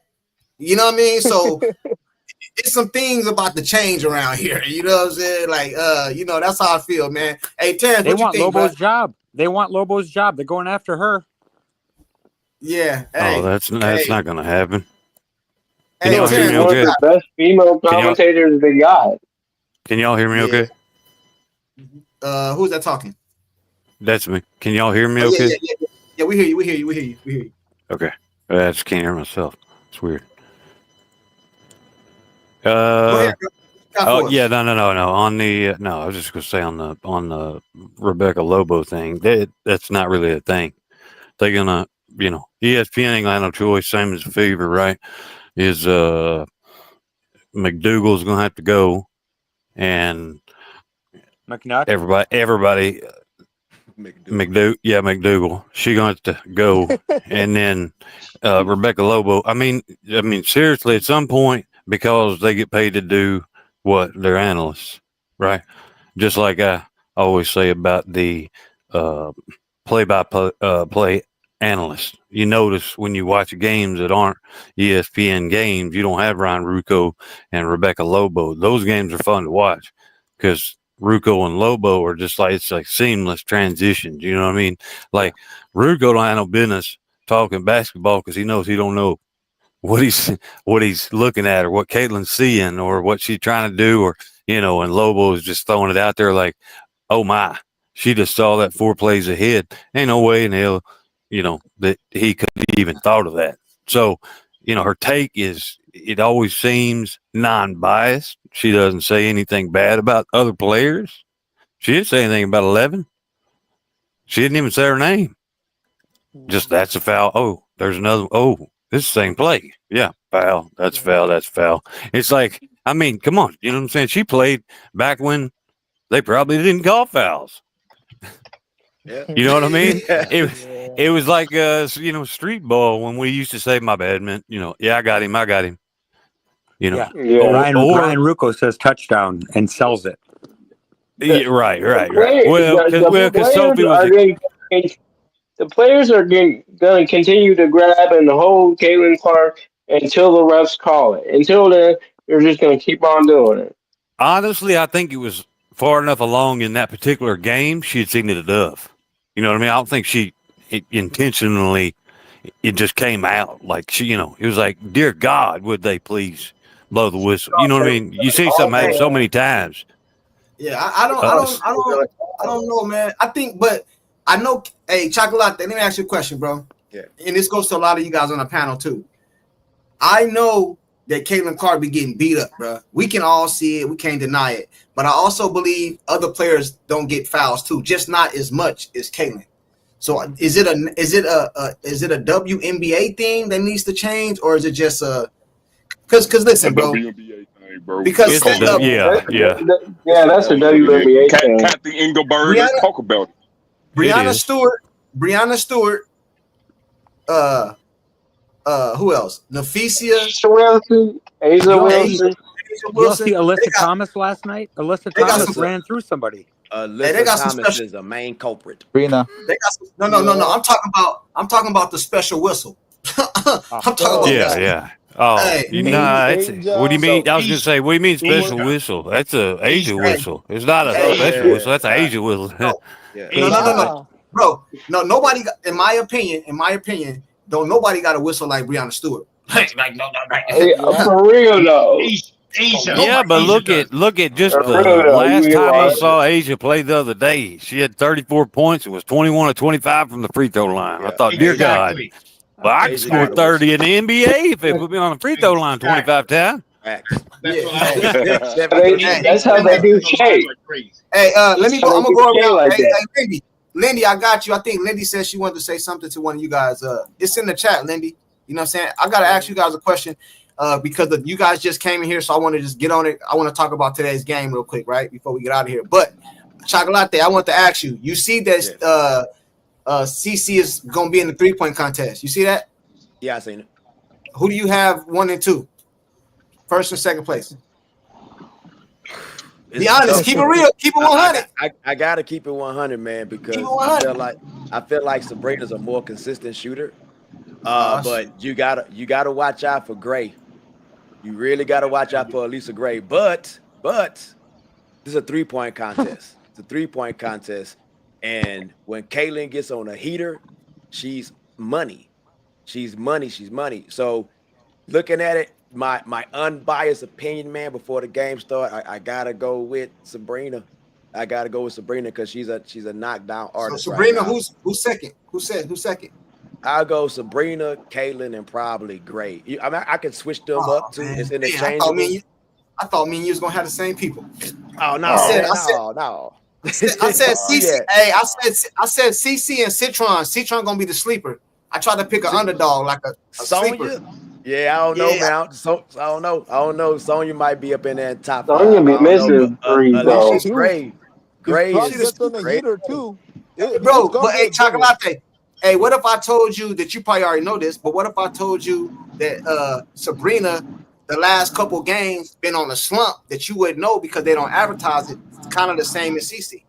You know what I mean? So it's some things about the change around here. You know what I'm saying? Like, that's how I feel, man. Hey, Terrence, They what you want think, Lobo's bro? job. They want Lobo's job. They're going after her. Yeah. Oh, Hey, that's not going to happen. Can hey, y'all hear She's me Terrence, one what of you okay? the got? best female commentators they got. Can y'all hear me okay? Who's that talking? That's me. Can y'all hear me Oh, okay? yeah. We hear you. Okay. I just can't hear myself. It's weird. Go ahead, bro. Oh yeah, no. On the I was just gonna say on the Rebecca Lobo thing, that's not really a thing. They're gonna, ESPN ain't got no choice. Same as Fever, right? Is McDougal's gonna have to go, and McNutt. Everybody. McDougal. She gonna have to go, and then Rebecca Lobo. I mean, seriously, at some point, because they get paid to do what they're analysts, right? Just like I always say about the play-by-play analysts. You notice when you watch games that aren't ESPN games, you don't have Ryan Rucco and Rebecca Lobo. Those games are fun to watch because Rucco and Lobo are just like, it's like seamless transitions. You know what I mean? Like Rucco don't have no business talking basketball because he knows he don't know what he's looking at or what Caitlin's seeing or what she's trying to do, or and Lobo is just throwing it out there like, oh my, she just saw that 4 plays ahead. Ain't no way in hell, that he could have even thought of that. So, her take is, it always seems non-biased. She doesn't say anything bad about other players. She didn't say anything about 11. She didn't even say her name. Just, that's a foul. Oh, there's another. Oh, this is the same play. Yeah, foul. That's foul. That's foul. It's like, I mean, come on. You know what I'm saying? She played back when they probably didn't call fouls. Yeah. You know what I mean? Yeah. It was like street ball when we used to say, my bad, man. Yeah, I got him. Yeah. Or Ryan Rucco says touchdown and sells it. Yeah, right. Because Sophie was. The players are going to continue to grab and hold Caitlin Clark until the refs call it. Until then, they're just going to keep on doing it. Honestly, I think it was far enough along in that particular game, she had seen it enough. You know what I mean? I don't think intentionally, it just came out. Like, it was like, dear God, would they please blow the whistle? You know what I mean? You see something happen so many times. Yeah, I don't know, man. I think, but I know. Hey, Chocolate, let me ask you a question, bro. Yeah. And this goes to a lot of you guys on the panel too. I know that Caitlin Clark be getting beat up, bro. We can all see it. We can't deny it. But I also believe other players don't get fouls too, just not as much as Caitlin. So is it a WNBA thing that needs to change, or is it just a? Because listen, bro. WNBA thing, bro. Because that's a WNBA thing. Kathy Engelberg, let's talk about it. Brianna Stewart, who else? Nafisia Wilson. You all see Alyssa Thomas last night? Alyssa Thomas ran through somebody. Alyssa Thomas is a main culprit. Brina. No. I'm talking about the special whistle. I'm talking about that. Yeah. Oh, what do you mean? I was going to say, what do you mean special whistle? That's a Asia whistle. It's not a special whistle. That's an Asia whistle. No. bro. No, nobody. In my opinion, don't nobody got a whistle like Breonna Stewart. For real though. Asia. Yeah, but Asia look at just For the real though. You last ain't time I lying. saw Asia play the other day. She had 34 points and was 21 or 25 from the free throw line. I thought, dear God, Exactly. well, I could Asia score got a whistle. 30 in the NBA if they put me on the free throw line 25 times. Facts. That's what Yeah. That's how they do K. Hey, let me That's how go. they I'm gonna do go K around. like Hey, that. Lindy, I got you. I think Lindy said she wanted to say something to one of you guys. It's in the chat, Lindy. You know what I'm saying? I gotta ask you guys a question. Because you guys just came in here, so I want to just get on it. I want to talk about today's game real quick, right? Before we get out of here. But Chocolate, I want to ask you. You see that CC is gonna be in the 3-point contest. You see that? Yeah, I seen it. Who do you have 1 and 2? First and second place. Be honest. Keep it real. Keep it 100. I gotta keep it 100, man, because I feel like Sabrina's a more consistent shooter. But you gotta watch out for Gray. You really gotta watch out for Elisa Gray. But this is a 3-point contest. It's a 3-point contest. And when Kaylin gets on a heater, she's money. She's money. So looking at it, my unbiased opinion, man, before the game start, I gotta go with Sabrina. I gotta go with Sabrina because she's a knockdown artist. So Sabrina, right now. who's second? Who's second? I'll go Sabrina, Kaylin, and probably Gray. I mean, I can switch them up too. It's interchangeable. I thought me and you was gonna have the same people. Oh no, no. I said CC. Hey, I said CC and Citron. Citron gonna be the sleeper. I tried to pick an underdog like a sleeper. Yeah, I don't know, man. I don't know. Sonya might be up in there in top 5. Sonya be I don't missing know, threes though. Gray Probably is gets on the heater too. Bro, but hey, Chocolate. Hey, what if I told you that you probably already know this, but what if I told you that Sabrina, the last couple games, been on a slump that you wouldn't know because they don't advertise it? It's kind of the same as CC.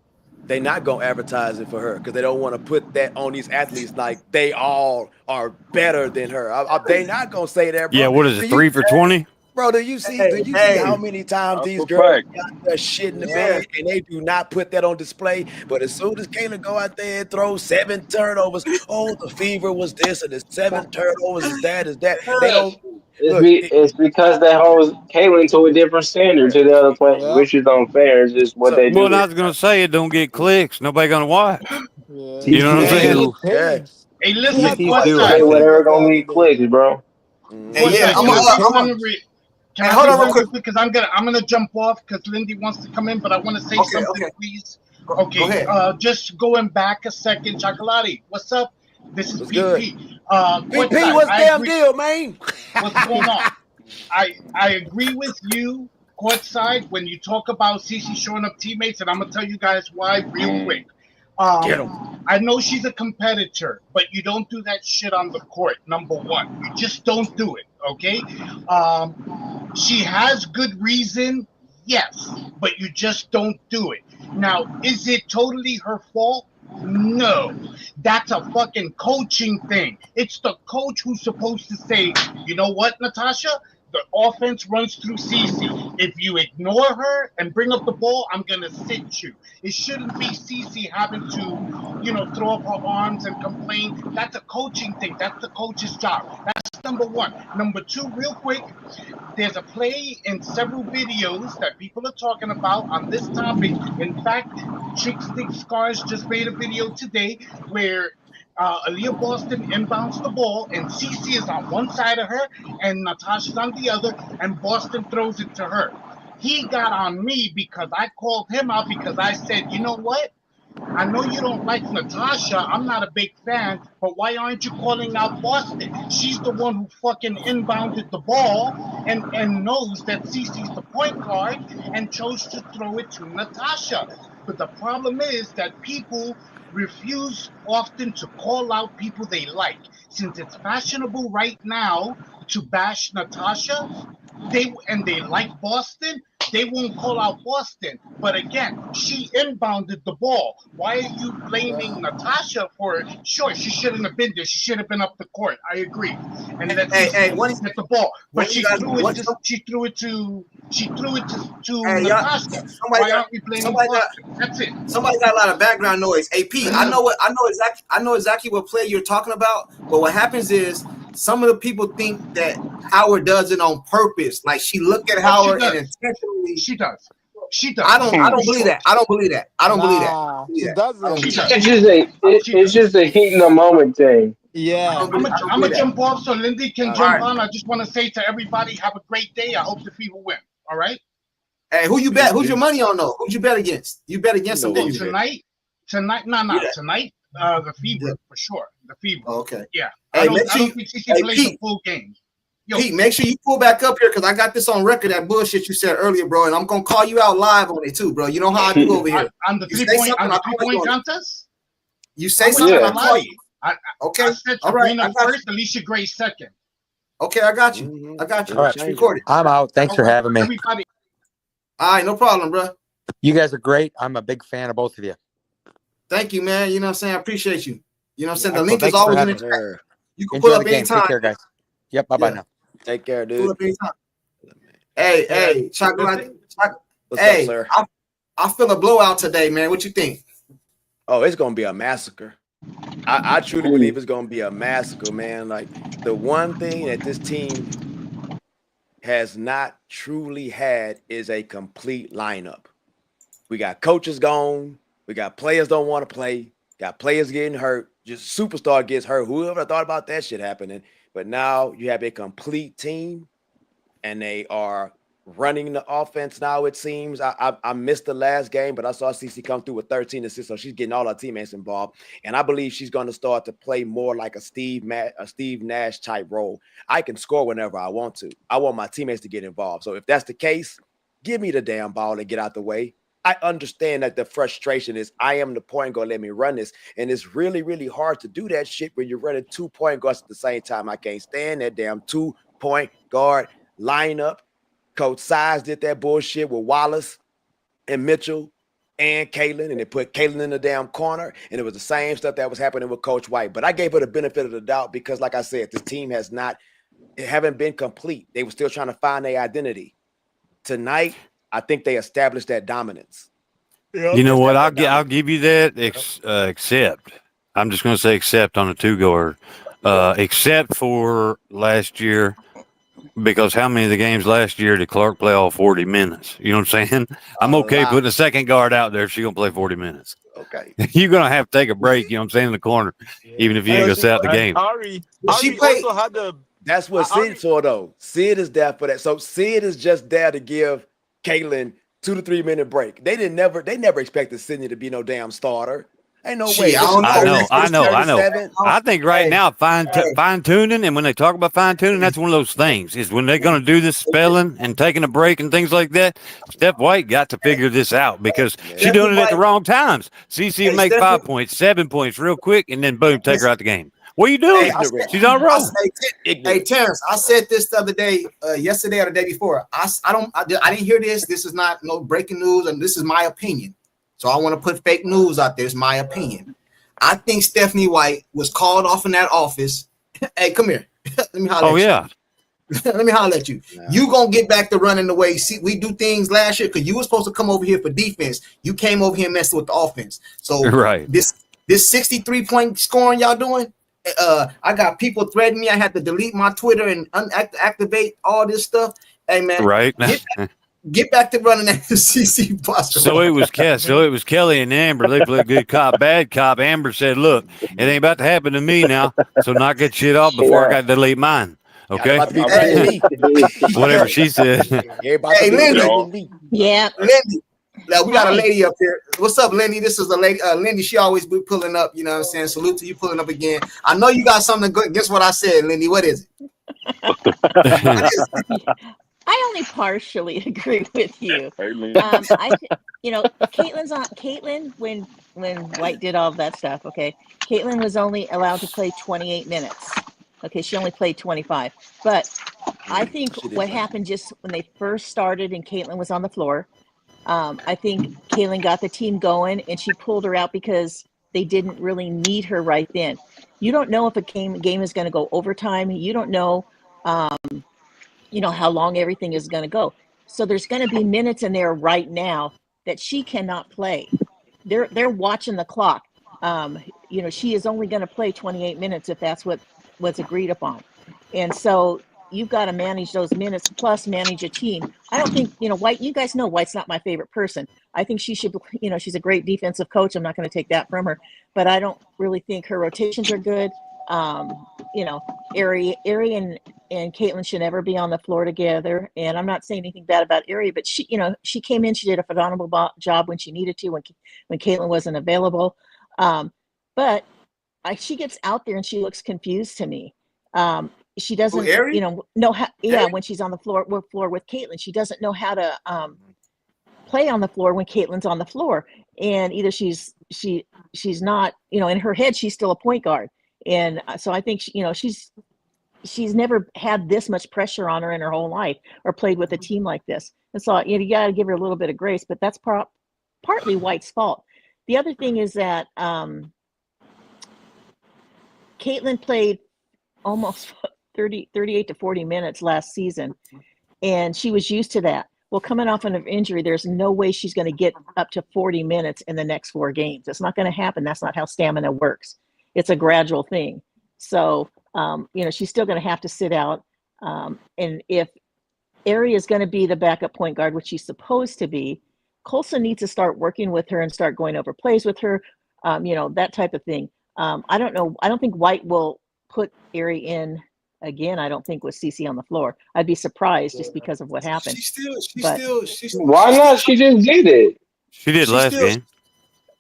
They not gonna advertise it for her because they don't want to put that on these athletes like they all are better than her. They not gonna say that, bro. Yeah, what is it, 3 for 20? Bro, do you see how many times these girls got their shit in the bed and they do not put that on display? But as soon as Kaylin go out there and throw 7 turnovers, oh, the fever was this and the 7 turnovers is that. They don't. It's because they hold Kaylin to a different standard to the other players, which is unfair. It's just what they do. Well, I was gonna say it don't get clicks. Nobody gonna watch. Yeah. You know what I'm saying? Yeah. Hey, listen, whatever gonna get clicks, bro. Hey, yeah, I'm gonna Can I hold on real quick because I'm gonna jump off because Lindy wants to come in, but I want to say something, please. Okay, just going back a second, Chocolate. What's up? This is PP. PP, what's damn deal, man? What's going on? I agree with you, courtside, when you talk about CC showing up teammates, and I'm gonna tell you guys why real quick. I know she's a competitor, but you don't do that shit on the court. Number one, you just don't do it. Okay. She has good reason, yes, but you just don't do it. Now, is it totally her fault? No, that's a fucking coaching thing. It's the coach who's supposed to say, you know what, Natasha? The offense runs through Cece. If you ignore her and bring up the ball, I'm going to sit you. It shouldn't be Cece having to, throw up her arms and complain. That's a coaching thing. That's the coach's job. That's number one. Number two, real quick, there's a play in several videos that people are talking about on this topic. In fact, Chick Stick Scars just made a video today where Aaliyah Boston inbounds the ball, and CC is on one side of her, and Natasha's on the other, and Boston throws it to her. He got on me because I called him out because I said, you know what? I know you don't like Natasha. I'm not a big fan, but why aren't you calling out Boston? She's the one who fucking inbounded the ball and knows that CC's the point guard and chose to throw it to Natasha. But the problem is that people refuse often to call out people they like. Since it's fashionable right now to bash Natasha, they like Boston, they won't call out Boston. But again, she inbounded the ball. Why are you blaming Natasha for it? Sure, she shouldn't have been there. She should have been up the court. I agree. And let CC get the ball. But she threw it to Natasha. Why aren't we blaming Boston? That's it. Somebody got a lot of background noise. Hey Pete, I know exactly what play you're talking about. But what happens is some of the people think that Howard does it on purpose. Like she look at Howard and intentionally. She does. She does. I don't believe that. I don't believe that. She doesn't. It's just a heat in the moment thing. Yeah. I'm gonna jump off so Lindy can jump on. I just want to say to everybody, have a great day. I hope the people win. All right. Hey, who you bet? Who's your money on though? Who'd you bet against? You bet against something tonight. Tonight, the Fever for sure. The Fever. Oh, okay. Yeah. Hey, I don't think CC plays a full game. Yo, Pete, make sure you pull back up here because I got this on record, that bullshit you said earlier, bro, and I'm gonna call you out live on it too, bro. You know how I do over here. On the 3-point contest? You say something, I call you. Okay. I said Sabrina first, Alicia Gray second. Okay, I got you. I got you. All right. It's recorded. I'm out. Thanks for having me. Everybody. All right, no problem, bro. You guys are great. I'm a big fan of both of you. Thank you, man. You know what I'm saying? I appreciate you. You know what I'm saying? The Excellent. link is Thanks for always in the having chat. You can Enjoy pull up the game. anytime. Take care, guys. Yep. Bye-bye now. Take care, dude. Pull up anytime. Hey, Chocolate. What's up, sir? I feel a blowout today, man. What you think? Oh, it's gonna be a massacre. I truly believe it's gonna be a massacre, man. Like the one thing that this team has not truly had is a complete lineup. We got coaches gone. We got players don't want to play. Got players getting hurt. Just superstar gets hurt. Whoever thought about that shit happening? But now you have a complete team, and they are running the offense now, it seems. I missed the last game, but I saw CC come through with 13 assists, so she's getting all her teammates involved. And I believe she's going to start to play more like a Steve Nash type role. I can score whenever I want to. I want my teammates to get involved. So if that's the case, give me the damn ball and get out the way. I understand that the frustration is I am the point guard, let me run this. And it's really, really hard to do that shit when you're running 2 point guards at the same time. I can't stand that damn 2 point guard lineup. Coach Size did that bullshit with Wallace and Mitchell and Caitlin, and they put Caitlin in the damn corner, and it was the same stuff that was happening with Coach White. But I gave her the benefit of the doubt because, like I said, this team haven't been complete. They were still trying to find their identity. Tonight, I think they established that dominance. You know what? I'll give you that. Except I'm just going to say except on the 2-guard, except for last year. Because how many of the games last year did Clark play all 40 minutes? You know what I'm saying? I'm okay putting a second guard out there if she's going to play 40 minutes. Okay. You're going to have to take a break, you know what I'm saying, in the corner, even if you ain't going to sit out the game. Ari also had the... That's what Sid's for, though. Sid is there for that. So Sid is just there to give Caitlin 2 to 3 minute break. They never expected Sydney to be no damn starter. Ain't no way. I know. I think right now fine tuning, and when they talk about fine tuning, that's one of those things. Is when they're going to do this spelling and taking a break and things like that. Steph White got to figure this out because she's doing it at the wrong times. CC will make 5 points, 7 points real quick, and then boom, take her out the game. What are you doing? She's on a roll. Hey, Terrence, I said this the other day, yesterday or the day before. I didn't hear this. This is not no breaking news, and this is my opinion. So I want to put fake news out there. It's my opinion. I think Stephanie White was called off in that office. Hey, come here. Let me holler at you. Let me holler at you. Yeah. You gonna get back to running the way we do things last year because you were supposed to come over here for defense. You came over here and messed with the offense. So this 63-point scoring y'all doing. I got people threatening me. I had to delete my Twitter and activate all this stuff. Hey man, Get back to running that CC Buster. So it was Kelly and Amber. They played good cop, bad cop. Amber said, "Look, it ain't about to happen to me now. So knock that shit off before I got to delete mine." Okay. Whatever she said. Hey, Lindy. Yeah. Lindy. Now, we got a lady up here. What's up, Lindy? This is a lady. Lindy, she always be pulling up. You know what I'm saying? Salute to you pulling up again. I know you got something to go. Guess what I said, Lindy? What is it? I only partially agree with you. Caitlin when White did all of that stuff. Okay, Caitlin was only allowed to play 28 minutes. Okay, she only played 25. But I think what happened just when they first started and Caitlin was on the floor, I think Caitlin got the team going and she pulled her out because they didn't really need her right then. You don't know if a game is going to go overtime. You don't know, how long everything is going to go. So there's going to be minutes in there right now that she cannot play. They're watching the clock. She is only going to play 28 minutes if that's what was agreed upon. And so you've got to manage those minutes plus manage a team. I don't think, White, you guys know White's not my favorite person. I think she should, she's a great defensive coach. I'm not going to take that from her, but I don't really think her rotations are good. Ari and Caitlin should never be on the floor together. And I'm not saying anything bad about Ari, but she came in, she did a phenomenal job when she needed to, when Caitlin wasn't available. But she gets out there and she looks confused to me. She doesn't, know how. Yeah, when she's on the floor with Caitlin, she doesn't know how to play on the floor when Caitlin's on the floor. And either she's not, in her head she's still a point guard, and so I think she's never had this much pressure on her in her whole life or played with a team like this. And so you got to give her a little bit of grace, but that's partly White's fault. The other thing is that Caitlin played almost 38 to 40 minutes last season, and she was used to that. Well, coming off of an injury, there's no way she's going to get up to 40 minutes in the next 4 games. It's not going to happen. That's not how stamina works. It's a gradual thing. So, she's still going to have to sit out. And if Ari is going to be the backup point guard, which she's supposed to be, Colson needs to start working with her and start going over plays with her, that type of thing. I don't know. I don't think White will put Ari in again. I don't think with CC on the floor. I'd be surprised just because of what happened. Why not? She just did it. She did last game.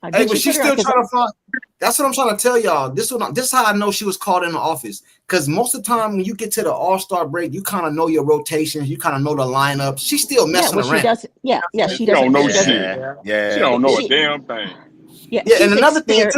Hey, but she's still trying to find. That's what I'm trying to tell y'all. This is how I know she was called in the office. Because most of the time when you get to the All-Star break, you kind of know your rotations. You kind of know the lineup. She's still messing around. She doesn't. Yeah, she doesn't. She don't know shit. Yeah. She don't know a damn thing. Yeah, and another thing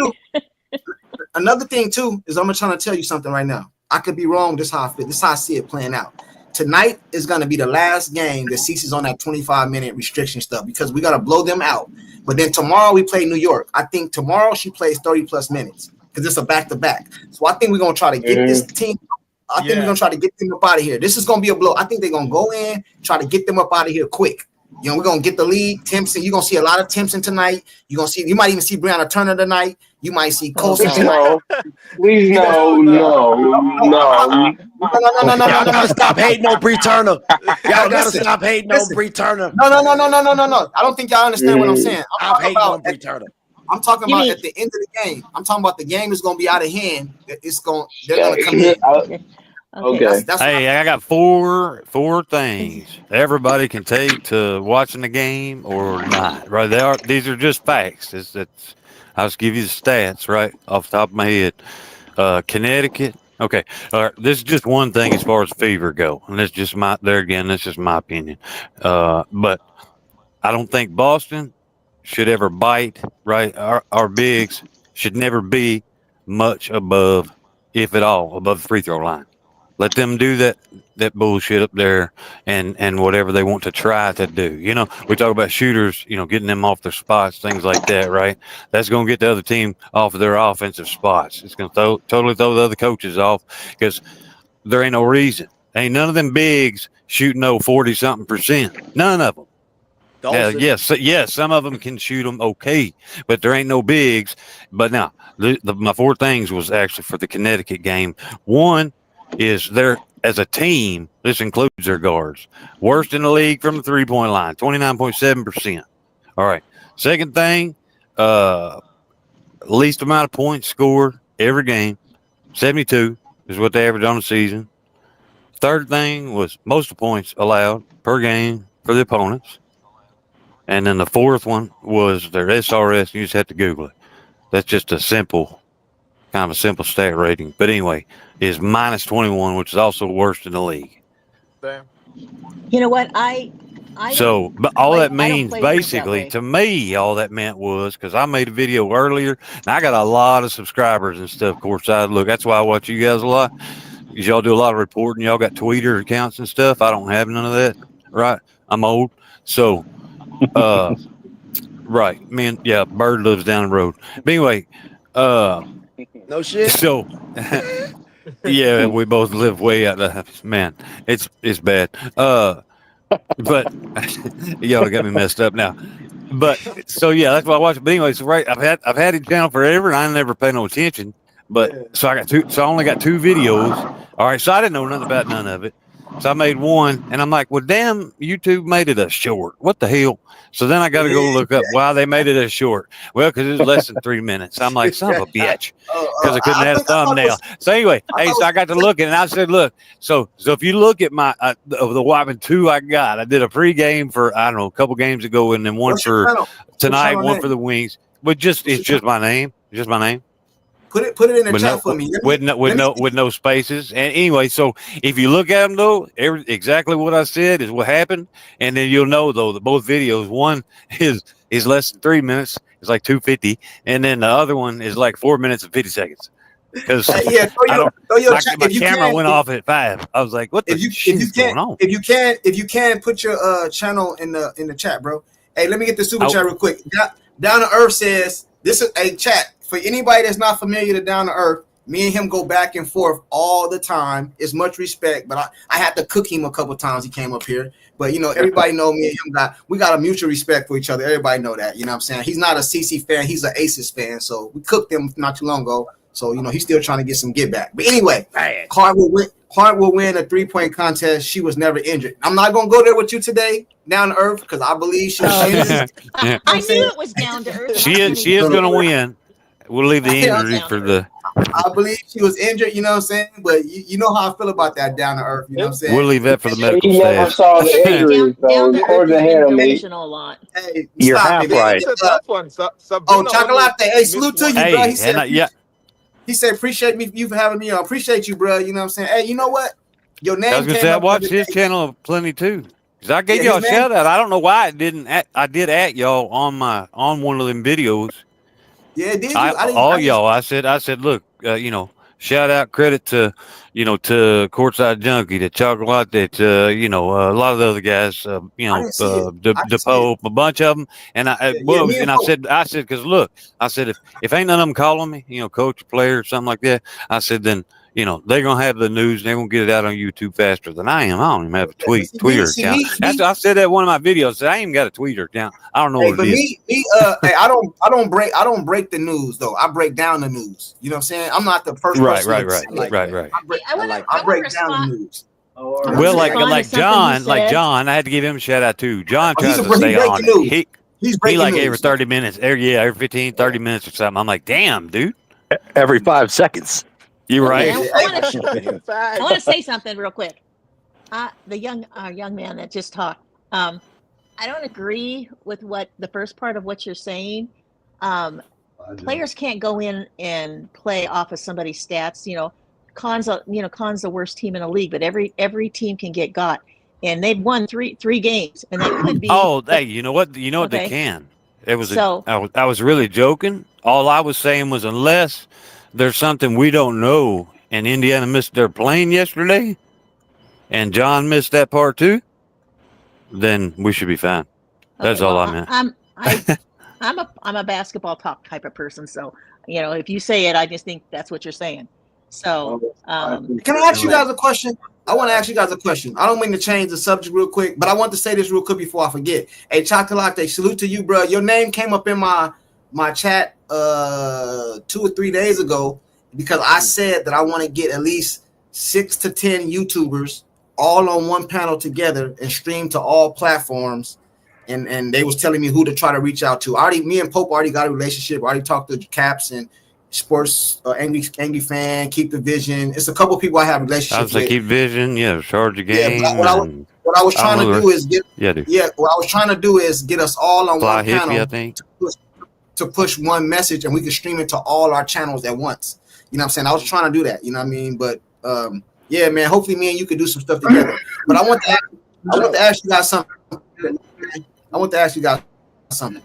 too is I'm trying to tell you something right now. I could be wrong. This is how I feel. This is how I see it playing out. Tonight is going to be the last game that ceases on that 25-minute restriction stuff because we got to blow them out. But then tomorrow we play New York. I think tomorrow she plays 30-plus minutes because it's a back-to-back. So I think we're going to try to get this team. I think we're going to try to get them up out of here. This is going to be a blow. I think they're going to go in, try to get them up out of here quick. We're going to get the lead. Timpson, you're going to see a lot of Timpson tonight. You might even see Brianna Turner tonight. You might see Colson tonight. Please no. Y'all gotta stop hating on Bree Turner. Y'all gotta stop hating on Bree Turner. No. I don't think y'all understand what I'm saying. I'm hating on Bree Turner. I'm talking about at the end of the game. I'm talking about the game is going to be out of hand. They're going to come in. Okay. Hey, I got four things everybody can take to watching the game or not. Right? These are just facts. I'll just give you the stats right off the top of my head. Connecticut. Okay. All right. This is just one thing as far as fever go, and that's just that's just my opinion. But I don't think Boston should ever bite. Right. Our bigs should never be much above, if at all, above the free throw line. Let them do that bullshit up there and whatever they want to try to do. We talk about shooters, getting them off their spots, things like that, right? That's going to get the other team off of their offensive spots. It's going to totally throw the other coaches off because there ain't no reason. Ain't none of them bigs shooting 40-something%. None of them. Yes, some of them can shoot them okay, but there ain't no bigs. But now, my 4 things was actually for the Connecticut game. One is they're, as a team, this includes their guards, worst in the league from the 3-point line, 29.7%. All right. Second thing, least amount of points scored every game, 72 is what they averaged on the season. Third thing was most points allowed per game for the opponents. And then the fourth one was their SRS. You just have to Google it. That's just a simple stat rating. But anyway, is minus 21, which is also worst in the league. Damn. You know what? But all that means basically to me, all that meant was because I made a video earlier and I got a lot of subscribers and stuff. Of course, that's why I watch you guys a lot. y'all do a lot of reporting. Y'all got Twitter accounts and stuff. I don't have none of that. Right. I'm old. So, right. Man, yeah, Bird lives down the road. But anyway, no shit. So, yeah, we both live way out the man. It's bad. But y'all got me messed up now. But so yeah, that's what I watch. But anyway, so right, I've had his channel forever, and I never paid no attention. But so I got two. So I only got 2 videos. All right, so I didn't know nothing about none of it. So I made one, and I'm like, well, damn, YouTube made it a short. What the hell? So then I got to go look up why they made it a short. Well, because it was less than 3 minutes. I'm like, son of a bitch, because I couldn't add a thumbnail. So anyway, so I got to look, and I said, look, so if you look at my the whopping 2 I got, I did a pregame for I don't know a couple games ago, and then one for tonight, one for the Wings. But it's just my name, just my name. Put it in the chat for me. With no spaces. And anyway, so if you look at them though, exactly what I said is what happened, and then you'll know though that both videos, one is less than 3 minutes, it's like 2:50, and then the other one is like 4 minutes and 50 seconds. Because my camera went off at 5. I was like, "What the shit is going on?" If you can put your channel in the chat, bro. Hey, let me get the super chat real quick. Down to Earth says this is a chat. For anybody that's not familiar to Down to Earth, me and him go back and forth all the time. It's much respect, but I had to cook him a couple times. He came up here, but everybody know me and him we got a mutual respect for each other. Everybody know that. You know what I'm saying? He's not a CC fan. He's an Aces fan. So we cooked him not too long ago. So he's still trying to get some get back. But anyway, Hart will win a 3-point contest. She was never injured. I'm not gonna go there with you today, Down to Earth, because I believe she was injured. I knew it was Down to Earth. She is gonna win. We'll leave the injury for the. I believe she was injured, you know what I'm saying? But you know how I feel about that Down to Earth, you know what I'm saying? We'll leave that for the medical staff. He never saw the injury, so record the hand on me. Hey, you're half right. That's a tough one. Chocolate. Hey, salute to you, bro. He said, yeah. He said, appreciate you for having me on. Appreciate you, bro. You know what I'm saying? Hey, you know what? Your name. I was gonna say I watched his channel plenty too. Cause I gave y'all a shout out. I don't know why it didn't. I did at y'all on one of them videos. Yeah, did you? I said, look, shout out, credit to, to Courtside Junkie, to Chocolate, to, a lot of the other guys, DePoe, a bunch of them. And I said, cause look, I said, if ain't none of them calling me, coach, or player, or something like that, I said, then, they're going to have the news and they're going to get it out on YouTube faster than I am. I don't even have a Twitter account. I said that in one of my videos. I said, I ain't even got a Twitter account. I don't know what it is. I don't break the news though. I break down the news. You know what I'm saying? I'm not the first person. Right. I break down the news. Well, like John, I had to give him a shout out too. John tries to stay on it. He like every 30 minutes, every 15, 30 minutes or something. I'm like, damn, dude. Every 5 seconds. You're right. I want to say something real quick. The young man that just talked. I don't agree with what the first part of what you're saying. Players can't go in and play off of somebody's stats. Con's the worst team in the league, but every team can get got, and they've won three games, and that could be. Oh, hey, you know what? They can. It was. I was really joking. All I was saying was unless there's something we don't know, and Indiana missed their plane yesterday, and John missed that part too, then we should be fine. That's all I meant. I'm a basketball talk type of person, so if you say it, I just think that's what you're saying. So can I ask you guys a question? I want to ask you guys a question. I don't mean to change the subject real quick, but I want to say this real quick before I forget. Hey, Chocolate, salute to you, bro. Your name came up in my chat 2 or 3 days ago because I said that I want to get at least 6 to 10 YouTubers all on one panel together and stream to all platforms. And they was telling me who to try to reach out to. Me and Pope already got a relationship. I already talked to Caps and Sports, Angry Fan, Keep the Vision. It's a couple people I have relationships with. I was like, Keep Vision, Charge the Game. What I was trying to do is what I was trying to do is get us all on Fly one Hippie, panel. I think. To push one message and we can stream it to all our channels at once. You know what I'm saying? I was trying to do that, you know what I mean? But yeah, man, hopefully me and you can do some stuff together. But I want to ask you guys something.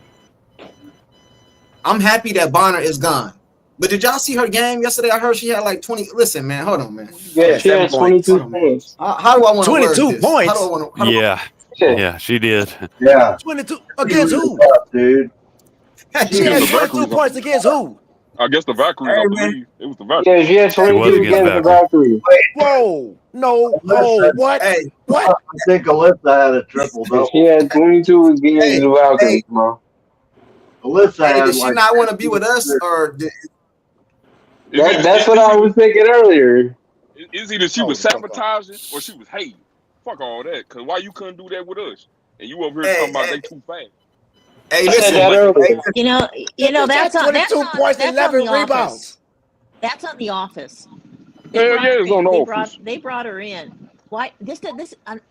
I'm happy that Bonner is gone But did y'all see her game yesterday? I heard she had like 20. Listen, man, hold on, man. Yeah, she had 22 points. How do I want to word 22 this? How do I points. want to? Yeah, she did. Yeah. 22 against who? Tough, dude. She had Against the 22 Valkyries. points against who? I guess the Valkyries, I Hey, man. believe. It was the Valkyries. Yeah, she had It was 22 against against the Valkyrie. Valkyrie. Whoa, no, Listen, what? Hey, What? I think Alyssa had a triple Yeah, she double. had 22 against hey, the Valkyries, bro. Alyssa hey, had did she like not want to be with us, 15. or That's what I was thinking earlier. It's either she Oh, was the fuck off. sabotaging or she was hating. Fuck all that. Cause why you couldn't do that with us? And you over here hey, talking about they too fast. hey, I said listen, that earlier. You know, The bitch that's had on 22 points, that's on 11 the rebounds. office. That's on the office. They Hell brought yeah, her it's on in. the They office. brought her in. Why this?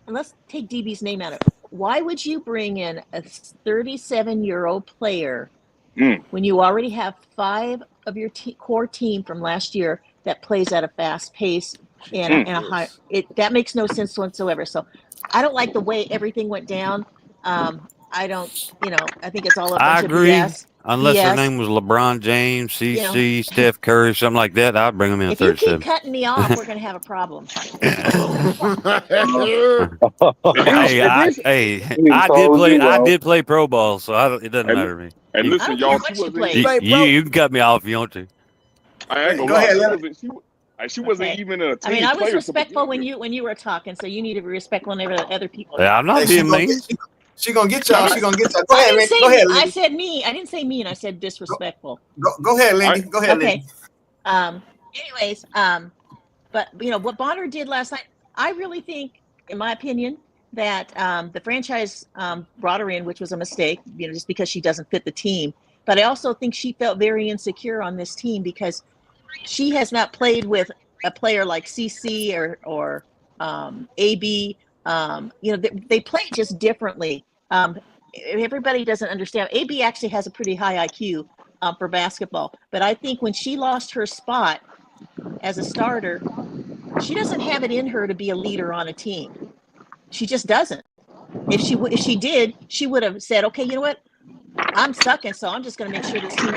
Let's take DB's name out of it. Why would you bring in a 37-year-old player Mm. when you already have 5 of your core team from last year that plays at a fast pace and a high? That makes no sense whatsoever. So I don't like the way everything went down. I don't. I think it's all a I bunch of agree. BS. Unless her name was LeBron James, You know, CC, Steph Curry, something like that, I'd bring them in if you keep 37. cutting me off, we're going to have a problem. I did told play. you, I bro. did play pro ball, so it doesn't matter to me. And I listen, don't care y'all, she what you wasn't. played. You can cut me off if you want to. I ain't gonna go lie. ahead. She wasn't Okay. even a I mean, team I was player to begin respectful when with. you were talking, so you need to be respectful whenever other people are Yeah, I'm talking. not Hey, she being gonna mean. get. She gonna get y'all. I She didn't, gonna get y'all. Go I ahead, didn't Lindy. say Go ahead, I Lindy. said mean. I didn't say mean. I said disrespectful. Go ahead, Lindy. Go ahead, Lindy. Okay. Anyways, but what Bonner did last night, I really think, in my opinion, that the franchise brought her in, which was a mistake, just because she doesn't fit the team. But I also think she felt very insecure on this team because she has not played with a player like CC or AB. They play just differently. Everybody doesn't understand. AB actually has a pretty high IQ for basketball, but I think when she lost her spot as a starter, she doesn't have it in her to be a leader on a team. She just doesn't. If she did, she would have said, "Okay, you know what? I'm sucking, so I'm just going to make sure this team,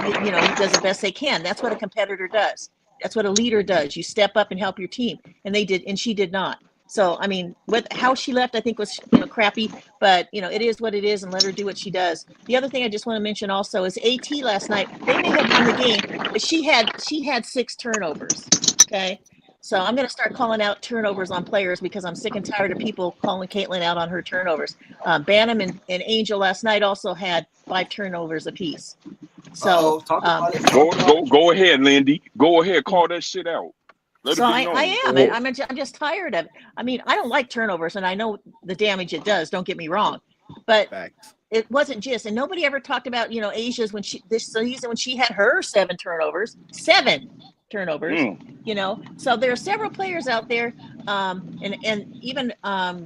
does the best they can." That's what a competitor does. That's what a leader does. You step up and help your team, and they did, and she did not. So, I mean, how she left, I think was crappy, but it is what it is, and let her do what she does. The other thing I just want to mention also is AT last night. They may have won the game, but she had 6 turnovers. Okay. So I'm going to start calling out turnovers on players because I'm sick and tired of people calling Caitlin out on her turnovers. Banham and Angel last night also had 5 turnovers apiece. So talk about it. Go ahead, Lindy. Go ahead, call that shit out. Let so it be known. I am. I'm just tired of it. I mean, I don't like turnovers, and I know the damage it does. Don't get me wrong, but it wasn't just. And nobody ever talked about Asia's this season when she had her 7 turnovers. 7 turnovers. So there are several players out there, and even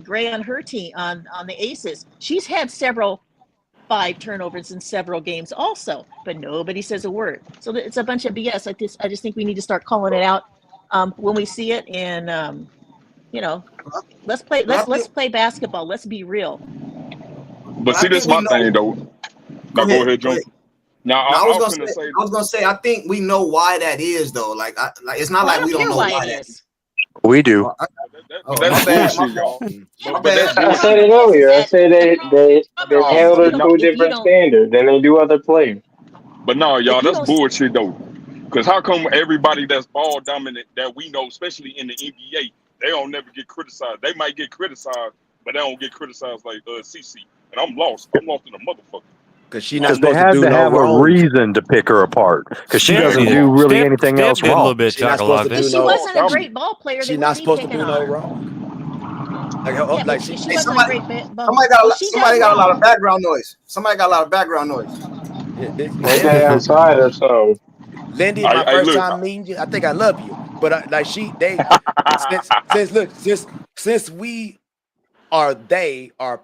Gray on her team on the Aces. She's had several 5 turnovers in several games also, but nobody says a word. So it's a bunch of BS. I just think we need to start calling it out when we see it, and let's play basketball. Let's be real. But see, this is my thing though. Now go ahead, John. Now I I was was gonna finna say. say. I was gonna say. I think we know why that is, though. Like it's not like we don't know why that is. We do. But that's bullshit, y'all. But that's I bullshit. said it earlier. I said they held her to a No, different standard than they do other players. but no, y'all, that's bullshit though. Because how come everybody that's ball dominant that we know, especially in the NBA, they don't never get criticized? They might get criticized, but they don't get criticized like CC. And I'm lost. I'm lost in a motherfucker. Because she's not Because they supposed to had do to no have a wrong. reason to pick her apart. Because she doesn't Period. do really anything else did a wrong. little bit She's not supposed to do If she no. wasn't a great ball player, they She's wouldn't not be supposed to picking do on no her. wrong. Like, Yeah, but she, she wasn't a great ball. Somebody got a lot of background noise. Somebody got a lot of background noise. They outside or something. Lindy, my first time meeting you, I think I love you. But since we are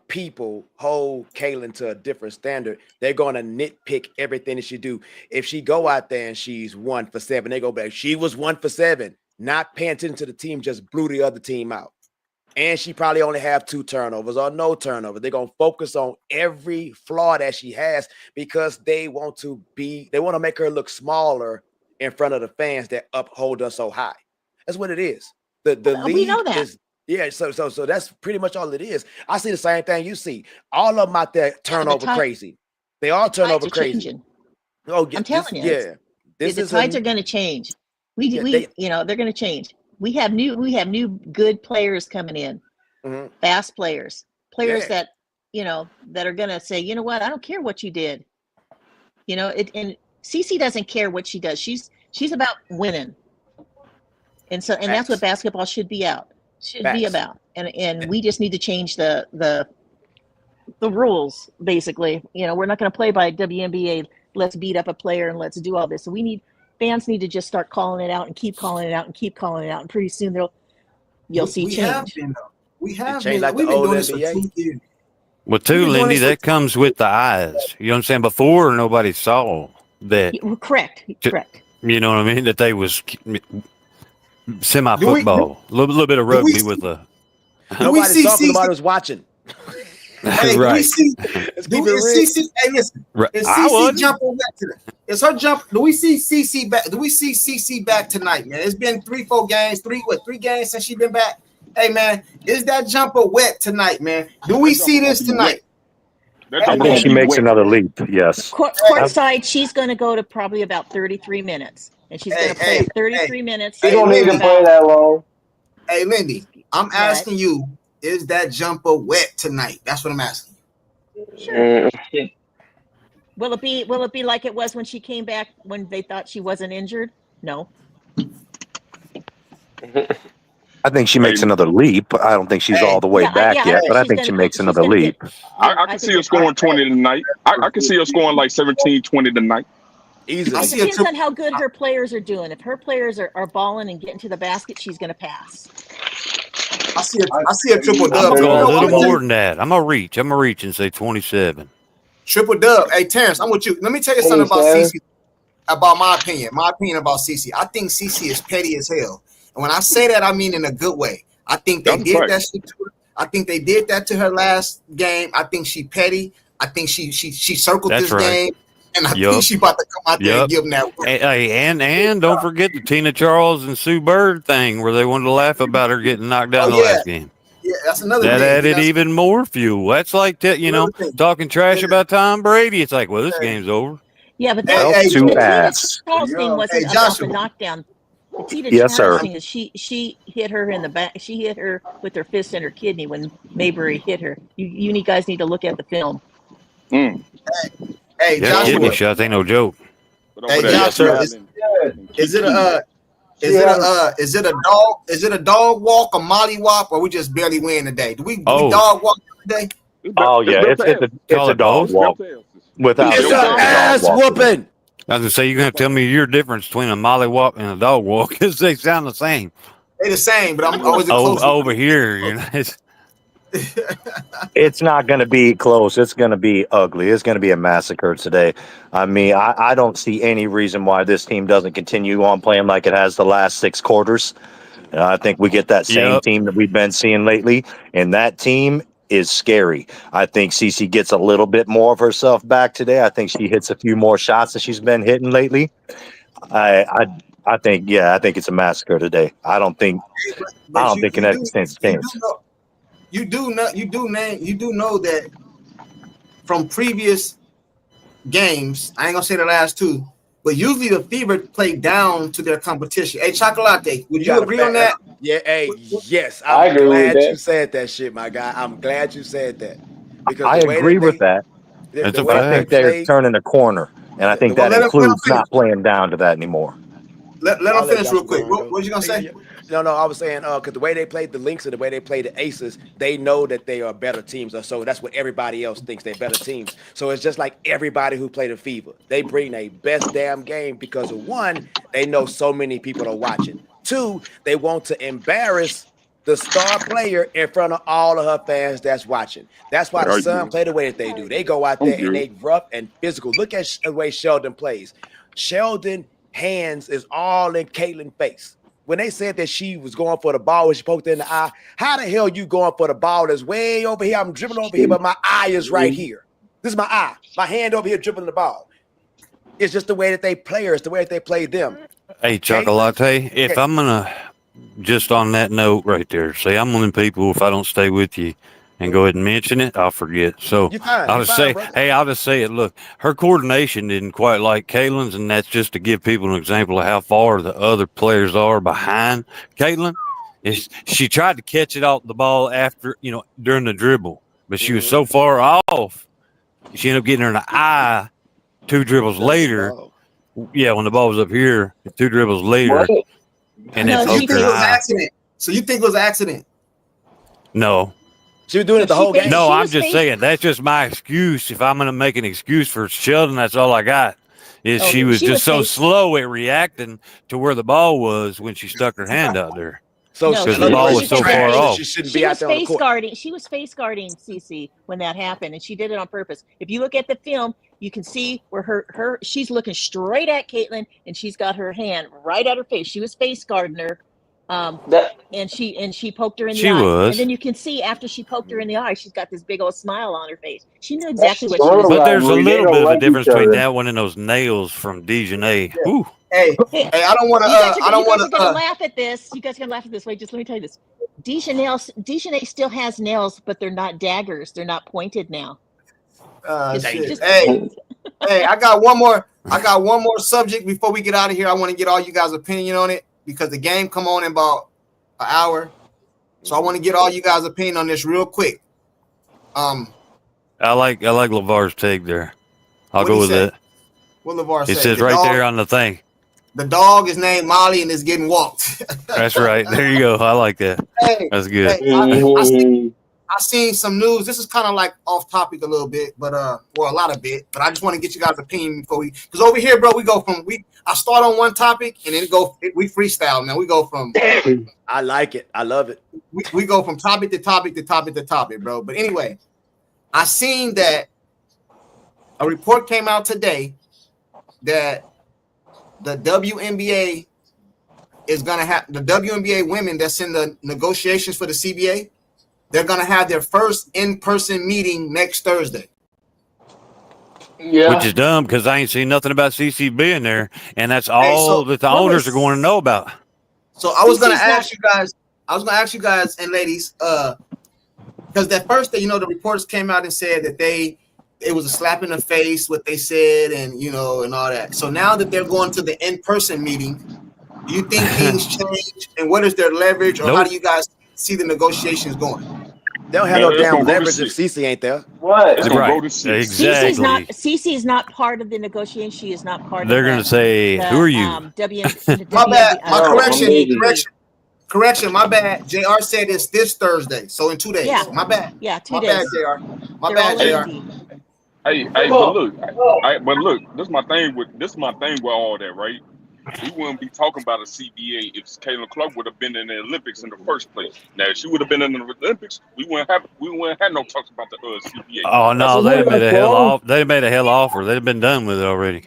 people hold Kaylin to a different standard, they're gonna nitpick everything that she do. If she go out there and she's 1 for 7, they go back. She was 1 for 7, not paying attention to the team, just blew the other team out. And she probably only have 2 turnovers or no turnovers. They're gonna focus on every flaw that she has because they want to make her look smaller in front of the fans that uphold us so high. That's what it is. The league we know that. is so that's pretty much all it is. I see the same thing you see. All of them out there turnover crazy. They all turn over crazy. Changing. Oh, I'm telling you. The tides are going to change. They're going to change. We have new good players coming in, fast players that that are going to say, you know what, I don't care what you did. And CC doesn't care what she does. She's about winning, and that's what basketball should be about. And we just need to change the rules. Basically, we're not going to play by WNBA. Let's beat up a player and let's do all this. So fans need to just start calling it out and keep calling it out and keep calling it out, and pretty soon you'll see change. We've been doing this for 2 years. Well, too, Lindy, that comes with the eyes. You know what I'm saying? Before, nobody saw that. Correct. You know what I mean? That they was semi-football, a little bit of rugby with a. Nobody's talking about us watching. Hey, right. Is CC, hey, listen. Right. Is CC jumping back today? Is her jump? Do we see CC back? Do we see CC back tonight, man? It's been 3-4 games, three games since she been back. Hey, man, is that jumper wet tonight, man? Do we see this tonight? I think she makes another leap. Yes. Courtside, she's going to go to probably about 33 minutes, and she's going to play 33 minutes. She don't need to play that long. Hey, Lindy, I'm asking you. Is that jumper wet tonight? That's what I'm asking. Sure. Will it be like it was when she came back when they thought she wasn't injured? No. I think she makes another leap. I don't think she's all the way back yet, but I think she makes another leap. I can see her scoring 20 tonight. I can see her scoring like 17, 20 tonight. Easily. It depends on how good her players are doing. If her players are balling and getting to the basket, she's going to pass. I see a triple dub. I'm going a little more than that. I'm gonna reach and say 27. Triple dub. Hey, Terrence, I'm with you. Let me tell you something about CC. About my opinion. My opinion about CC. I think CC is petty as hell. And when I say that, I mean in a good way. I think they did that shit to her. I think they did that to her last game. I think she petty. I think she circled this game. And I think she about to come out there and give them that work. Hey, and don't forget the Tina Charles and Sue Bird thing where they wanted to laugh about her getting knocked down the last game. Yeah, that's another that thing. Added even more fuel. That's like talking trash about Tom Brady. It's like, well, this game's over. Yeah, but that's Tina Charles thing wasn't about the knockdown. The Tina Charles thing is she hit her in the back. She hit her with her fist in her kidney when Mayberry hit her. You guys need to look at the film. Hey, Joshua. Kidney shots ain't no joke. Hey, Joshua, is it a dog walk, a molly wop, or we just barely win today? Do we dog walk today? Oh yeah, it's a dog walk. Without it's an ass whooping. I was gonna say you're gonna tell me your difference between a molly walk and a dog walk because they sound the same. They're the same, but I'm always over here. It's not going to be close. It's going to be ugly. It's going to be a massacre today. I mean, I don't see any reason why this team doesn't continue on playing like it has the last 6 quarters. I think we get that same team that we've been seeing lately, and that team is scary. I think CC gets a little bit more of herself back today. I think she hits a few more shots that she's been hitting lately. I think it's a massacre today. I don't think Connecticut stands a chance. You do know that from previous games, I ain't gonna say the last 2, but usually the Fever play down to their competition. Hey, Chocolate, would you agree on that? Yeah, yes. I'm glad you said that shit, my guy. I'm glad you said that. Because I agree with that. But I think they're turning a corner, and I think that includes not playing down to that anymore. Let them finish real quick. What was you gonna say? No, I was saying because the way they played the Lynx and the way they played the Aces, they know that they are better teams. So that's what everybody else thinks they're better teams. So it's just like everybody who played the Fever. They bring their best damn game because of 1, they know so many people are watching. 2, they want to embarrass the star player in front of all of her fans that's watching. That's why the Sun play the way that they do. They go out there and they rough and physical. Look at the way Sheldon plays. Sheldon hands is all in Caitlin's face. When they said that she was going for the ball when she poked her in the eye, how the hell you going for the ball that's way over here? I'm dribbling over here, but my eye is right here. This is my eye. My hand over here dribbling the ball. It's just the way that they play her. It's the way that they play them. Hey, Chocolate, if I'm gonna just on that note right there, say I'm one of them people. If I don't stay with you and go ahead and mention it, I'll forget. So You fine. I'll You just fine, say, brother. hey, I'll just say it. Look, her coordination didn't quite like Caitlin's, and that's just to give people an example of how far the other players are behind Caitlin. Is she tried to catch it off the ball after during the dribble, but she was so far off, she ended up getting her in the eye 2 dribbles later. Yeah, when the ball was up here, 2 dribbles later, and it No, So you she poked her think in it the was an eye. accident? So you think it was an accident? No. She was doing it the whole game. No, she I'm was just saying that's just my excuse. If I'm going to make an excuse for Sheldon, that's all I got. Is Oh, she was she just was so face. slow at reacting to where the ball was when she stuck her hand out there. So No, Because in the other she ball words, was was she's so at the far trash. So face. she off. shouldn't She be out was there on the face court. guarding. She was face guarding Cece when that happened, and she did it on purpose. If you look at the film, you can see where her she's looking straight at Caitlin, and she's got her hand right at her face. She was face guarding her, and she poked her in the She eye. And was. then you can see after she poked her in the eye, she's got this big old smile on her face. She knew That's exactly the what she other was But doing. there's a rivalry. They little don't bit of a like difference each between other. that one and those nails from Dejanay. Yeah. Whew. Hey, Hey, I don't want to. you guys are I don't you want guys are gonna to. laugh at this. You guys are gonna laugh at this. Wait, just let me tell you this. Dejanay still has nails, but they're not daggers. They're not pointed now. Shit. Just Hey, I got one more. I got one more subject before we get out of here. I want to get all you guys' opinion on it because the game come on in about an hour, so I want to get all you guys' opinion on this real quick. I like LeVar's take there. I'll What go he with say? it. What LeVar It say? says right there on the thing. The dog is named Molly and is getting walked. That's right. There you go. I like that. Hey, That's good. I seen some news. This is kind of like off topic a little bit, but well, a lot of bit. But I just want to get you guys' opinion before because over here, bro, we go from I start on one topic and then we freestyle, man. We go from I like it. I love it. we go from topic to topic to topic to topic, bro. But anyway, I seen that a report came out today that the WNBA is gonna have the WNBA women that's in the negotiations for the CBA. They're gonna have their first in-person meeting next Thursday. Yeah. Which is dumb because I ain't seen nothing about CC being there, and that's all that the owners are going to know about. So I was gonna ask you guys. I was gonna ask you guys and ladies, because that first day, the reports came out and said that it was a slap in the face what they said, and and all that. So now that they're going to the in-person meeting, do you think things change? And what is their leverage, or how do you guys see the negotiations going? They don't have no damn leverage if Cece ain't there. What? It's gonna go to 6. Exactly. Cece is not part of the negotiation. She is not part They're of going to say, "Who are you?" My bad. Correction. My bad. JR said it's this Thursday, so in 2 days. Yeah. My bad. Yeah, 2 My days. bad, JR. My They're bad, all JR. Hey, but look, this is my thing with all that, right? We wouldn't be talking about a CBA if Caitlin Clark would have been in the Olympics in the first place. Now, if she would have been in the Olympics, we wouldn't have no talks about the CBA. Oh no, they'd have made a hell off. They'd have made a hell offer. They'd have been done with it already.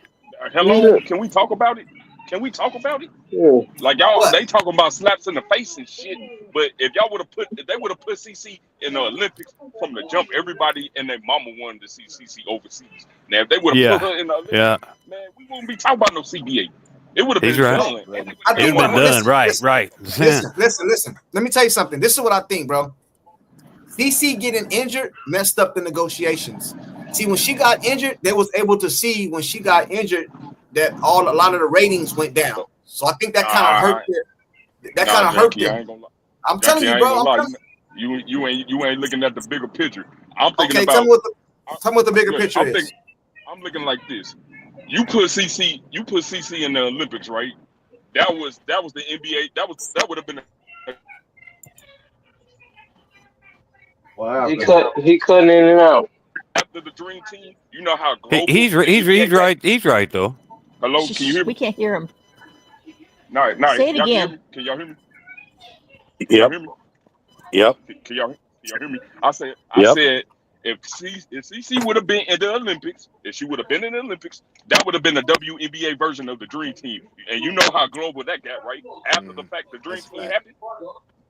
Hello, can we talk about it? Yeah. Like y'all, they talking about slaps in the face and shit. But if they would have put CC in the Olympics from the jump, everybody and their mama wanted to see CC overseas. Now, if they would have put her in the Olympics, man, we wouldn't be talking about no CBA. It would have been done. I think been done. Right. Listen. Let me tell you something. This is what I think, bro. CC getting injured messed up the negotiations. See, when she got injured, they was able to see when she got injured that a lot of the ratings went down. So I think that kind of hurt them. That kind of hurt them. I'm telling you, bro. You ain't looking at the bigger picture. I'm thinking about. Tell me what the bigger picture is. I'm looking like this. You put CC in the Olympics, right? That was the NBA. That would have been. Wow. He cutting in and out. After the Dream Team, you know how global. He's right. He's right though. Hello, can you hear me? We can't hear him. No. Say it again. Can y'all hear me? Yep. Yep. Can y'all hear me? I said if CC would have been in the Olympics, that would have been the WNBA version of the Dream Team. And you know how global that got, right? After the fact the Dream Team happened.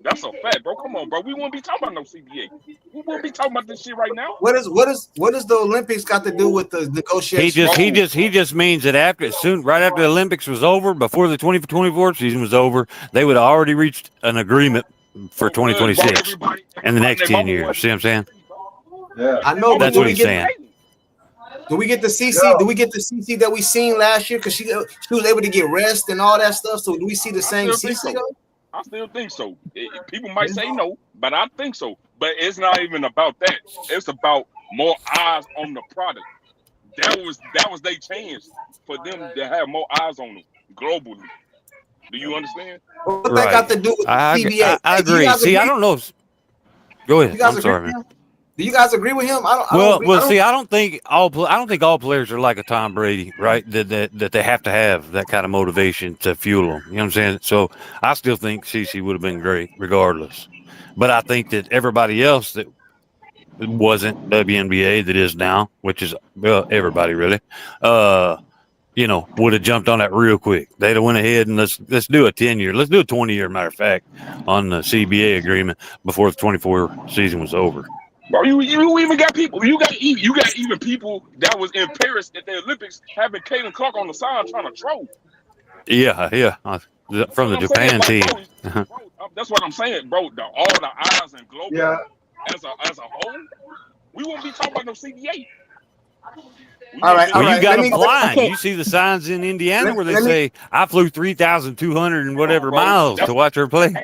That's a fact, bro. Come on, bro. We won't be talking about no CBA. We won't be talking about this shit right now. What is the Olympics got to do with the negotiations? He just means that right after the Olympics was over, before the 2024 season was over, they would have already reached an agreement for 2026 and the next 10 years. See what I'm saying? Yeah, I know. That's what he's saying. Do we get the CC? Do we get the CC that we seen last year? Because she was able to get rest and all that stuff. So do we see the same CC? I still think so. People might say no, but I think so. But it's not even about that. It's about more eyes on the product. That was their chance for them to have more eyes on them globally. Do you understand? What that got to do with the CBA? I agree. See, I don't know. Go ahead. I'm sorry, man. Do you guys agree with him? I don't think all players are like a Tom Brady, right? That they have to have that kind of motivation to fuel them. You know what I'm saying? So I still think CC would have been great regardless. But I think that everybody else that wasn't WNBA that is now, which is everybody really, would have jumped on that real quick. They'd have went ahead and let's do a 10-year, let's do a 20-year, matter of fact, on the CBA agreement before the 24 season was over. Bro, you even got people. You got even people that was in Paris at the Olympics having Caitlin Clark on the side trying to troll. Yeah, from the Japan team. Bro, that's what I'm saying, bro. All the eyes and global as a whole, we won't be talking about no CBA. All right. You got them blind. Okay. You see the signs in Indiana where they say, "I flew 3,200 and whatever miles to watch her play."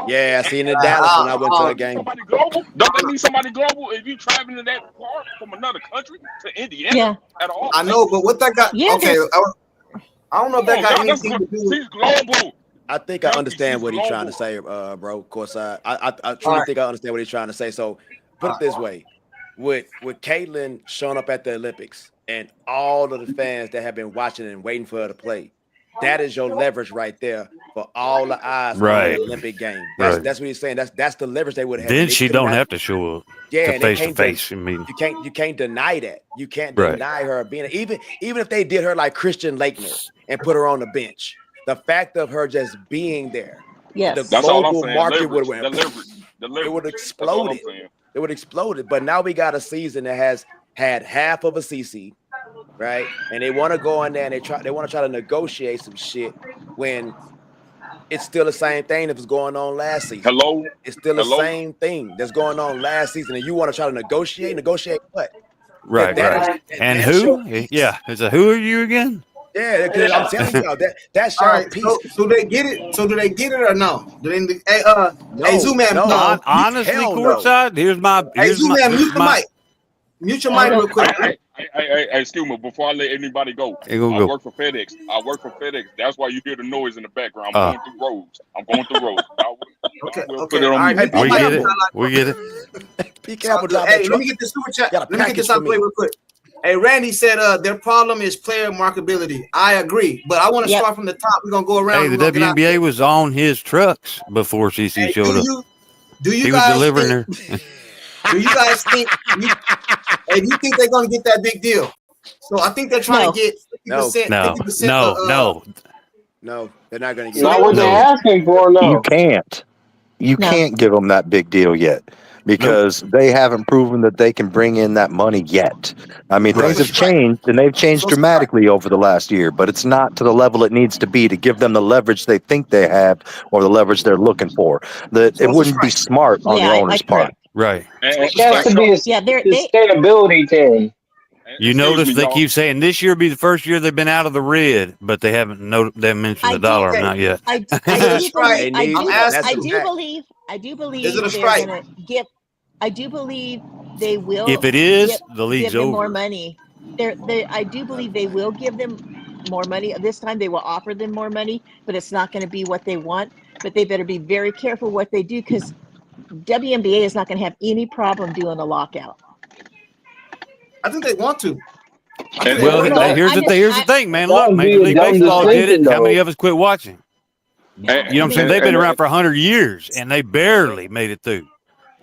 Yeah, I seen it in Dallas when I went to a game. Somebody global? Don't they need somebody global if you traveling to that far from another country to Indiana at all? I know, but what that got? Yeah, okay, I don't know if that got anything to do with. He's global. I think I understand what he's trying to say, bro. Of course, I truly think I understand what he's trying to say. So, put it this way: with Caitlin showing up at the Olympics and all of the fans that have been watching and waiting for her to play, that is your leverage right there for all the eyes on the Olympic game. That's what he's saying. That's the leverage they would have. Then she don't have to show up. Yeah, to face. I mean, you can't deny that. You can't deny her being even if they did her like Christian Laettner and put her on the bench. The fact of her just being there, the global market would have it would exploded. It would exploded. But now we got a season that has had half of a CC, right? And they want to go in there and they want to try to negotiate some shit when it's still the same thing that was going on last season. It's still the same thing that's going on last season, and you want to try to negotiate what? Right. And who? Yeah, who are you again? Yeah, because I'm telling y'all that's your piece. So they get it. So do they get it or no? Hey, Zoom man. No. Honestly, courtside. Here's my. Zoom man, mute the mic. Mute your mic real quick. Hey, excuse me. Before I let anybody go, I work for FedEx. That's why you hear the noise in the background. I'm going through roads. Okay. Put it on me. We get it. Be careful. Hey, let me get the super chat. Let me get this out of the way real quick. Hey, Randy said their problem is player marketability. I agree, but I want to start from the top. We're gonna go around. Hey, the WNBA was on his trucks before CC showed up. Do you he guys was delivering her. Do you guys think? Do you think they're gonna get that big deal? So I think they're trying to get 50%. No, they're not gonna get. Not what they're asking for. No, you can't. You can't give them that big deal yet. Because they haven't proven that they can bring in that money yet. I mean, things have changed, and they've changed dramatically over the last year, but it's not to the level it needs to be to give them the leverage they think they have or the leverage they're looking for. It wouldn't be smart on the owner's part. Right. It has to be a sustainability thing. You notice they keep saying this year will be the first year they've been out of the red, but they haven't mentioned the dollar amount yet. I do believe is it a strike? I do believe they will. If it is, the league's give them over. More money. I do believe they will give them more money. This time they will offer them more money, but it's not going to be what they want. But they better be very careful what they do because WNBA is not going to have any problem doing a lockout. I think they want to. Here's the thing, man. Look, Major League Baseball did it. How many of us quit watching? You know what I'm saying? They've been around for 100 years, and they barely made it through.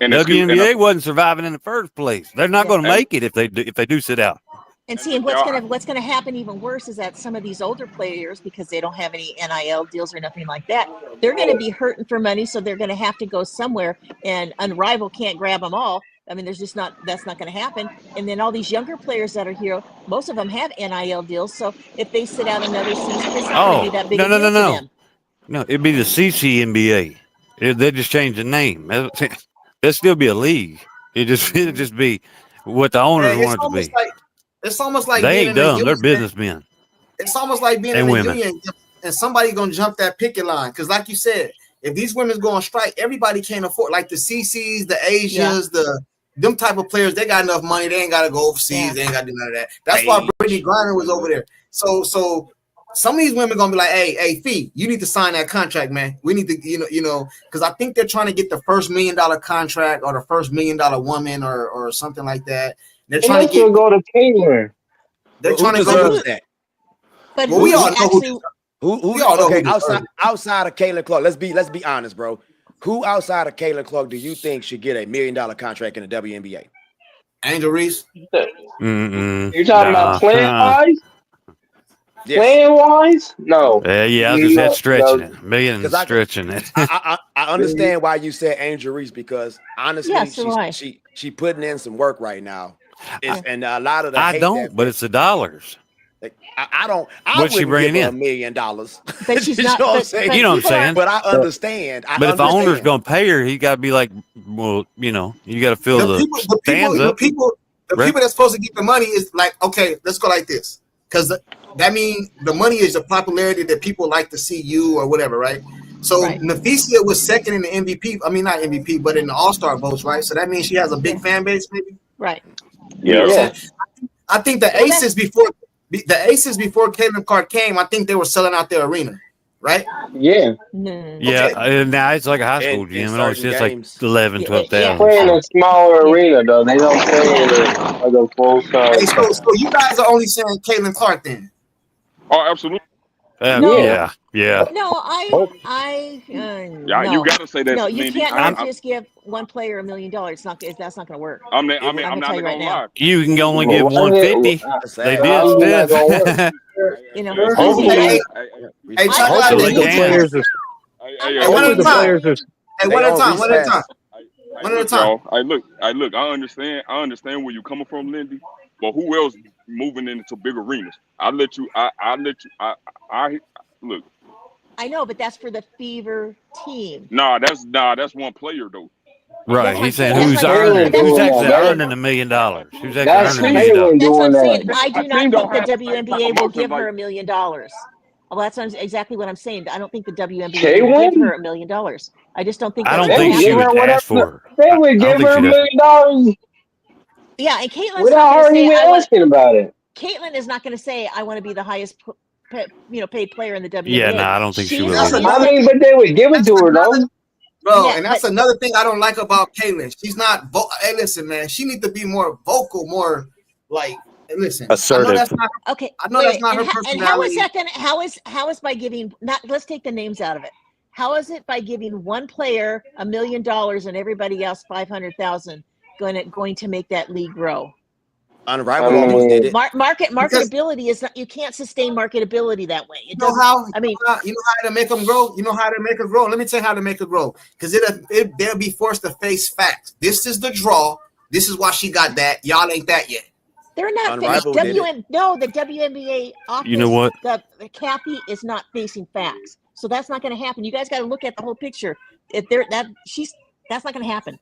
And WNBA wasn't surviving in the first place. They're not going to make it if they do sit out. And see, and what's gonna happen even worse is that some of these older players, because they don't have any NIL deals or nothing like that, they're gonna be hurting for money, so they're gonna have to go somewhere, and Unrivaled can't grab them all. I mean, that's not gonna happen. And then all these younger players that are here, most of them have NIL deals. So if they sit out another season, it's not gonna be that big a deal to them. No, it'd be the CCNBA. They just change the name. There'd still be a league. It'd just be what the owners want it to be. It's almost like They being ain't in a dumb. union. They're businessmen. It's almost like being and in a women. union, and somebody gonna jump that picket line. Because, like you said, if these women go on strike, everybody can't afford. Like the CCs, the Asias, them type of players. They got enough money. They ain't got to go overseas. They ain't got to do none of that. That's why Brittany Griner was over there. So some of these women gonna be like, hey, Fee, you need to sign that contract, man. We need to, because I think they're trying to get the first $1 million contract or the first $1 million woman or something like that. They're trying to go to Caitlin. They're trying to go that. But well, we all know outside of Caitlin Clark. Let's be honest, bro. Who outside of Caitlin Clark do you think should get $1 million contract in the WNBA? Angel Reese. You're talking about playing wise? Yes. Playing wise? No. Yeah, because that's stretching it. $1 million is stretching it. I understand why you said Angel Reese, because honestly, she putting in some work right now. And a lot of the I don't, but it's the dollars. I don't. I What's she wouldn't give bring her in? $1 million. But she's not. You know what I'm saying? You know what I'm saying? But I understand. But if the owner's going to pay her, he got to be like, well, you got to fill the stands up. The people that's supposed to get the money is like, okay, let's go like this, because that means the money is the popularity that people like to see you or whatever, right? So Nafisia was second in the MVP. I mean, not MVP, but in the All-Star votes, right? So that means she has a big fan base, maybe. Right. Yeah. I think the Aces before Caitlin Clark came, I think they were selling out their arena, right? Yeah. Yeah, and now it's like a high school gym. It only sits like 11, 12,000. Play in a smaller arena, though. They don't play in a full size. Hey, so you guys are only saying Caitlin Clark then? Oh, absolutely. Yeah. No, Yeah, you gotta say that. No, you can't just give one player $1 million. That's not going to work. I'm not gonna lie. You can only give 150. They did, Steph. Hopefully, one at a time. Look. I understand where you're coming from, Lindy. But who else moving into big arenas? I look. I know, but that's for the Fever team. Nah, that's one player though. Right, he's saying who's actually earning $1 million. Who's actually earning $1 million? That's what I'm saying. I do not think the WNBA will give her $1 million. Well, that's exactly what I'm saying. I don't think the WNBA will give her $1 million. I just don't think. I don't think she would ask for her. They would give her $1 million. Yeah, and Caitlin's without her even asking about it. Caitlin is not going to say, "I want to be the highest, paid player in the WNBA." Yeah, no, I don't think she would. I mean, but they would give it to her though. Bro, and that's another thing I don't like about Caitlin. She's not. Hey, listen, man. She needs to be more vocal, more like. Listen, assertive. I know that's not her personality. And how is that going? How is by giving? Let's take the names out of it. How is it by giving one player $1 million and everybody else 500,000 going to make that league grow? Unrivaled did it. Marketability is not. You can't sustain marketability that way. You know how? I mean, you know how to make them grow. You know how to make her grow. Let me tell you how to make her grow. Because they'll be forced to face facts. This is the draw. This is why she got that. Y'all ain't that yet. They're not facing the WNBA office. You know what? The Kathy is not facing facts, so that's not going to happen. You guys got to look at the whole picture. If that's not going to happen.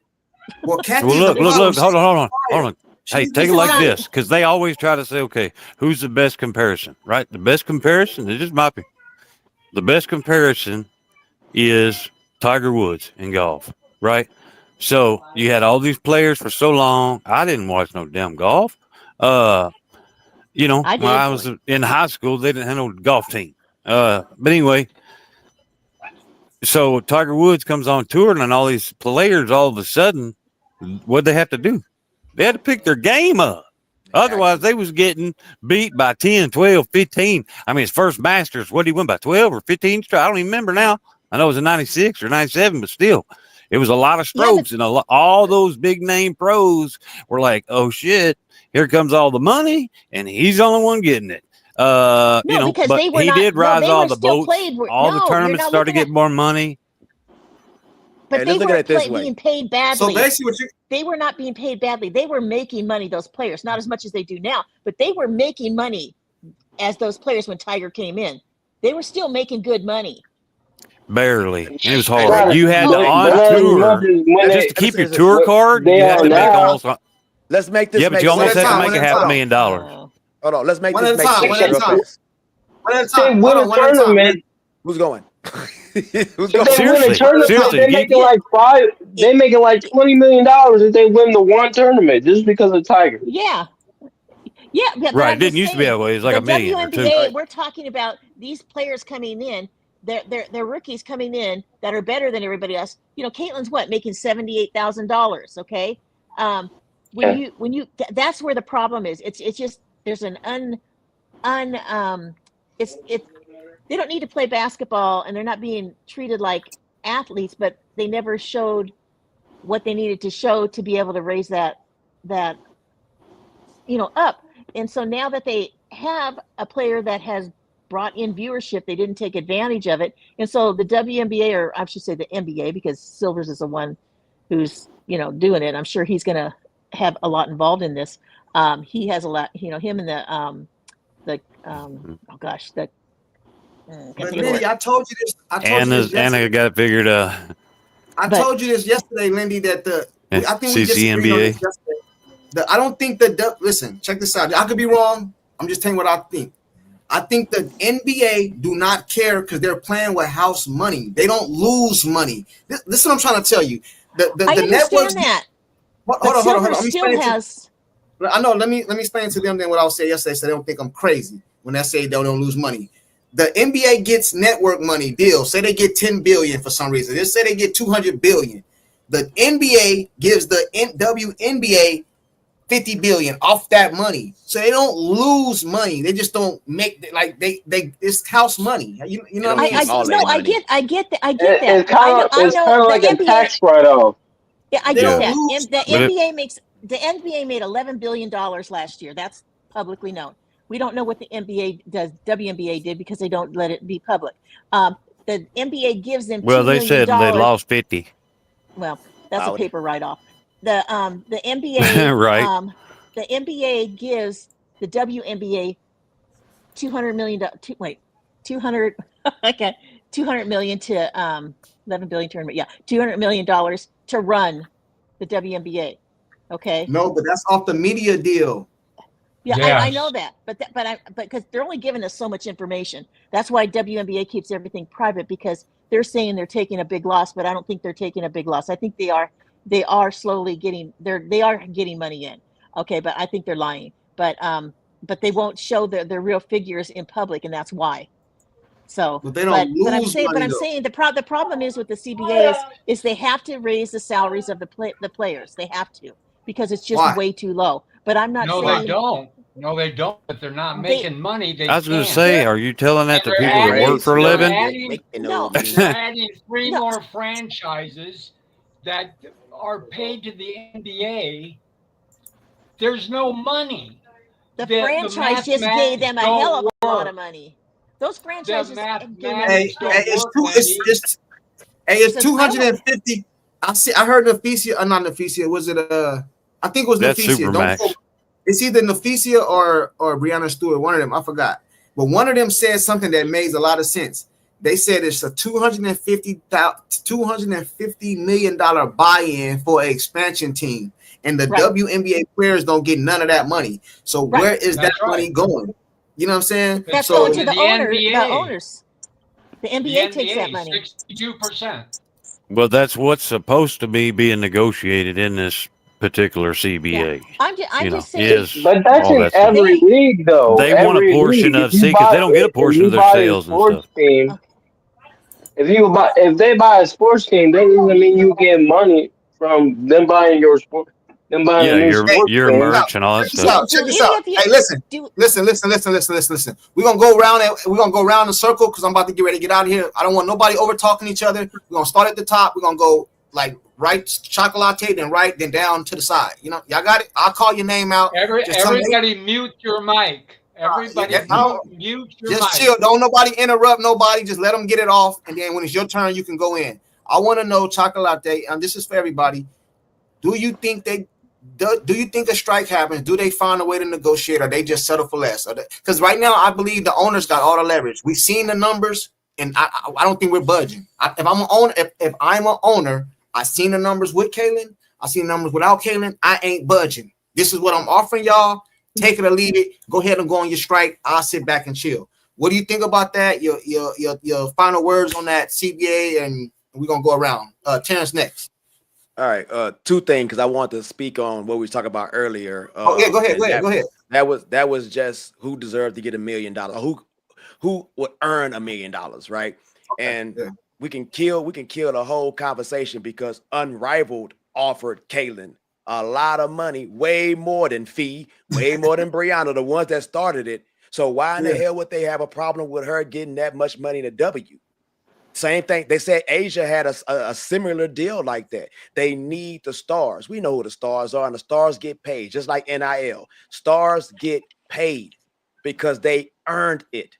Well, Kathy. Look. Hold on. Hey, take it like this, because they always try to say, okay, who's the best comparison, right? The best comparison, it just might be. The best comparison is Tiger Woods in golf, right? So you had all these players for so long. I didn't watch no damn golf. When I was in high school, they didn't have no golf team. But anyway, so Tiger Woods comes on tour, and all these players, all of a sudden, what'd they have to do? They had to pick their game up. Otherwise, they was getting beat by 10, 12, 15. I mean, his first Masters, what did he win by 12 or 15? I don't even remember now. I know it was in 96 or 97, but still, It was a lot of strokes, and all those big name pros were like, "Oh shit, here comes all the money, and he's the only one getting it." because but they were he not. did No, rise they all were the still boats. played. All the No, you're tournaments not started looking at. getting more money. But Hey, they let's look at it this weren't way. being paid badly. So basically, they were not being paid badly. They were making money. Those players, not as much as they do now, but they were making money as those players when Tiger came in. They were still making good money. Barely. And it was Hey, hard. You had to hey, on tour just to keep your tour card. You had to make almost. Let's make this. Yeah, but you almost had to make a $500,000. Hold on. Let's make One this at a make time. sense One at a real time. quick. One at a They time. win Hold a on. One at a time. tournament. Who's going? Who's If going? they win a Seriously, tournament, seriously, they're making like they're making like $20 million if they win the one tournament just because of Tiger. Yeah. But Right. I'm It didn't just used to be saying, that way. It's like the a million or two. WNBA, we're talking about these players coming in. They're rookies coming in that are better than everybody else. Caitlin's making $78,000. Okay, when you that's where the problem is. It's just there's an it's they don't need to play basketball and they're not being treated like athletes, but they never showed what they needed to show to be able to raise that up. And so now that they have a player that has brought in viewership, they didn't take advantage of it. And so the WNBA, or I should say the NBA, because Silvers is the one who's doing it. I'm sure he's going to have a lot involved in this. He has a lot. Him and the oh gosh, But Lindy, I told you this. Anna got it figured out. I told you this yesterday, Lindy, that I think we disagreed on CCNBA. this yesterday. I don't think listen, check this out. I could be wrong. I'm just telling you what I think. I think the NBA do not care because they're playing with house money. They don't lose money. This is what I'm trying to tell you. I understand networks, that. Hold on. Let me still explain has. I know. Let me explain to them then what I was saying yesterday, so they don't think I'm crazy when I say they don't lose money. The NBA gets network money deals. Say they get 10 billion for some reason. They say they get 200 billion. The NBA gives the WNBA 50 billion off that money. So they don't lose money. They just don't make it's house money. You know what I mean? I get that. It's kind of like a tax write-off. Yeah, I get that. The NBA made $11 billion last year. That's publicly known. We don't know what the WNBA did because they don't let it be public. The NBA gives them Well, $2 they million. said they lost 50. Well, that's a paper write-off. The NBA right. The NBA gives the WNBA $200 million. 200. Okay, 200 million to 11 billion tournament. Yeah, $200 million to run the WNBA. Okay. No, but that's off the media deal. Yeah, yes. I know that, but because they're only giving us so much information. That's why WNBA keeps everything private, because they're saying they're taking a big loss, but I don't think they're taking a big loss. I think they are slowly getting getting money in. Okay, but I think they're lying. But they won't show their real figures in public, and that's why. So, but they don't lose money. But I'm though. saying the problem is with the CBA is they have to raise the salaries of the players. They have to, because it's just way too low. But I'm not saying they don't. No, they don't. But they're not making money. I was going to say, are you telling that to people that work for a living? They're adding 3 more franchises that are paid to the NBA. There's no money. The franchise just gave them a hell of a lot of money. Those franchises gave them it's 250. I heard Nafisia, not Nafisia. Was it I think it was Nafisia. It's either Nafisia or Breonna Stewart, one of them. I forgot. But one of them said something that makes a lot of sense. They said it's a $250 million buy-in for an expansion team. And the WNBA players don't get none of that money. So where is that money going? You know what I'm saying? That's going to the owners. The NBA takes that money. 62%. Well, that's what's supposed to be being negotiated in this particular CBA. Yeah. I'm just saying. But that's in every league, though. They want a portion of because they don't get a portion of their sales and stuff. Team, if they buy a sports team, that doesn't mean you get money from them buying your sport. Your merch and all that stuff. Check this out. Hey, listen. We're gonna go around the circle because I'm about to get ready to get out of here. I don't want nobody over talking each other. We're gonna start at the top. We're gonna go like write chocolate, then down to the side. You know, y'all got it. I'll call your name out. Everybody mute your mic. Everybody mute your just mic. chill. Don't nobody interrupt nobody. Just let them get it off, and then when it's your turn, you can go in. I want to know, chocolate, and this is for everybody. Do you think do you think a strike happens? Do they find a way to negotiate, or they just settle for less? Because right now, I believe the owners got all the leverage. We've seen the numbers, and I don't think we're budging. If I'm an owner, I seen the numbers with Kaylin. I seen the numbers without Kaylin. I ain't budging. This is what I'm offering y'all. Take it or leave it. Go ahead and go on your strike. I'll sit back and chill. What do you think about that? Your final words on that, CBA, and we're gonna go around. Terrence next. All right, two things, because I want to speak on what we were talking about earlier. Go ahead. That was just who deserved to get $1 million, who would earn $1 million, right? Okay, and we can kill the whole conversation because Unrivaled offered Kaylin a lot of money, way more than Fee, way more than Brianna, the ones that started it. So why in the hell would they have a problem with her getting that much money in a W? Same thing. They said Asia had a similar deal like that. They need the stars. We know who the stars are, and the stars get paid, just like NIL. Stars get paid because they earned it.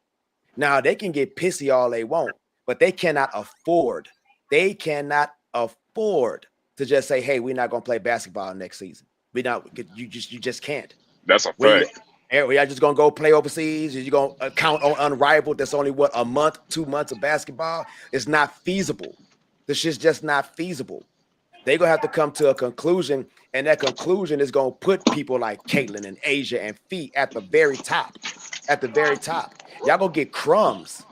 Now, they can get pissy all they want, but they cannot afford. They cannot afford to just say, hey, we're not going to play basketball next season. You just can't. That's a fact. We are just gonna go play overseas. You're gonna count on Unrivaled. That's only what, a month, 2 months of basketball. It's not feasible. This shit's just not feasible. They're gonna have to come to a conclusion, and that conclusion is gonna put people like Caitlin and Asia and Fee at the very top. At the very top, y'all gonna get crumbs.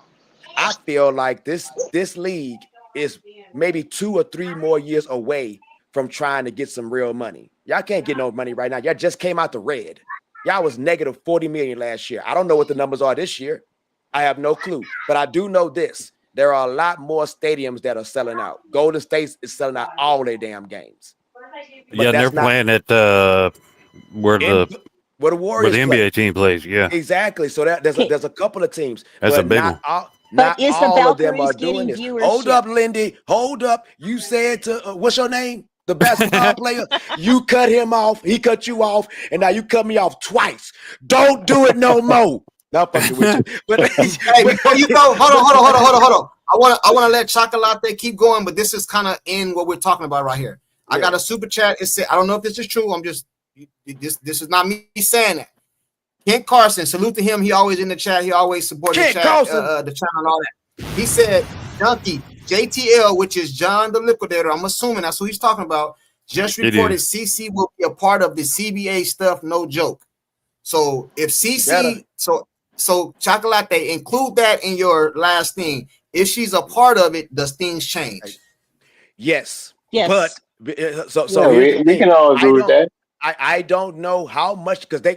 I feel like this league is maybe 2 or 3 more years away from trying to get some real money. Y'all can't get no money right now. Y'all just came out the red. Y'all was negative 40 million last year. I don't know what the numbers are this year. I have no clue. But I do know this. There are a lot more stadiums that are selling out. Golden State is selling out all their damn games. But they're playing at where the Warriors NBA team plays. Yeah, exactly. So there's a couple of teams. That's a big one. Not all of them are doing this. Hold up, Lindy. Hold up. You said to what's your name? The basketball player, you cut him off, he cut you off, and now you cut me off twice. Don't do it no more. Not fucking with you. But hey, before you go, hold on. I want to let Chocolate keep going, but this is kind of in what we're talking about right here. I got a super chat. It said, I don't know if this is true. I'm just this is not me saying that. Kent Carson, salute to him. He always in the chat. He always supports the chat, the channel and all that. He said, Donkey, JTL, which is John the Liquidator, I'm assuming that's who he's talking about, just reported CC will be a part of the CBA stuff, no joke. So if CC, so Chocolate, they include that in your last thing. If she's a part of it, does things change? Yes. Yes. But so we can all agree with that. I don't know how much, because they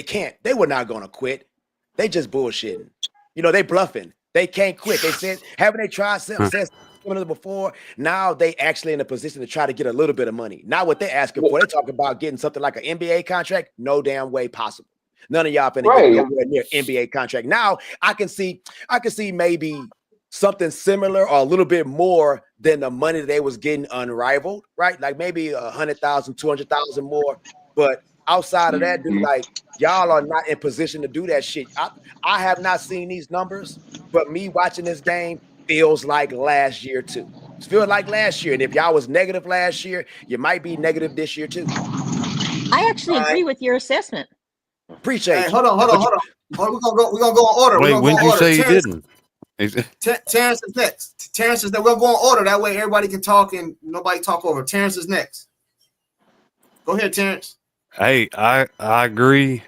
can't. They were not going to quit. They just bullshitting. You know, they bluffing. They can't quit. They said, haven't they tried something before? Now they actually in a position to try to get a little bit of money. Not what they're asking for. They're talking about getting something like an NBA contract. No damn way possible. None of y'all finna get nowhere near NBA contract. Now I can see maybe something similar or a little bit more than the money that they was getting Unrivaled, right? Like maybe 100,000, 200,000 more. But outside of that, dude, like y'all are not in position to do that shit. I have not seen these numbers, but me watching this game feels like last year too. It feels like last year. And if y'all was negative last year, you might be negative this year too. I actually agree with your assessment. Appreciate you. Hold on. We're gonna go in order. Wait, when did you say you didn't? Terrence is next. Terrence is next. We're gonna go in order. That way everybody can talk and nobody talk over. Terrence is next. Go ahead, Terrence. Hey, I agree,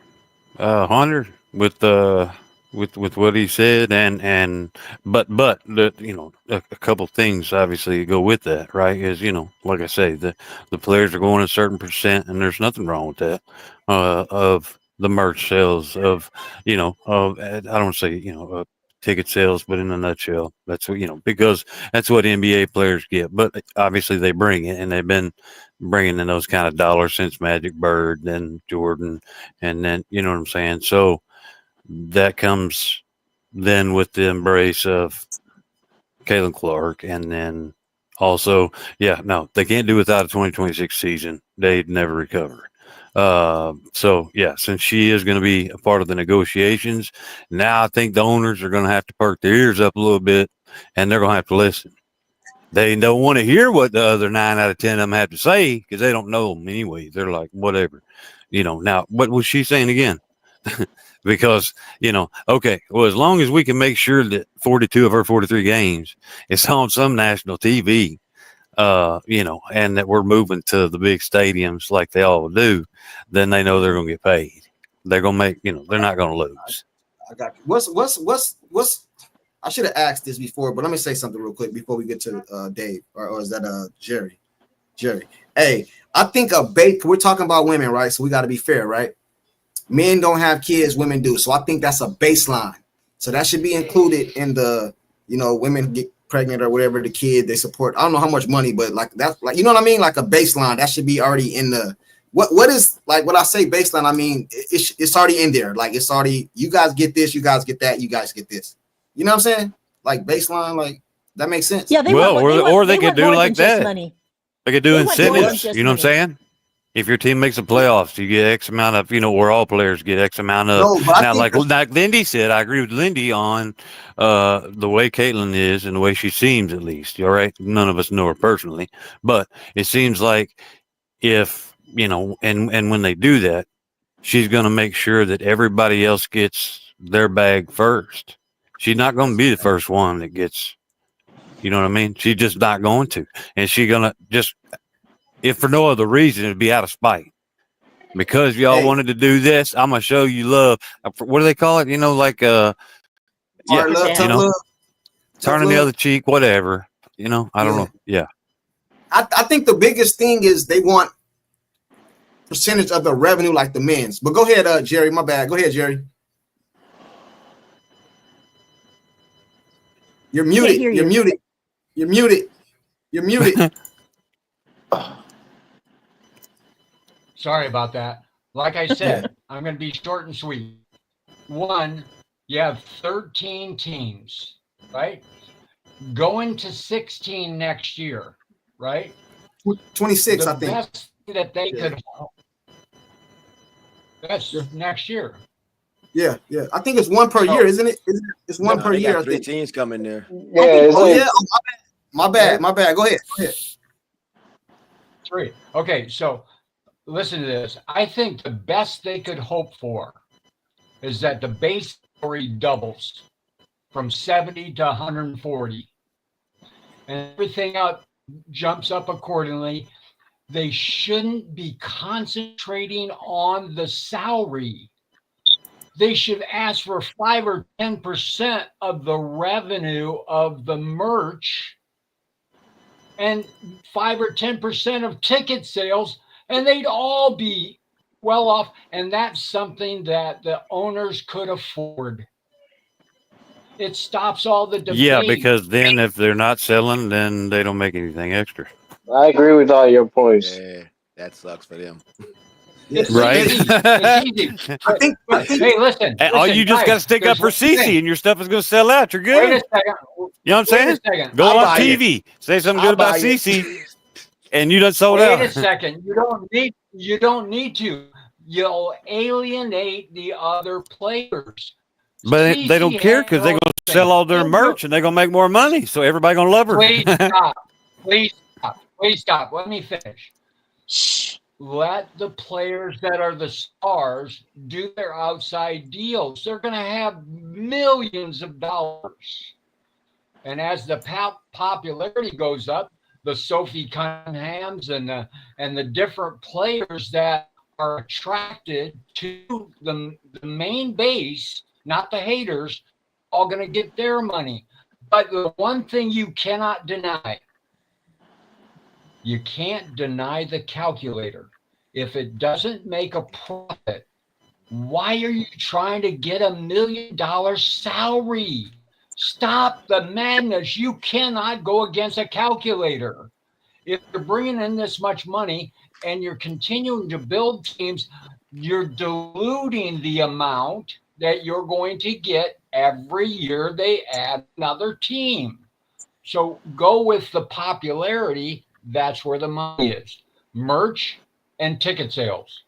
Hunter, with what he said, but the a couple things obviously go with that, right? Is like I say, the players are going a certain percent, and there's nothing wrong with that. Of the merch sales, of I don't say ticket sales, but in a nutshell, that's what because that's what NBA players get. But obviously they bring it, and they've been bringing in those kind of dollars since Magic, Bird, then Jordan, and then what I'm saying. So that comes then with the embrace of Caitlin Clark, and then Also, yeah, no, they can't do without a 2026 season. They'd never recover. So yeah, since she is going to be a part of the negotiations, now I think the owners are going to have to perk their ears up a little bit, and they're going to have to listen. They don't want to hear what the other 9 out of 10 of them have to say because they don't know them anyway. They're like, whatever, Now, what was she saying again? Because okay, well, as long as we can make sure that 42 of her 43 games is on some national TV, and that we're moving to the big stadiums like they all do, then they know they're going to get paid. They're going to make, they're not going to lose. I got you. What's I should have asked this before, but let me say something real quick before we get to Dave, or is that Jerry? Hey, I think we're talking about women, right? So we got to be fair, right? Men don't have kids, women do. So I think that's a baseline. So that should be included in the, women get pregnant or whatever, the kid they support. I don't know how much money, but like that's like, you know what I mean? Like a baseline that should be already in the, what is like, when I say baseline, I mean, it's already in there. Like it's already, you guys get this, you guys get that, you guys get this. You know what I'm saying? Like baseline, like that makes sense. Yeah, they could do like that. Money. They could do incentives. You know what I'm saying? If your team makes the playoffs, you get X amount of, where all players get X amount of. No, now, like Lindy said, I agree with Lindy on the way Caitlin is and the way she seems, at least. All right. None of us know her personally, but it seems like if, and when they do that, she's going to make sure that everybody else gets their bag first. She's not going to be the first one that gets, you know what I mean? She's just not going to. And she's going to just, if for no other reason, it'd be out of spite. Because y'all wanted to do this, I'm going to show you love. What do they call it? Turning the other cheek, whatever. I don't know. Yeah. I think the biggest thing is they want percentage of the revenue like the men's. But go ahead, Jerry. My bad. Go ahead, Jerry. You're muted. You're muted. You're muted. You're muted. Sorry about that. Like I said, I'm going to be short and sweet. One, you have 13 teams, right? Going to 16 next year, right? 26, I think. The best that they could. That's next year. Yeah. I think it's one per year, isn't it? It's one per year. Got 3 teams coming there. Yeah. My bad. Go ahead. 3. Okay, so listen to this. I think the best they could hope for is that the base salary doubles from 70 to 140, and everything out jumps up accordingly. They shouldn't be concentrating on the salary. They should ask for 5 or 10% of the revenue of the merch and 5 or 10% of ticket sales, and they'd all be well off. And that's something that the owners could afford. It stops all the debate. Yeah, because then if they're not selling, then they don't make anything extra. I agree with all your points. Yeah, that sucks for them. Right? It's easy. I think, hey, listen. All you just got to stick up for Cece, and your stuff is going to sell out. You're good. Wait a second. You know what I'm saying? Go on TV, say something good about Cece, and you done sold out. Wait a second. You don't need to. You'll alienate the other players. But they don't care because they're going to sell all their merch and they're going to make more money. So everybody's going to love her. Please stop. Let me finish. Let the players that are the stars do their outside deals. They're going to have millions of dollars. And as the popularity goes up, the Sophie Cunninghams and the different players that are attracted to the main base, not the haters, all going to get their money. But the one thing you cannot deny, you can't deny the calculator. If it doesn't make a profit, why are you trying to get $1 million salary? Stop the madness. You cannot go against a calculator. If you're bringing in this much money and you're continuing to build teams, you're diluting the amount that you're going to get every year they add another team. So go with the popularity. That's where the money is. Merch and ticket sales.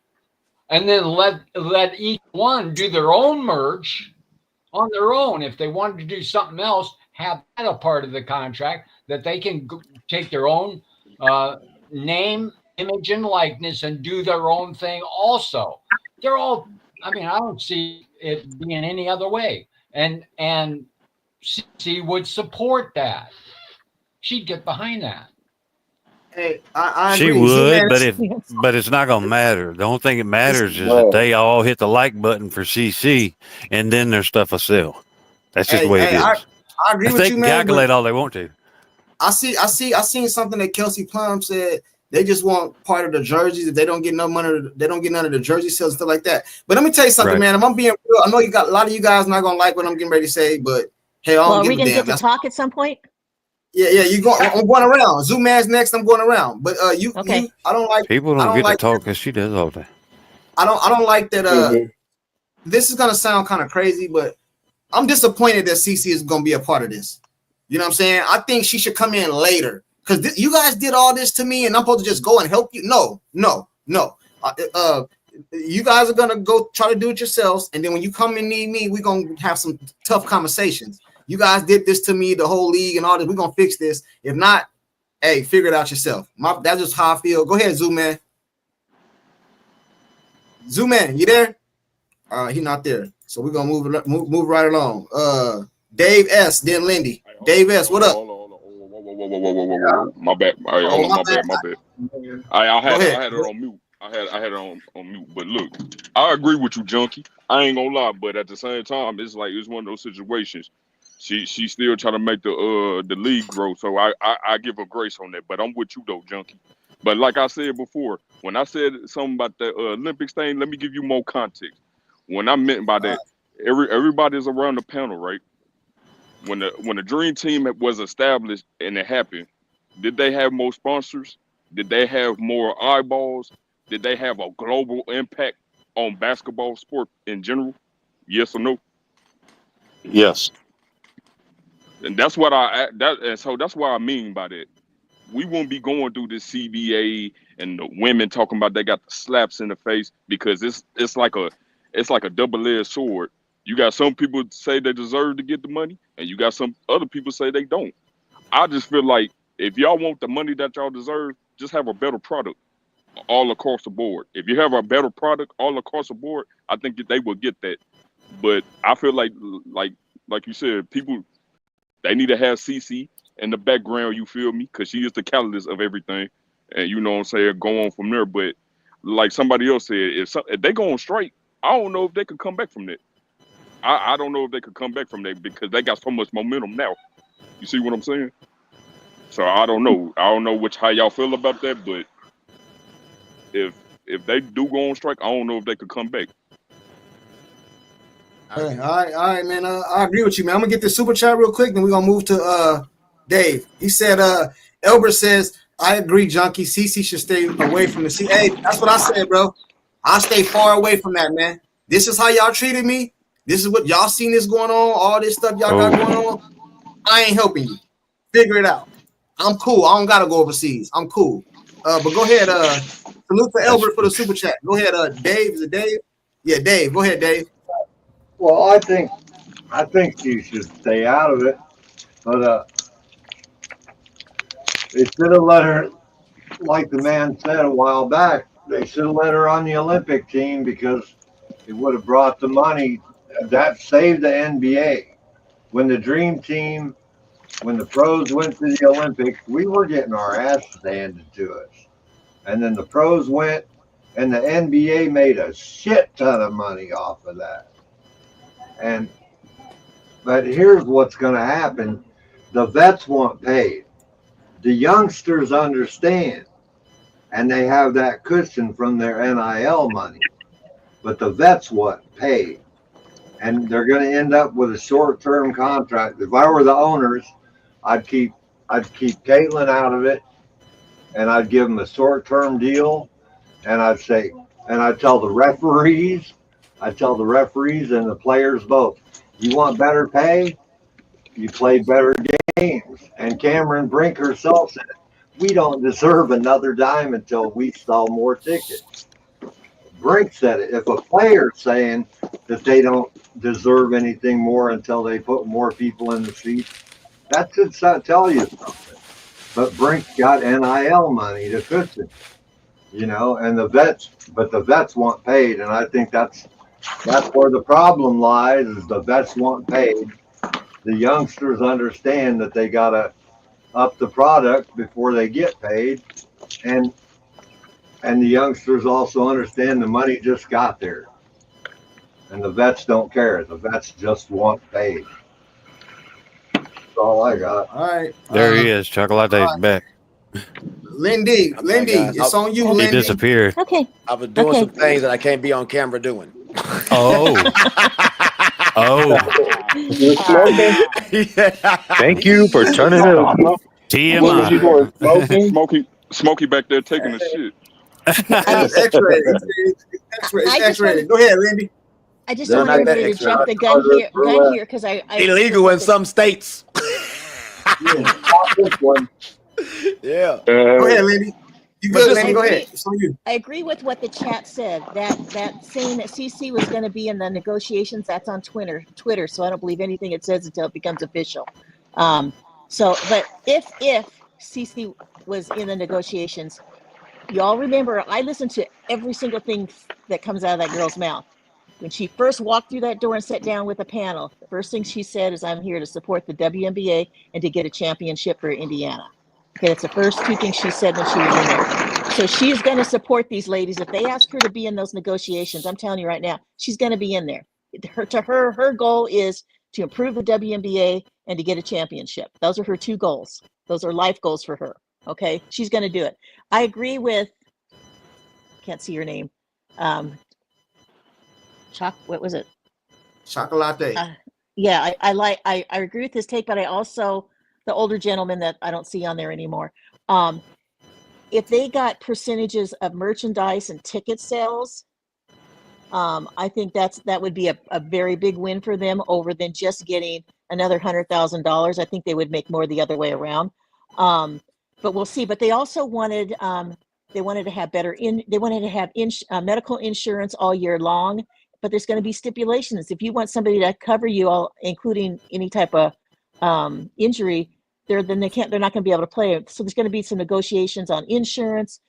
And then let each one do their own merch on their own. If they wanted to do something else, have that a part of the contract that they can take their own name, image, and likeness and do their own thing also. They're all, I mean, I don't see it being any other way. And CC would support that. She'd get behind that. Hey, I She agree. would, Zooman, but it's not gonna matter. The only thing that matters is that they all hit the like button for CC, and then their stuff will sell. That's just the way it hey, I is. agree with They you, can man. But calculate all they want to. I seen something that Kelsey Plum said. They just want part of the jerseys. If they don't get no money, they don't get none of the jersey sales, stuff like that. But let me tell you something, Right. man. If I'm being real, I know you got a lot of you guys not gonna like what I'm getting ready to say, but hey, I don't Well, are give we a going to damn. get to talk at some point? Yeah, you go. I'm going around. Zoom man's next. I'm going around. But Okay. I don't like. People I don't don't get to like. talk because she does all that. I don't like that. This is gonna sound kind of crazy, but I'm disappointed that CC is gonna be a part of this. You know what I'm saying? I think she should come in later because you guys did all this to me, and I'm supposed to just go and help you. No. You guys are gonna go try to do it yourselves, and then when you come and need me, we're gonna have some tough conversations. You guys did this to me, the whole league, and all this. We're gonna fix this. If not, hey, figure it out yourself. That's just how I feel. Go ahead, Zoom man. Zoom man, you there? He's not there. So we're gonna move right along. Dave S, then Lindy. Dave S, what up? Whoa. My bad. All right, hold on, my bad. I had it on mute. I had it on mute. But look, I agree with you, Junkie. I ain't gonna lie, but at the same time, it's like it's one of those situations. She still trying to make the league grow. So I give her grace on that. But I'm with you though, Junkie. But like I said before, when I said something about the Olympics thing, let me give you more context. When I meant by that, everybody's around the panel, right? When the dream team was established and it happened, did they have more sponsors? Did they have more eyeballs? Did they have a global impact on basketball sport in general? Yes or no? Yes. And that's what so that's what I mean by that. We won't be going through this CBA and the women talking about they got the slaps in the face because it's like a double-edged sword. You got some people say they deserve to get the money, and you got some other people say they don't. I just feel like if y'all want the money that y'all deserve, just have a better product all across the board. If you have a better product all across the board, I think they will get that. But I feel like you said, people, they need to have CC in the background, you feel me? Because she is the catalyst of everything. And you know what I'm saying, go on from there. But like somebody else said, if they go on strike, I don't know if they could come back from that. I don't know if they could come back from that because they got so much momentum now. You see what I'm saying? So I don't know. I don't know how y'all feel about that, but if they do go on strike, I don't know if they could come back. Hey, all right, man. I agree with you, man. I'm gonna get this super chat real quick, then we're gonna move to Dave. He said, Elbert says, I agree, Junkie. CC should stay away from the sea. Hey, that's what I said, bro. I stay far away from that, man. This is how y'all treated me. This is what y'all seen this going on, all this stuff y'all got going on. I ain't helping you. Figure it out. I'm cool. I don't gotta go overseas. I'm cool. But go ahead, salute for Elbert for the super chat. Go ahead, Dave. Is it Dave? Yeah, Dave. Go ahead, Dave. Well, I think you should stay out of it, but they should have let her, like the man said a while back, they should have let her on the Olympic team because it would have brought the money. That saved the NBA. When the dream team, when the pros went to the Olympics, we were getting our asses handed to us. And then the pros went, and the NBA made a shit ton of money off of that. But here's what's going to happen. The vets want paid. The youngsters understand, and they have that cushion from their NIL money. But the vets want paid. And they're going to end up with a short-term contract. If I were the owners, I'd keep Caitlin out of it, and I'd give them a short-term deal, and I'd tell the referees and the players both, you want better pay, you play better games, games. And Cameron Brink herself said, we don't deserve another dime until we sell more tickets. Brink said it. If a player's saying that they don't deserve anything more until they put more people in the seats, that should tell you something. But Brink's got NIL money to cushion, and the vets want paid, and I think that's where the problem lies. Is the vets want paid. The youngsters understand that they gotta up the product before they get paid, and the youngsters also understand the money just got there, and the vets don't care. The vets just want paid. That's all I got. All right. There he is. Chocolate's back. Lindy, it's on you, He Lindy. disappeared. Okay. I was doing some things that I can't be on camera doing. Oh. You smoking? Thank you for turning it on. What you doing? Smoking? Smokey back there taking a shit. It's X-rated. It's X-rated. Go ahead, Lindy. I just don't want everybody to jump the gun here because I illegal in some states. Yeah. Go ahead, Lindy. You good, Lindy? Go ahead. It's on you. I agree with what the chat said. That saying that CC was going to be in the negotiations, that's on Twitter. So I don't believe anything it says until it becomes official. But if CC was in the negotiations, y'all remember I listened to every single thing that comes out of that girl's mouth. When she first walked through that door and sat down with the panel, the first thing she said is, I'm here to support the WNBA and to get a championship for Indiana. Okay, that's the first two things she said when she was in there. So she's going to support these ladies. If they ask her to be in those negotiations, I'm telling you right now, she's going to be in there. Her goal is to improve the WNBA and to get a championship. Those are her two goals. Those are life goals for her. Okay, she's going to do it. I agree with, can't see your name. What was it? Chocolate. Yeah, I agree with this take, but I also, the older gentleman that I don't see on there anymore. If they got percentages of merchandise and ticket sales, I think that would be a very big win for them over than just getting another $100,000. I think they would make more the other way around. But we'll see. But they also wanted to have medical insurance all year long. But there's going to be stipulations. If you want somebody to cover you all, including any type of injury, they're not going to be able to play. So there's going to be some negotiations on insurance,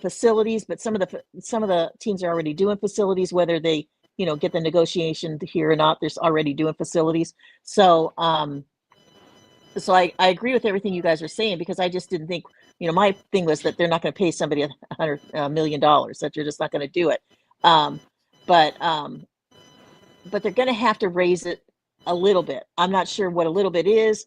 facilities. But some of the teams are already doing facilities, whether they get the negotiation here or not. There's already doing facilities. So so I agree with everything you guys are saying, because I just didn't think, my thing was that they're not going to pay somebody $100 million, that you're just not going to do it. But they're going to have to raise it a little bit. I'm not sure what a little bit is,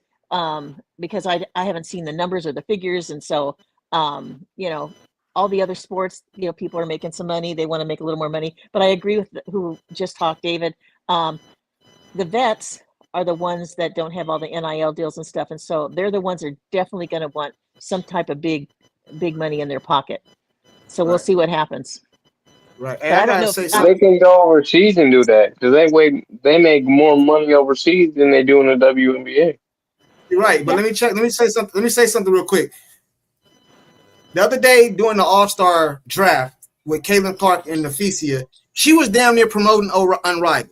because I haven't seen the numbers or the figures. And so, all the other sports, people are making some money. They want to make a little more money. But I agree with who just talked, David. The vets are the ones that don't have all the NIL deals and stuff. And so they're the ones that are definitely going to want some type of big money in their pocket. So we'll see what happens. Right. And I don't know they can go overseas and do that, because they make more money overseas than they do in the WNBA. You're right, but let me say something real quick. The other day during the All-Star draft with Caitlin Clark and Neficia, she was damn near promoting Unrivaled.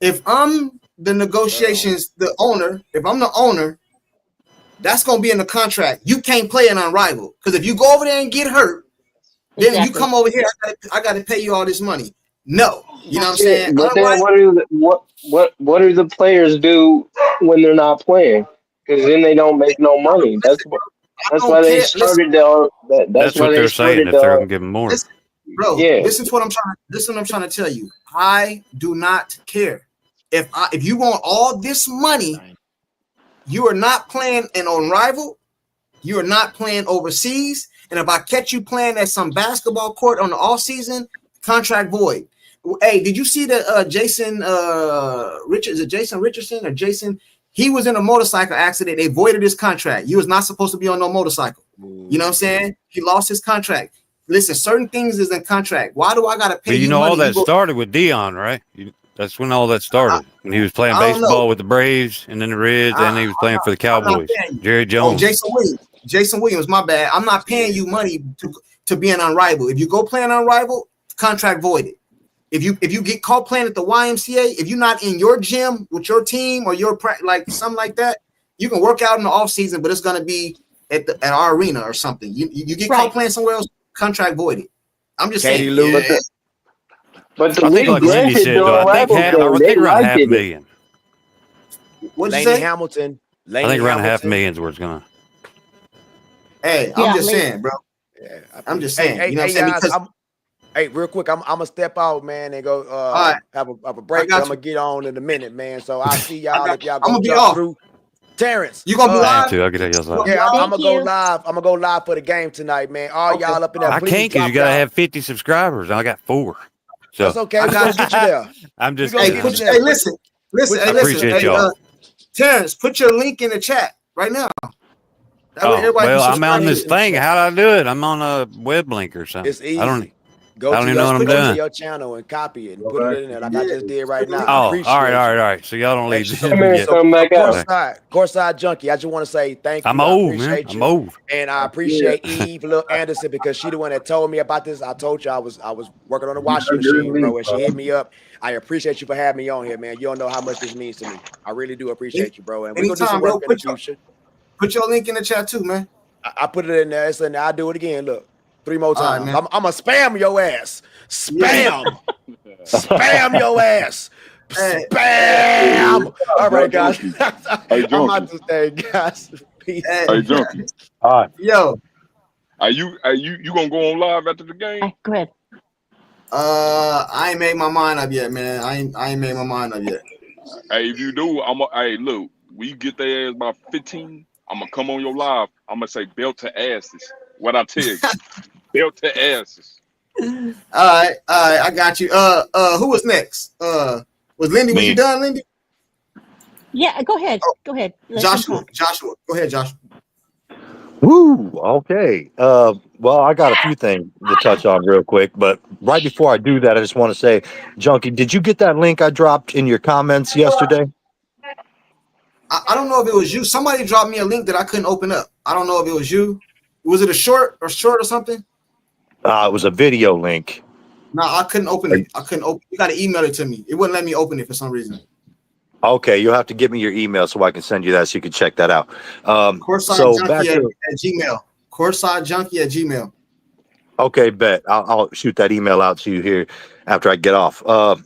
If I'm the negotiations, if I'm the owner, that's gonna be in the contract. You can't play an Unrivaled, because if you go over there and get hurt, then you come over here, I got to pay you all this money. No, you know what I'm saying? But then what do the players do when they're not playing? Because then they don't make no money. That's why they started That's what they're saying, if they're going to give them more. Listen, bro, listen to what I'm trying to tell you. I do not care. If you want all this money, you are not playing an Unrivaled. You are not playing overseas. And if I catch you playing at some basketball court on the off season, contract void. Hey, did you see that Jason Richardson or Jason? He was in a motorcycle accident. They voided his contract. He was not supposed to be on no motorcycle. You know what I'm saying? He lost his contract. Listen, certain things is in contract. Why do I gotta pay? But all that started with Dion, right? That's when all that started. When he was playing I don't know. baseball with the Braves and then the Reds, and he was playing for the Cowboys. Jerry Jones. Jason Williams, my bad. I'm not paying you money to be an unrivaled. If you go play an unrivaled, contract voided. If you get caught playing at the YMCA, if you're not in your gym with your team or your like something like that, you can work out in the off season, but it's gonna be at our arena or something. You get caught playing somewhere else, contract voided. I'm just saying. But the I think, league like Lindy granted said, the though, I think unrivaled game. They around liked it. What'd you Laney say? Hamilton. I think around $500,000 is where it's gonna. Hey, I'm just saying, bro. Yeah, I'm just saying. Hey, you know what hey, I'm saying? guys, hey, real quick, I'm gonna step out, man, and go right. have a break. I'm gonna get on in a minute, man. So I'll see y'all if y'all I'm go gonna be jump off. through. Terrence, You gonna be live? I'll get y'all's live. Yeah, I'm gonna Thank go you. live. I'm gonna go live for the game tonight, man. All y'all up in there, I please can't because you drop gotta down. have 50 subscribers. I got 4. So That's okay. We're gonna get you there. I'm just Hey, kidding. listen. I appreciate y'all. Terrence, put your link in the chat right now. That way everybody well, can I'm on this subscribe. thing. How do I do it? I'm on a web link or something. It's easy. I don't Go even to know what I'm go to doing. your channel and copy it and put it in there like I just did right now. Oh, I all right. So y'all don't leave this. Courtside junkie. I just want to say thank you. I'm old, man. I'm old. And I appreciate Eve Lil Anderson because she the one that told me about this. I told you I was working on the washing machine, bro, and she hit me up. I appreciate you for having me on here, man. You don't know how much this means to me. I really do appreciate you, bro. And we're gonna do some work in the future. Put your link in the chat too, man. I put it in there. It's in there. I'll do it again. Look, 3 more times. Right, I'm gonna spam your ass. Spam. Spam your ass. Spam. All right, guys. I'm out this day, guys. Peace. Hey, Junkie. All right. Yo. Are you gonna go on live after the game? Go ahead. I ain't made my mind up yet, man. I ain't made my mind up yet. Hey, if you do, hey, look, we get their ass by 15. I'm gonna come on your live. I'm gonna say belt to asses. What I tell you, belt to asses. All right, I got you. Who was next? Was Lindy? Was you done, Lindy? Yeah, go ahead. Go ahead. Joshua, go ahead, Joshua. Woo. Okay. Well, I got a few things to touch on real quick, but right before I do that, I just want to say, Junkie, did you get that link I dropped in your comments yesterday? I don't know if it was you. Somebody dropped me a link that I couldn't open up. I don't know if it was you. Was it a short or something? It was a video link. No, I couldn't open it. You got to email it to me. It wouldn't let me open it for some reason. Okay, you'll have to give me your email so I can send you that so you can check that out. Courtside junkie at Gmail. Courtside junkie at Gmail. Okay, bet. I'll shoot that email out to you here after I get off.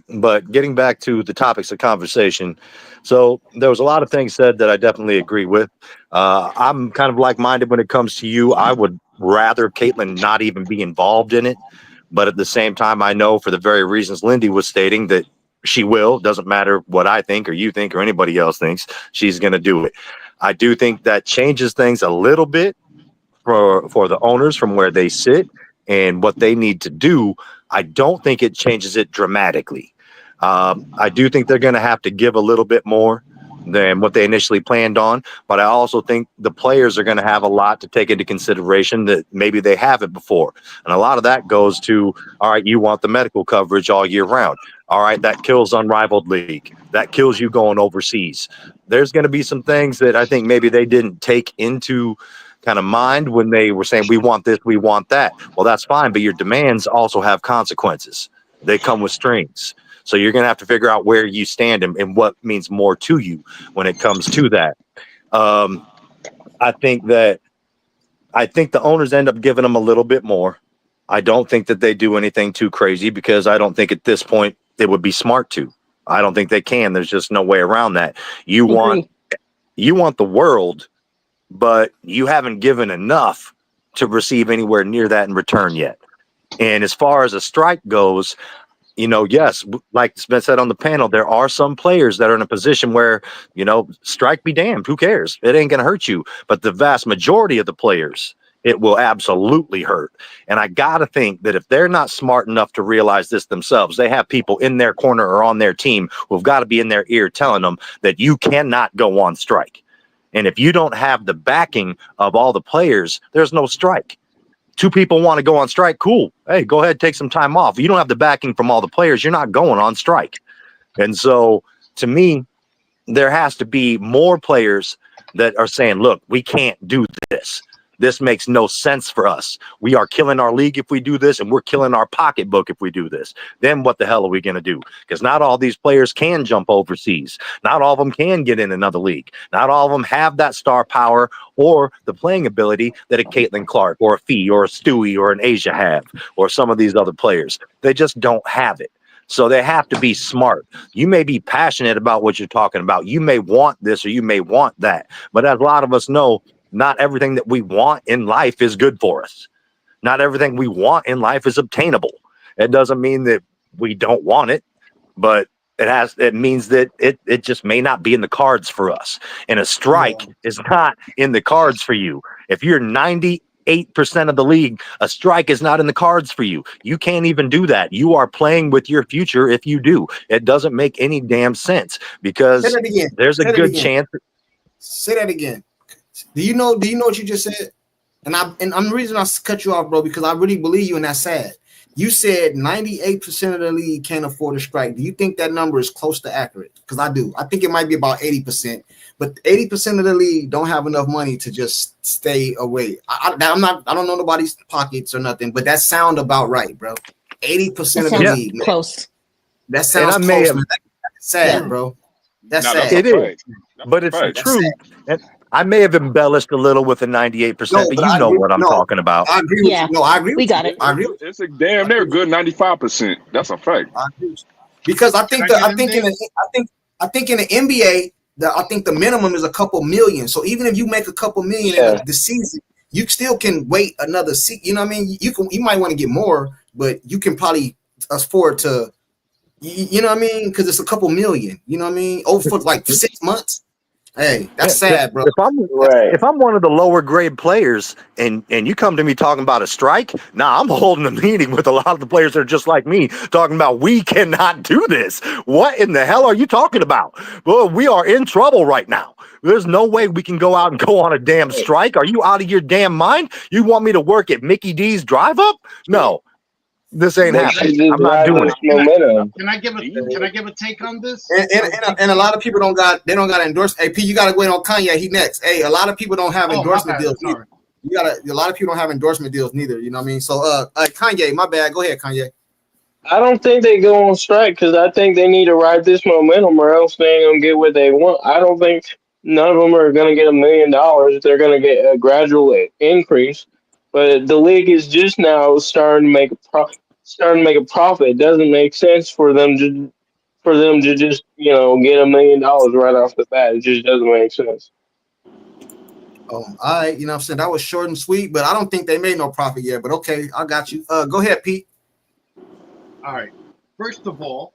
But getting back to the topics of conversation, so there was a lot of things said that I definitely agree with. I'm kind of like-minded when it comes to you. I would rather Caitlyn not even be involved in it. But at the same time, I know for the very reasons Lindy was stating that she will. Doesn't matter what I think or you think or anybody else thinks. She's going to do it. I do think that changes things a little bit for the owners from where they sit and what they need to do. I don't think it changes it dramatically. I do think they're going to have to give a little bit more than what they initially planned on. But I also think the players are going to have a lot to take into consideration that maybe they haven't before. And a lot of that goes to, all right, you want the medical coverage all year round. All right, that kills Unrivaled League. That kills you going overseas. There's going to be some things that I think maybe they didn't take into kind of mind when they were saying, we want this, we want that. Well, that's fine, but your demands also have consequences. They come with strings. So you're going to have to figure out where you stand and what means more to you when it comes to that. I think the owners end up giving them a little bit more. I don't think that they do anything too crazy because I don't think at this point it would be smart to. I don't think they can. There's just no way around that. You want the world, but you haven't given enough to receive anywhere near that in return yet. And as far as a strike goes, yes, like it's been said on the panel, there are some players that are in a position where, strike be damned. Who cares? It ain't going to hurt you. But the vast majority of the players, it will absolutely hurt. And I got to think that if they're not smart enough to realize this themselves, they have people in their corner or on their team who've got to be in their ear telling them that you cannot go on strike. And if you don't have the backing of all the players, there's no strike. 2 people want to go on strike. Cool. Hey, go ahead, take some time off. If you don't have the backing from all the players, you're not going on strike. And so to me, there has to be more players that are saying, look, we can't do this. This makes no sense for us. We are killing our league if we do this, and we're killing our pocketbook if we do this. Then what the hell are we going to do? Because not all these players can jump overseas. Not all of them can get in another league. Not all of them have that star power or the playing ability that a Caitlin Clark or a Fee or a Stewie or an Asia have, or some of these other players. They just don't have it. So they have to be smart. You may be passionate about what you're talking about. You may want this or you may want that. But as a lot of us know, not everything that we want in life is good for us. Not everything we want in life is obtainable. It doesn't mean that we don't want it, but it means that it just may not be in the cards for us. And a strike is not in the cards for you. If you're 98% of the league, a strike is not in the cards for you. You can't even do that. You are playing with your future if you do. It doesn't make any damn sense because there's a good chance. Say that again. Do you know what you just said? And I'm the reason I cut you off, bro, because I really believe you, and that's sad. You said 98% of the league can't afford a strike. Do you think that number is close to accurate? Because I do. I think it might be about 80%, but 80% of the league don't have enough money to just stay away. I don't know nobody's pockets or nothing, but that sound about right, bro. 80% of the league, close. Man. That sounds close, man. That's sad, bro. That's sad. It is, but it's true. And I may have embellished a little with the 98%, but you know what I'm talking about. I agree with you. No, I agree. We got it. I agree. It's a damn near good 95%. That's a fact. I agree. Because I think in the NBA, I think the minimum is a couple million. So even if you make a couple million in the season, you still can wait another season. You know what I mean? You might want to get more, but you can probably afford to. You know what I mean? Because it's a couple million. You know what I mean? Over for like 6 months. Hey, that's sad, bro. If I'm one of the lower grade players and you come to me talking about a strike, I'm holding a meeting with a lot of the players that are just like me talking about we cannot do this. What in the hell are you talking about? Well, we are in trouble right now. There's no way we can go out and go on a damn strike. Are you out of your damn mind? You want me to work at Mickey D's Drive Up? No. This ain't happening. I'm not doing it. Can I give a take on this? And a lot of people don't got endorsement. Hey, P, you gotta wait on Kanye. He next. Hey, a lot of people don't have endorsement deals. Neither. A lot of people don't have endorsement deals neither. You know what I mean? So Kanye, my bad. Go ahead, Kanye. I don't think they go on strike because I think they need to ride this momentum or else they ain't gonna get what they want. I don't think none of them are gonna get $1 million. They're gonna get a gradual increase. But the league is just now starting to make a profit. It doesn't make sense for them to just get $1 million right off the bat. It just doesn't make sense. Oh, all right. You know what I'm saying? That was short and sweet, but I don't think they made no profit yet. But okay, I got you. Go ahead, Pete. All right. First of all,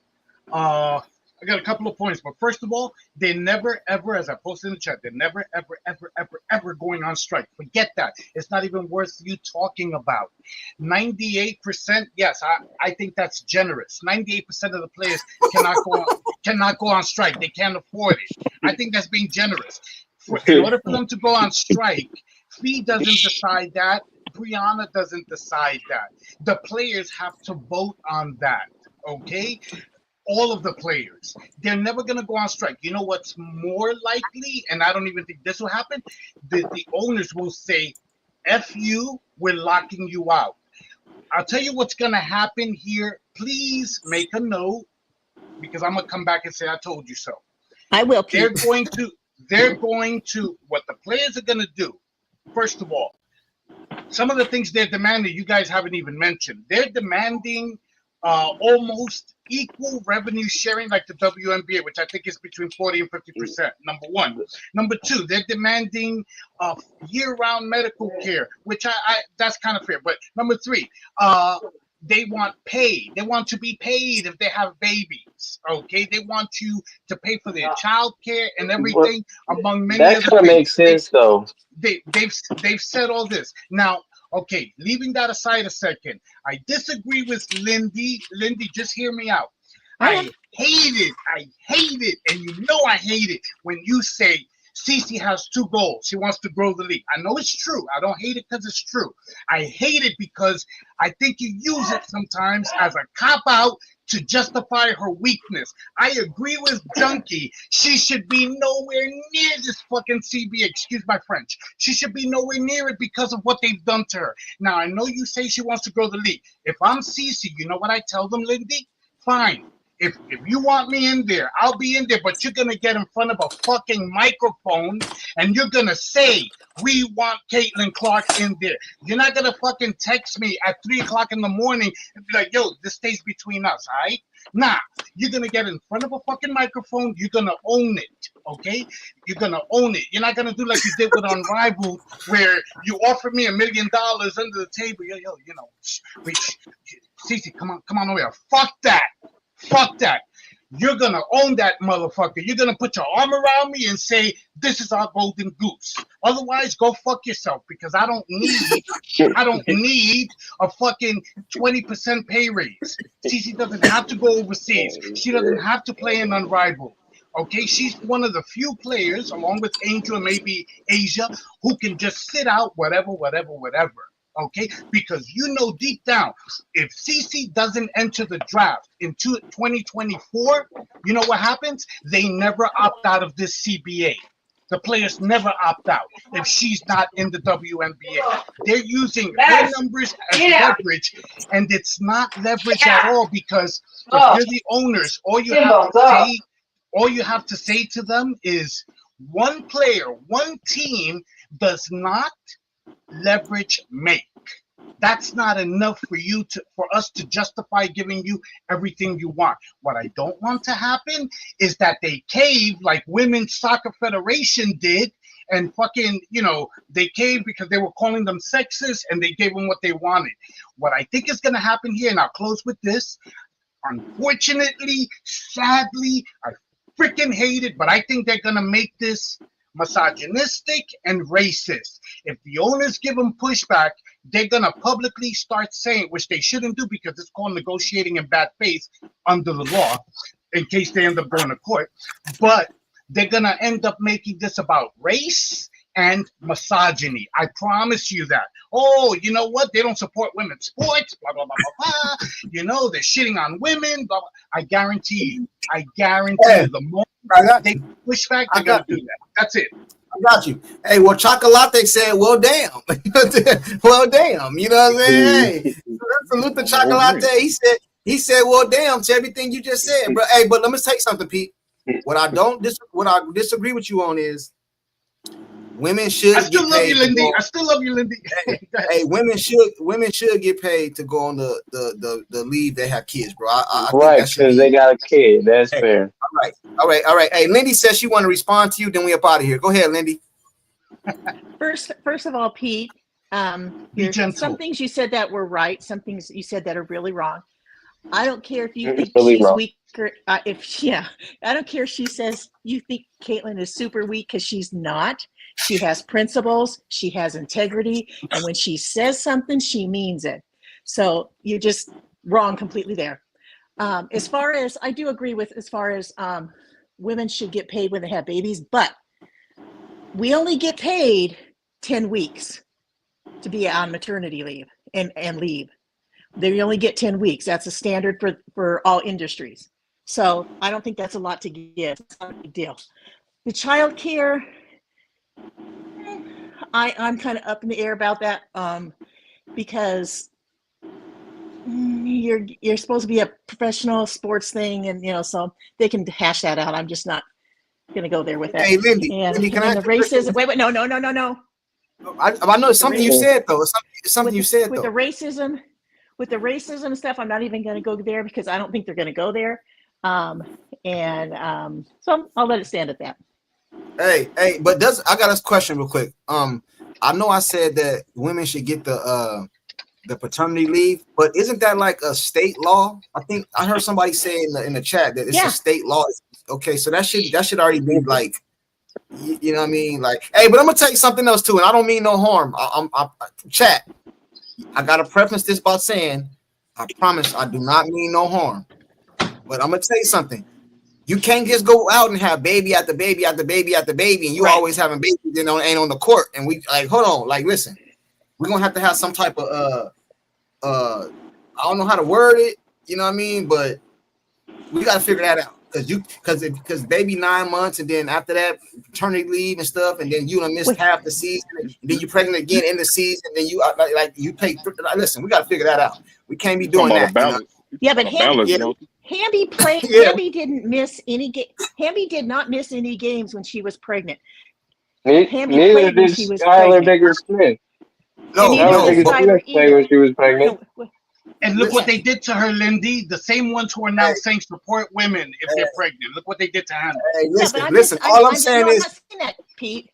I got a couple of points, but first of all, they never ever, as I posted in the chat, they're never ever going on strike. Forget that. It's not even worth you talking about. 98%, yes, I think that's generous. 98% of the players cannot go on strike. They can't afford it. I think that's being generous. In order for them to go on strike, Fee doesn't decide that. Brianna doesn't decide that. The players have to vote on that. Okay? All of the players. They're never going to go on strike. You know what's more likely? And I don't even think this will happen. The owners will say, F you, we're locking you out. I'll tell you what's going to happen here. Please make a note because I'm going to come back and say, I told you so. I will. They're going to, what the players are going to do, first of all, some of the things they're demanding, you guys haven't even mentioned. They're demanding almost equal revenue sharing like the WNBA, which I think is between 40 and 50%, number one. Number two, they're demanding year-round medical care, which I that's kind of fair. But number three, they want pay. They want to be paid if they have babies, okay? They want you to pay for their child care and everything, among many other things. That kind of makes sense, though. They've said all this. Now, okay, leaving that aside a second, I disagree with Lindy. Lindy, just hear me out. I hate it, and you know I hate it when you say Cece has two goals. She wants to grow the league. I know it's true. I don't hate it because it's true. I hate it because I think you use it sometimes as a cop-out to justify her weakness. I agree with Junkie. She should be nowhere near this fucking CBA. Excuse my French. She should be nowhere near it because of what they've done to her. Now, I know you say she wants to grow the league. If I'm Cece, you know what I tell them, Lindy? Fine. If you want me in there, I'll be in there, but you're going to get in front of a fucking microphone and you're going to say, we want Caitlin Clark in there. You're not going to fucking text me at 3 o'clock in the morning and be like, yo, this stays between us, all right? Nah, you're going to get in front of a fucking microphone. You're going to own it, okay? You're going to own it. You're not going to do like you did with Unrivaled, where you offered me $1 million under the table. Yo, you know, Cece, come on over here. Fuck that. Fuck that. You're going to own that motherfucker. You're going to put your arm around me and say, this is our golden goose. Otherwise, go fuck yourself, because I don't need a fucking 20% pay raise. Cece doesn't have to go overseas. She doesn't have to play in Unrivaled. Okay, she's one of the few players, along with Angel and maybe Asia, who can just sit out whatever. Okay, because you know deep down, if CC doesn't enter the draft in 2024, you know what happens? They never opt out of this CBA. The players never opt out if she's not in the WNBA. They're using her numbers as leverage, and it's not leverage at all, because if you're the owners, all you have to say to them is, one player, one team does not leverage make. That's not enough for us to justify giving you everything you want. What I don't want to happen is that they cave like Women's Soccer Federation did, and fucking, they caved because they were calling them sexist and they gave them what they wanted. What I think is going to happen here, and I'll close with this, unfortunately, sadly, I freaking hate it, but I think they're going to make this misogynistic and racist. If the owners give them pushback, they're going to publicly start saying, which they shouldn't do because it's called negotiating in bad faith under the law, in case they end up going to court, but they're going to end up making this about race and misogyny. I promise you that. Oh, you know what? They don't support women's sports, blah, blah, blah, blah, blah. They're shitting on women, blah, blah. I guarantee you, the moment they push back, they're going to do that. That's it. I got you. Hey, well, Chocolate said, well, damn. Well, damn. You know what I'm saying? Hey, salute to Chocolate. He said, well, damn, to everything you just said, bro. Hey, but let me tell you something, Pete. What I disagree with you on is women should. I still love you, Lindy. Hey, women should get paid to go on the leave they have kids, bro. I right, because they got a kid. That's fair. All right. Hey, Lindy says she want to respond to you. Then we up out of here. Go ahead, Lindy. First of all, Pete, some things you said that were right. Some things you said that are really wrong. I don't care if you think she's weaker. I don't care if she says you think Caitlin is super weak, because she's not. She has principles. She has integrity. And when she says something, she means it. So you're just wrong completely there. I do agree with women should get paid when they have babies, but we only get paid 10 weeks to be on maternity leave and leave. They only get 10 weeks. That's a standard for all industries. So I don't think that's a lot to give. It's not a big deal. The child care, I'm kind of up in the air about that, because you're supposed to be a professional sports thing, and so they can hash that out. I'm just not going to go there with that. Hey, Lindy, can I? The racism. Wait, no. I know it's something you said though. It's something you said though. With the racism stuff, I'm not even going to go there because I don't think they're going to go there. So I'll let it stand at that. Hey, but I got this question real quick. I know I said that women should get the paternity leave, but isn't that like a state law? I think I heard somebody say in the chat that it's a state law. Okay, so that should already be like, you know what I mean? Like, hey, but I'm gonna tell you something else too, and I don't mean no harm. Chat. I gotta preface this by saying, I promise I do not mean no harm. But I'm gonna tell you something. You can't just go out and have baby after baby after baby after baby, and you always having babies and ain't on the court. And we like, hold on, like, listen, we're gonna have to have some type of I don't know how to word it, you know what I mean? But We got to figure that out because baby 9 months, and then after that paternity leave and stuff, and then you done missed half the season, and then you pregnant again in the season, and then you like you pay. Listen, we got to figure that out. We can't be doing that. Yeah, but Hamby played. Yeah. Hamby didn't miss any game. Hamby did not miss any games when she was pregnant. Neither did Skylar Bigger-Smith. Skylar Bigger-Smith played when she was pregnant. And look what they did to her, Lindy. The same ones who are now saying support women if they're pregnant. Look what they did to Hannah. Hey, listen. All I'm saying is, I'm not saying that, Pete.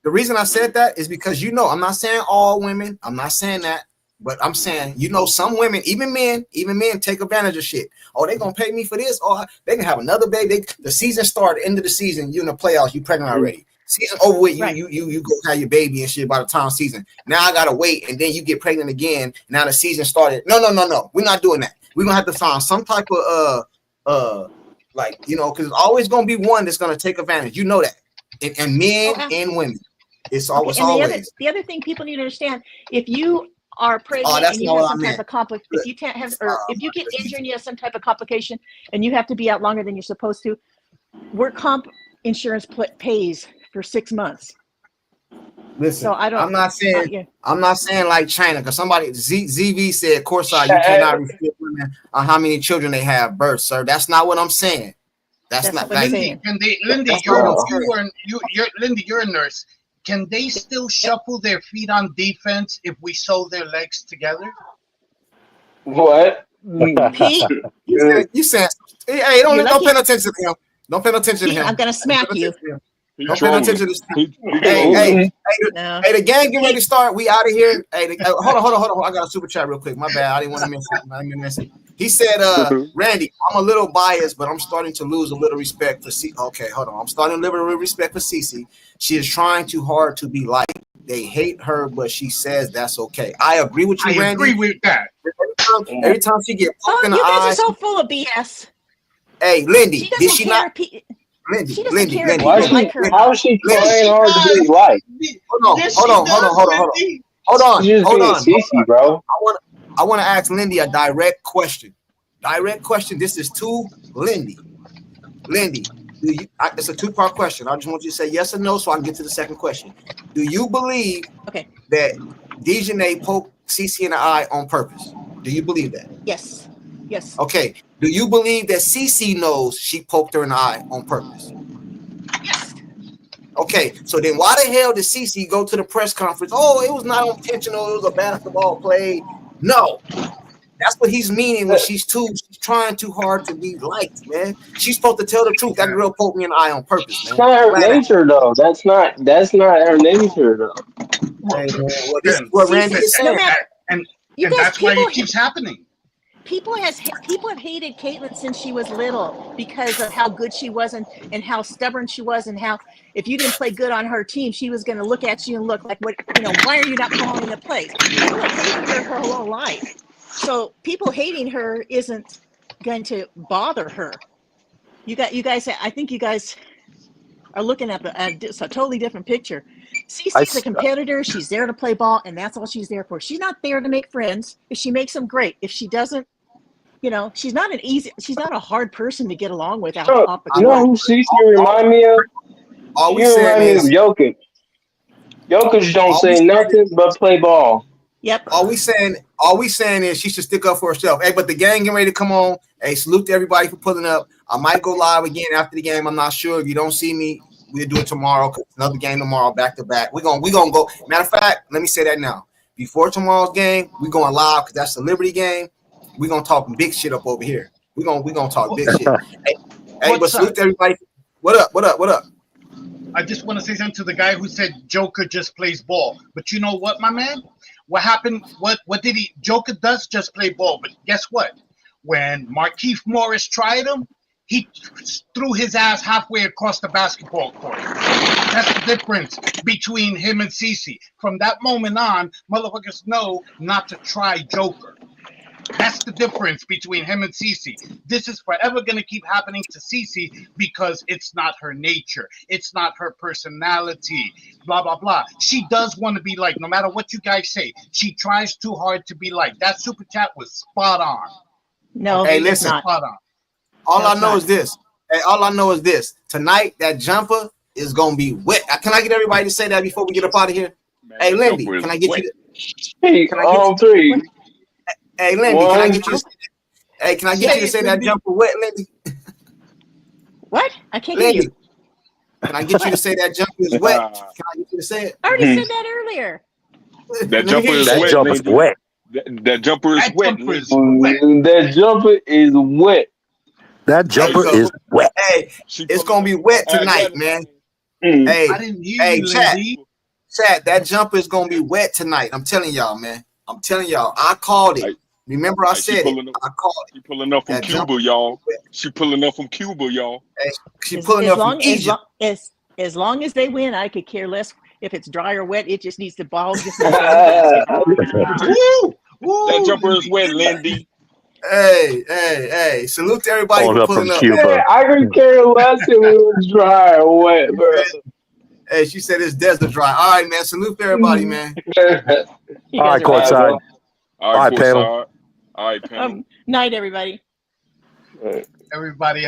The reason I said that is because I'm not saying all women. I'm not saying that. But I'm saying, some women, even men take advantage of shit. Oh, they gonna pay me for this, or they can have another baby. The season started, end of the season, you in the playoffs, you pregnant already. Season over with, right. you go have your baby and shit by the time season. Now I gotta wait, and then you get pregnant again. Now the season started. No. We're not doing that. We're gonna have to find some type of because it's always gonna be one that's gonna take advantage. You know that, and men and women. It's always always. The other thing people need to understand: if you are pregnant and you have some type of if you get injured and you have some type of complication and you have to be out longer than you're supposed to, work comp insurance pays for 6 months. Listen, so I'm not saying like China, because somebody ZV said courtside you cannot restrict women on how many children they have birth, sir. That's not what I'm saying. That's not like Lindy, you're a nurse. Can they still shuffle their feet on defense if we sew their legs together? What? Pete? You said, hey, don't pay no attention to him. Don't pay no attention to him. I'm going to smack you. Don't pay no attention to this. Hey, the game get ready to start. We out of here. Hey, hold on. I got a super chat real quick. My bad. I didn't want to miss it. He said, Randy, I'm a little biased, but I'm starting to lose a little respect for C. Okay, hold on. I'm starting to lose respect for Cece. She is trying too hard to be liked. They hate her, but she says that's okay. I agree with you, Randy. I agree with that. Every time she get poked in the eye. You guys are so full of BS. Hey, Lindy, did she not? Lindy, how is she trying hard to be liked? Hold on. Cece, bro. I want to ask Lindy a direct question. This is to Lindy. Lindy, it's a two-part question. I just want you to say yes or no so I can get to the second question. Do you believe that Dejanay poked Cece in the eye on purpose? Do you believe that? Yes. Okay. Do you believe that Cece knows she poked her in the eye on purpose? Yes. Okay. So then why the hell did Cece go to the press conference? Oh, it was not intentional. It was a basketball play. No. That's what he's meaning when she's trying too hard to be liked, man. She's supposed to tell the truth. That girl poked me in the eye on purpose, man. It's not her nature, though. That's not her nature, though. Hey, man, well, this is what Randy is saying. And that's why it keeps happening. People have hated Caitlin since she was little because of how good she was and how stubborn she was, and how if you didn't play good on her team, she was going to look at you and look like, why are you not calling the plays? People have hated her whole life. So people hating her isn't going to bother her. You guys, I think you guys are looking at a totally different picture. Cece's a competitor. She's there to play ball, and that's all she's there for. She's not there to make friends. If she makes them, great. If she doesn't, she's not a hard person to get along with. You know who Cece remind me of? You remind me of Jokic. Jokic don't say nothing but play ball. Yep. All we saying is she should stick up for herself. Hey, but the game getting ready to come on. Hey, salute to everybody for pulling up. I might go live again after the game. I'm not sure. If you don't see me, we'll do it tomorrow. Another game tomorrow, back to back. We're gonna go. Matter of fact, let me say that now. Before tomorrow's game, we're going live because that's the Liberty game. We're gonna talk big shit up over here. We're gonna talk big shit. Hey, but salute to everybody. What up? I just want to say something to the guy who said Joker just plays ball. But you know what, my man? What happened? What did he? Joker does just play ball, but guess what? When Markieff Morris tried him, he threw his ass halfway across the basketball court. That's the difference between him and Cece. From that moment on, motherfuckers know not to try Joker. That's the difference between him and Cece. This is forever going to keep happening to Cece because it's not her nature. It's not her personality. Blah, blah, blah. She does want to be like, no matter what you guys say, she tries too hard to be like. That super chat was spot on. No, Hey, it's listen. not. Spot on. All No, I it's know not. is this. Hey, all I know is this. Tonight, that jumper is going to be wet. Can I get everybody to say that before we get up out of here? Man, Hey, that Lindy, jumper is can I get wet. you to... Hey, Can I get all you, three. hey, Lindy, can I One. get you to... Hey, can I get you to say that jumper wet, Lindy? What? I can't hear Lindy, you. can I get you to say that jumper is wet? Can I get you to say it? I already said that earlier. That Let me hear jumper you is say That it. jumper's Lindy. wet. That jumper is That wet, jumper is Lindy. wet. That jumper is wet. That There you jumper go. is wet. Hey, She it's pulling going to up. be wet Hey, I got tonight, it, man. Mm. Hey, I didn't hear hey, you, chat. Lindy. Chat, that jumper is going to be wet tonight. I'm telling y'all, man. I'm telling y'all. I called it. Hey, Remember I she said it. pulling up. I called it. She pulling up from That jumper Cuba, y'all. She pulling up from Cuba, y'all. Hey, she pulling up from Egypt. As long as they win, I could care less if it's dry or wet. It just needs to ball just needs to go in the basket. Woo! Woo! That jumper is wet, Lindy. Hey. Salute to everybody Pulling for up from pulling up. Cuba. I could care less if it was dry or wet, bro. Hey, she said it's desert dry. All right, man. Salute to everybody, man. You All right, guys are awesome. courtside. All All right, right, panel. courtside. All right, panel. Night, everybody. Everybody